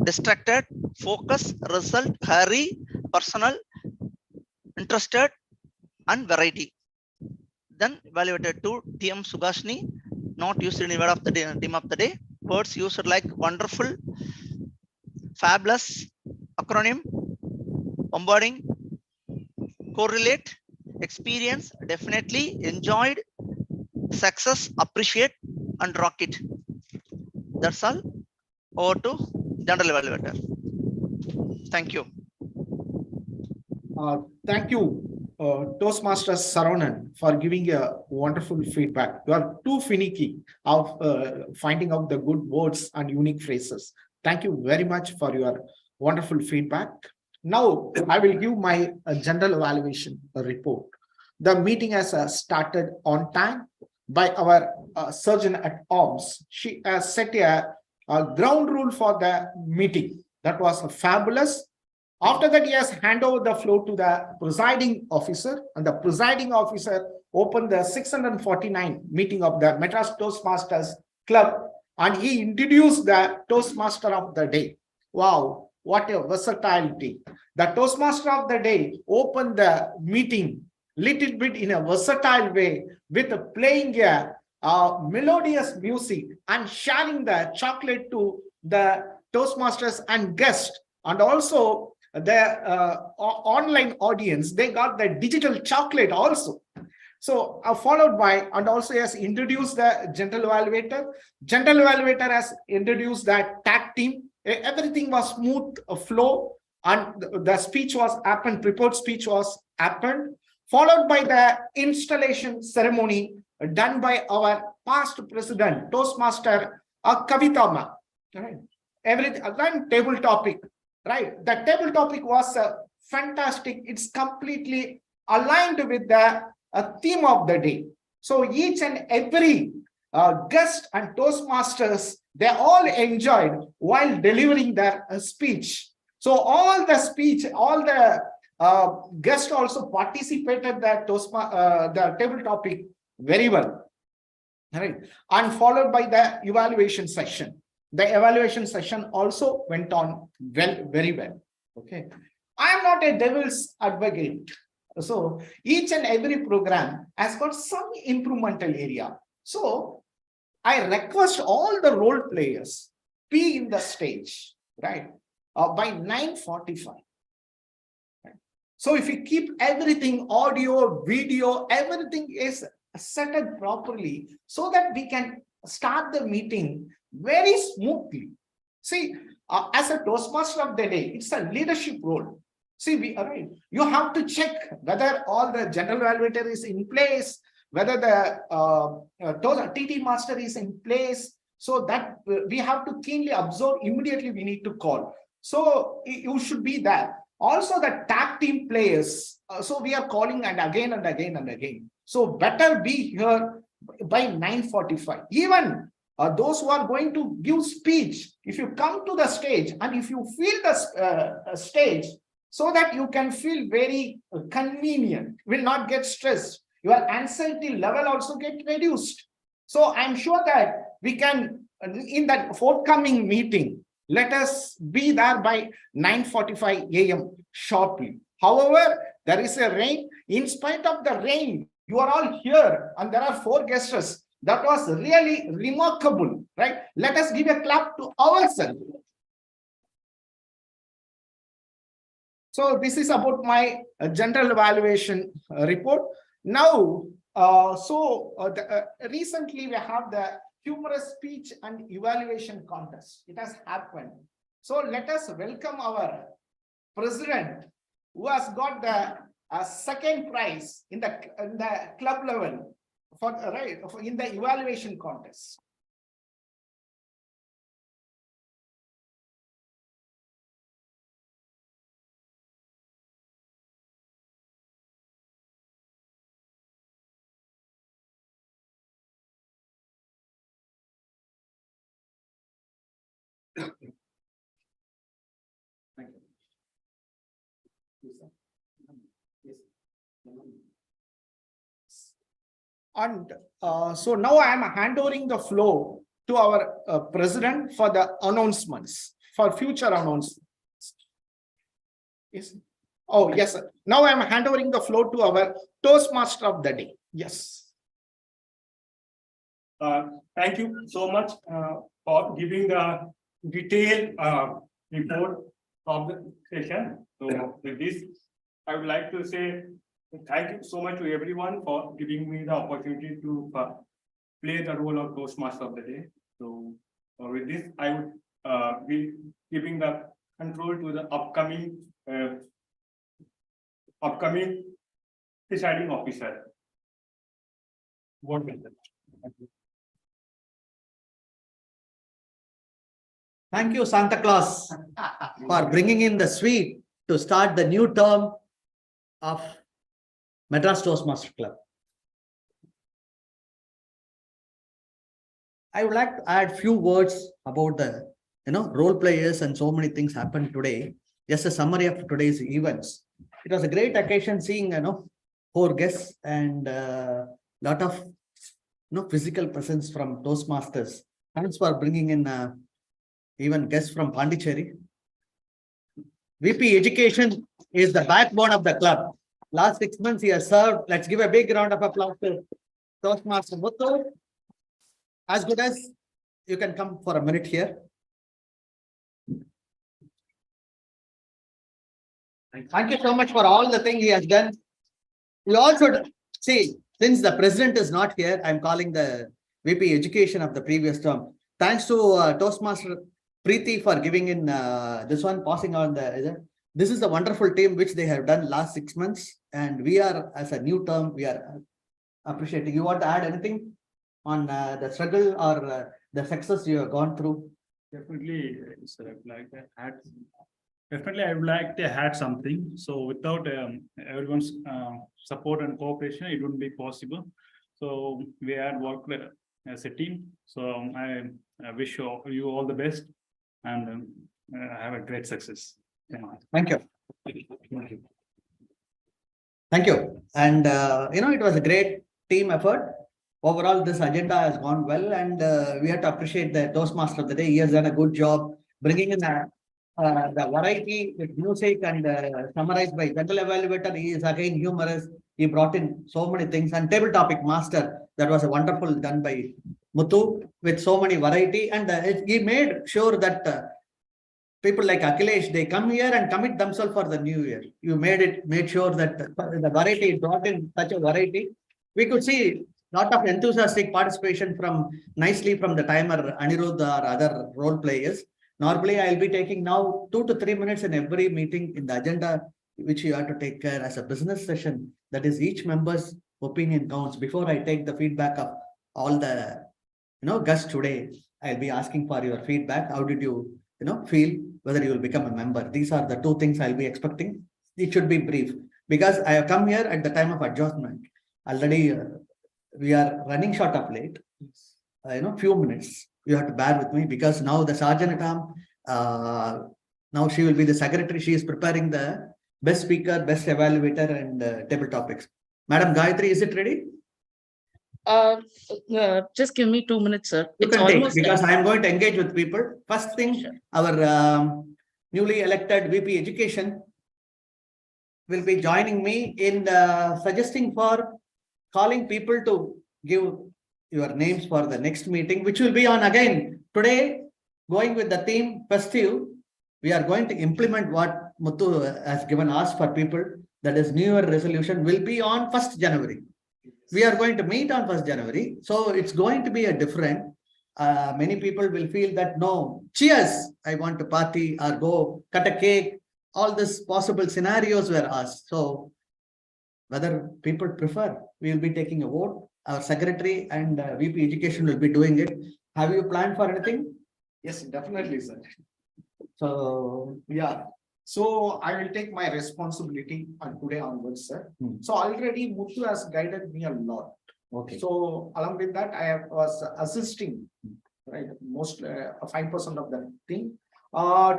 distracted, focus, result, hurry, personal, interested and variety. Then evaluated 2, TM Sugashni, not used any word of the day and theme of the day. Words used like wonderful, fabulous, acronym, bombarding, correlate, experience, definitely, enjoyed, success, appreciate and rocket. That's all. Over to general evaluator. Thank you. Thank you, Toastmasters Saronan, for giving a wonderful feedback. You are too finicky of finding out the good words and unique phrases. Thank you very much for your wonderful feedback. Now, I will give my general evaluation report. The meeting has started on time by our surgeon at arms. She has set a ground rule for the meeting. That was fabulous. After that, he has handed over the floor to the presiding officer, and the presiding officer opened the 649 meeting of the Madras Toastmasters Club, and he introduced the Toastmaster of the day. Wow, what a versatility. The Toastmaster of the day opened the meeting little bit in a versatile way with playing a melodious music and sharing the chocolate to the Toastmasters and guests, and also the online audience, they got the digital chocolate also. So followed by, and also has introduced the general evaluator. General evaluator has introduced that tag team. Everything was smooth flow, and the speech was happened, prepared speech was happened, followed by the installation ceremony done by our past president, Toastmaster Kavita Ma. Right. Everything again, table topic. Right. The table topic was fantastic. It's completely aligned with the theme of the day. So each and every guest and Toastmasters, they all enjoyed while delivering their speech. So all the speech, all the guests also participated the table topic very well. Right. And followed by the evaluation session. The evaluation session also went on well, very well. Okay. I am not a devil's advocate. So each and every program has got some improvmental area. So I request all the role players be in the stage, right, by 9:45. Right? So if you keep everything, audio, video, everything is set up properly so that we can start the meeting very smoothly. See, as a Toastmaster of the day, it's a leadership role. See, you have to check whether all the general evaluator is in place, whether the TT master is in place, so that we have to keenly observe. Immediately we need to call. So you should be there. Also the tag team players. So we are calling and again and again and again. So better be here by 9:45. Even those who are going to give speech, if you come to the stage and if you feel the stage, so that you can feel very convenient, will not get stressed, your anxiety level also get reduced. So I'm sure that we can, in that forthcoming meeting, let us be there by 9:45 a.m. sharply. However, there is a rain. In spite of the rain, you are all here and there are 4 guests. That was really remarkable, right? Let us give a clap to ourselves. So this is about my general evaluation report. Now, recently we have the humorous speech and evaluation contest. It has happened. So let us welcome our president, who has got the second prize in the club level in the evaluation contest. Thank you. And so now I am handing the floor to our president for the announcements, for future announcements. Yes. Oh, yes, sir. Now I am handing the floor to our Toastmaster of the day. Yes. Thank you so much for giving the detailed report of the session. So with this, I would like to say thank you so much to everyone for giving me the opportunity to play the role of Toastmaster of the day. So with this, I would be giving the control to the upcoming presiding officer. Thank you. Thank you, Santa Claus, for bringing in the sweet to start the new term of Madras Toastmaster Club. I would like to add few words about the role players, and so many things happened today. Just a summary of today's events. It was a great occasion seeing 4 guests and lot of physical presence from Toastmasters. Thanks for bringing in even guests from Pondicherry. VP Education is the backbone of the club. Last 6 months he has served. Let's give a big round of applause to Toastmaster Muthu. As good as you can come for a minute here. Thank you so much for all the thing he has done. You also see, since the president is not here, I'm calling the VP Education of the previous term. Thanks to Toastmaster Preeti for giving in this one, passing on the. This is a wonderful team which they have done last 6 months, and we are as a new term we are appreciating. You want to add anything on the struggle or the success you have gone through? Definitely, definitely, I would like to add something. So without everyone's support and cooperation, it wouldn't be possible. So we had worked as a team. So I wish you all the best and have a great success. Thank you. Thank you. And it was a great team effort. Overall, this agenda has gone well, and we have to appreciate the Toastmaster of the day. He has done a good job bringing in the variety with music and summarized by general evaluator. He is again humorous. He brought in so many things, and table topic master, that was a wonderful done by Muthu with so many variety, and he made sure that people like Akhilesh, they come here and commit themselves for the new year. You made sure that the variety brought in such a variety. We could see lot of enthusiastic participation from the timer Anirudh or other role players. Normally, I'll be taking now 2 to 3 minutes in every meeting in the agenda, which you have to take care as a business session. That is, each member's opinion counts. Before I take the feedback of all the guests today, I'll be asking for your feedback. How did you feel, whether you will become a member? These are the 2 things I'll be expecting. It should be brief because I have come here at the time of adjustment. Already we are running short of late. Few minutes. You have to bear with me because now the Sergeant now she will be the secretary. She is preparing the best speaker, best evaluator, and table topics. Madam Gayatri, is it ready? Just give me 2 minutes, sir. You It's can take, almost because done. I am going to engage with people. First thing, our newly elected VP Education will be joining me in suggesting for calling people to give your names for the next meeting, which will be on again today, going with the theme festive. We are going to implement what Muthu has given us for people. That is, New Year resolution will be on 1st January. We are going to meet on 1st January. So it's going to be a different. Many people will feel that no, cheers, I want to party or go cut a cake. All these possible scenarios were asked. So whether people prefer, we will be taking a vote. Our secretary and VP Education will be doing it. Have you planned for anything? Yes, definitely, sir. So yeah. So I will take my responsibility today onwards, sir. So already Muthu has guided me a lot. Okay. So along with that, I was assisting, right? Most 5% of the thing.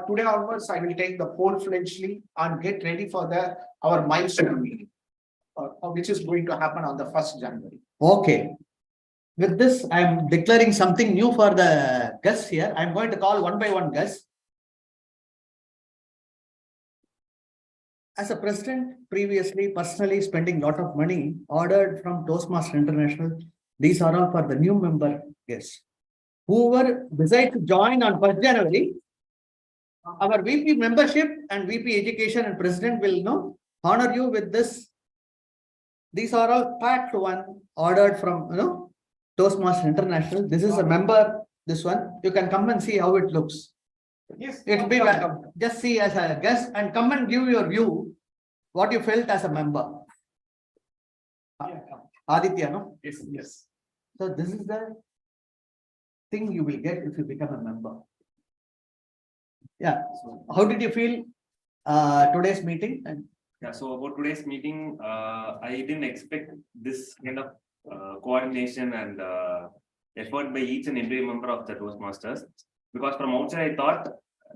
Today onwards, I will take the full-fledgedly and get ready for our milestone meeting, which is going to happen on the 1st January. Okay. With this, I am declaring something new for the guests here. I am going to call one by one guests. As a president, previously, personally spending a lot of money ordered from Toastmaster International. These are all for the new member guests. Whoever decides to join on 1st January, our VP membership and VP Education and President will honor you with this. These are all packed one ordered from Toastmaster International. This is a member. This one you can come and see how it looks. Yes, it'll be welcome. Just see as a guest and come and give your view, what you felt as a member. Aditya, no? Yes, yes. So this is the thing you will get if you become a member. Yeah. So how did you feel today's meeting? Yeah, so about today's meeting, I didn't expect this kind of coordination and effort by each and every member of the Toastmasters. Because from outside, I thought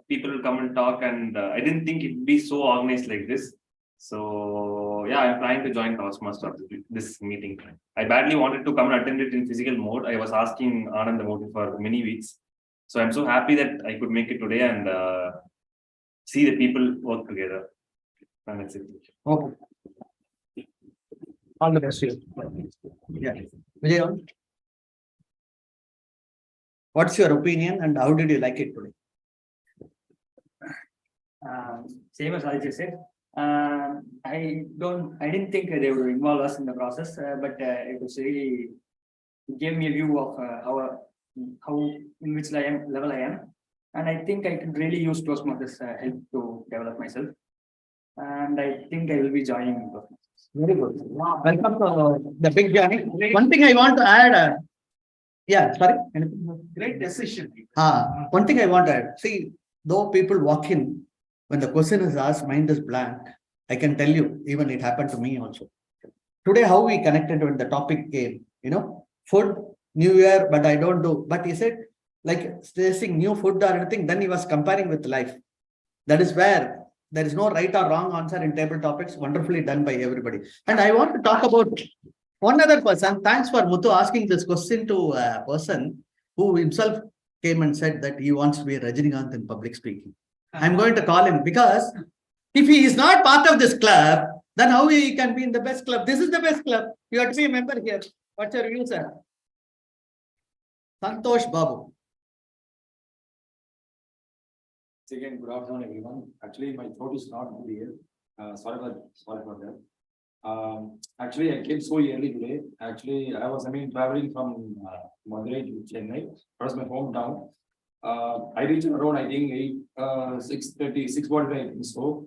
people will come and talk, and I didn't think it'd be so organized like this. So yeah, I'm planning to join Toastmasters this meeting. I badly wanted to come and attend it in physical mode. I was asking Anand about it for many weeks. So I'm so happy that I could make it today and see the people work together. And that's it. Okay. All the best to you. Yeah. Vijay, what's your opinion and how did you like it today? Same as Aditya said, I didn't think they would involve us in the process, but it was really gave me a view of how in which level I am, and I think I could really use Toastmasters help to develop myself, and I think I will be joining Toastmasters. Very good. Welcome to the big journey. One thing I want to add. Yeah, sorry. Great decision. One thing I want to add. See, though people walk in, when the question is asked, mind is blank. I can tell you, even it happened to me also. Today, how we connected when the topic came, food, New Year, but I don't do. But he said, like tasting new food or anything, then he was comparing with life. That is where there is no right or wrong answer in table topics, wonderfully done by everybody. And I want to talk about one other person. Thanks for Muthu asking this question to a person who himself came and said that he wants to be a Rajinikanth in public speaking. I'm going to call him because if he is not part of this club, then how he can be in the best club? This is the best club. You have to be a member here. What's your view, sir? Santosh Babu. Again, good afternoon, everyone. Actually, my throat is not good here. Sorry for that. Actually, I came so early today. Actually, I was traveling from Madurai to Chennai. That was my hometown. I reached around, I think, 6:30, 6:45. So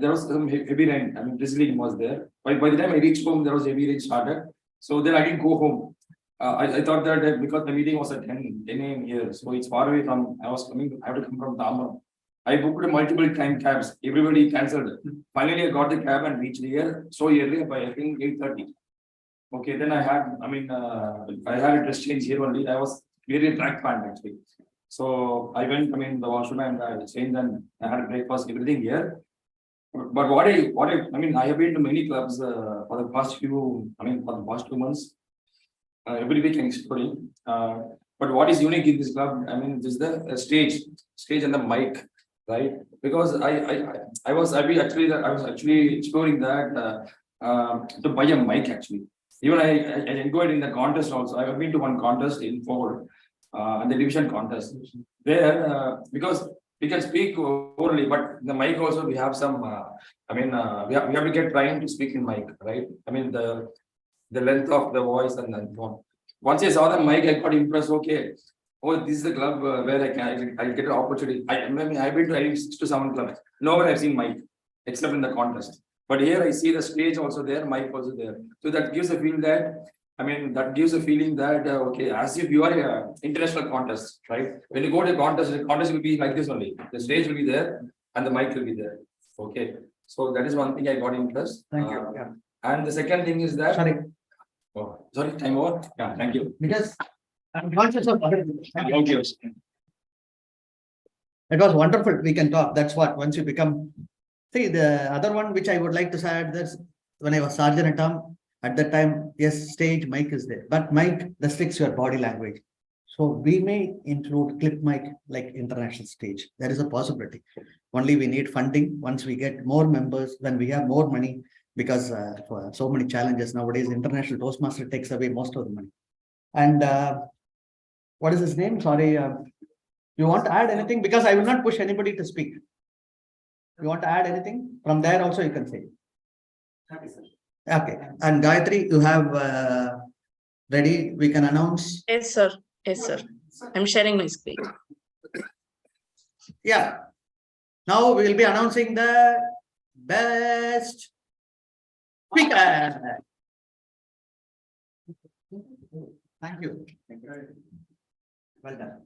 there was some heavy rain. Drizzling was there. By the time I reached home, there was heavy rain started. So then I didn't go home. I thought that because the meeting was at 10 a.m. here, so it's far away from. I have to come from Tamil. I booked multiple time cabs. Everybody cancelled. Finally, I got the cab and reached here so early by I think 8:30. Okay, then I had a dress change here only. I was wearing a track pant actually. So I went, the washroom and I changed and I had breakfast, everything here. But I have been to many clubs for the past 2 months. Every week I'm exploring. But what is unique in this club? This is the stage and the mic, right? Because I was actually exploring that to buy a mic actually. Even I enjoyed in the contest also. I have been to one contest in Ford, and the division contest. There, because we can speak orally, but the mic also we have some. We have to get trained to speak in mic, right? The length of the voice and then on. Once I saw the mic, I got impressed. Okay, this is the club where I get an opportunity. I've been to 6 to 7 clubs. Nowhere I've seen mic except in the contest. But here I see the stage also there, mic also there. So that gives a feel that okay, as if you are an international contest, right? When you go to a contest, the contest will be like this only. The stage will be there and the mic will be there. Okay, so that is one thing I got impressed. Thank you. Yeah. And the second thing is that. Sorry, time over. Yeah, thank you. Because I'm conscious of other things. Okay. It was wonderful. We can talk. That's what once you become. See, the other one which I would like to say that's when I was Sergeant at arms, at that time, yes, stage mic is there, but mic restricts your body language. So we may include clip mic like international stage. There is a possibility. Only we need funding. Once we get more members, when we have more money, because for so many challenges nowadays, International Toastmaster takes away most of the money. And what is his name? Sorry, you want to add anything? Because I will not push anybody to speak. You want to add anything? From there also you can say. Okay. And Gayatri, you have ready? We can announce. Yes, sir. Yes, sir. I'm sharing my screen. Yeah. Now we will be announcing the best speaker. Thank you. Well done.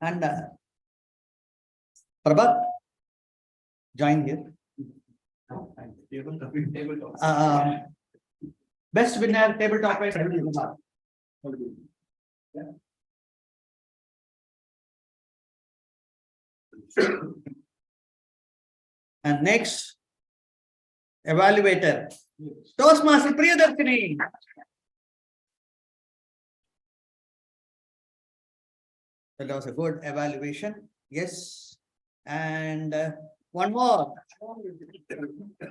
And Prabhat, join here. Best winner, table topic. And next, evaluator, Toastmaster Priyadarshini. That was a good evaluation. Yes. And one more.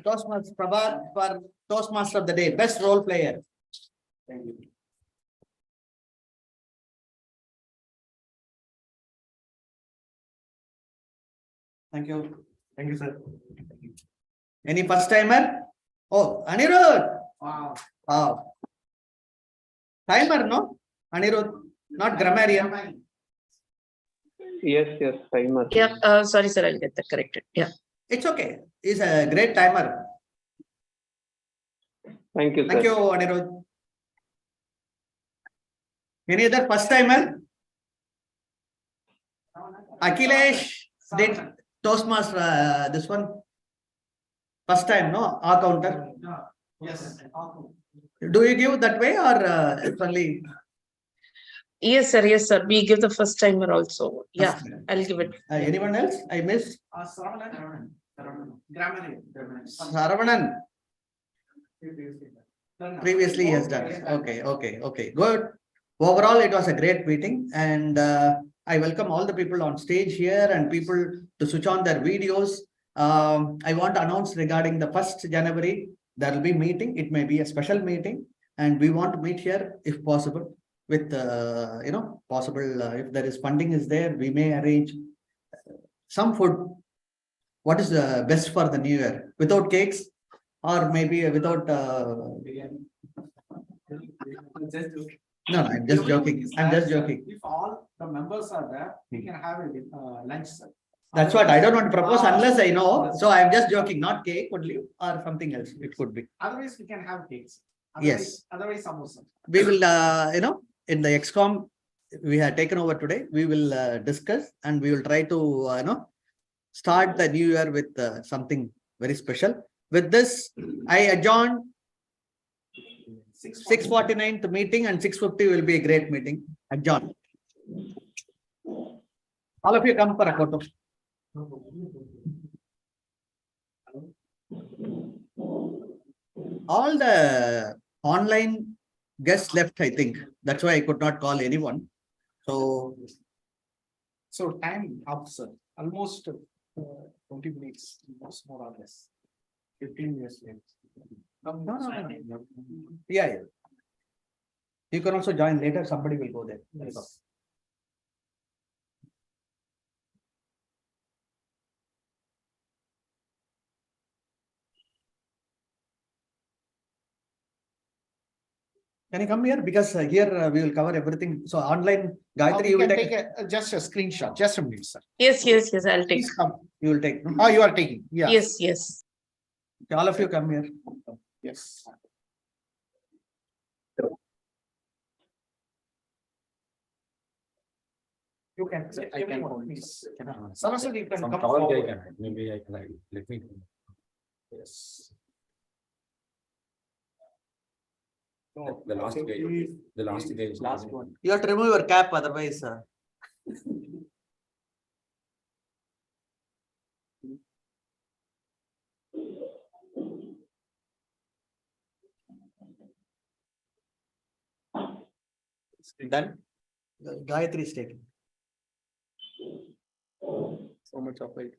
Toastmaster Prabhat for Toastmaster of the Day, best role player. Thank you. Thank you. Thank you, sir. Any first timer? Oh, Anirudh. Wow. Wow. Timer, no? Anirudh, not grammarian. Yes, timer. Yeah, sorry, sir, I'll get that corrected. Yeah. It's okay. He's a great timer. Thank you, sir. Thank you, Anirudh. Any other first timer? Akhilesh did Toastmaster this one. First time, no? R counter. Yes. Do you give that way or it's only? Yes, sir. Yes, sir. We give the first timer also. Yeah, First time. I'll give it. Anyone else? I missed. Grammar. Saravanan. Previously he has done. Okay. Good. Overall, it was a great meeting, and I welcome all the people on stage here and people to switch on their videos. I want to announce regarding the 1st January, there will be meeting. It may be a special meeting, and we want to meet here if possible with, possible if there is funding is there, we may arrange some food. What is the best for the new year? Without cakes or maybe without... No, I'm just joking. I'm just joking. If all the members are there, we can have a lunch. That's what I don't want to propose unless I know. So I'm just joking, not cake only or something else. It could be. Otherwise, we can have cakes. Yes. Otherwise, samosa. We will, in the XCOM we have taken over today, we will discuss and we will try to, start the new year with something very special. With this, I adjourn 6:49 the meeting and 6:50 will be a great meeting. Adjourn. All of you come for a photo. All the online guests left, I think. That's why I could not call anyone. So time up, sir. Almost 20 minutes, more or less. 15 minutes late. No. Yeah. You can also join later. Somebody will go there. Yes. Can you come here? Because here we will cover everything. So online, Gayatri, We you will can take just a screenshot. Just a minute, sir. Yes, I'll take. Please come. You will take. Oh, you are taking. Yeah. Yes. All of you come here. Yes. You can. I can hold this. Saraswati, you can come forward. Maybe I can let me. Yes. No, the last day. The last day is last one. You have to remove your cap, otherwise. Done. Gayatri is taking. So much of it.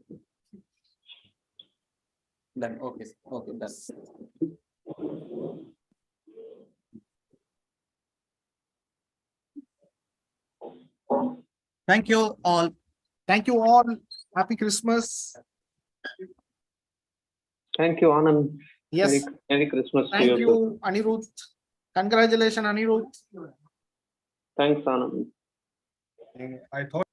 Done. Okay. Done. Thank you all. Thank you all. Happy Christmas. Thank you, Anand. Yes. Merry Christmas to Thank you. you, Anirudh. Congratulations, Anirudh. Thanks, Anand. I thought.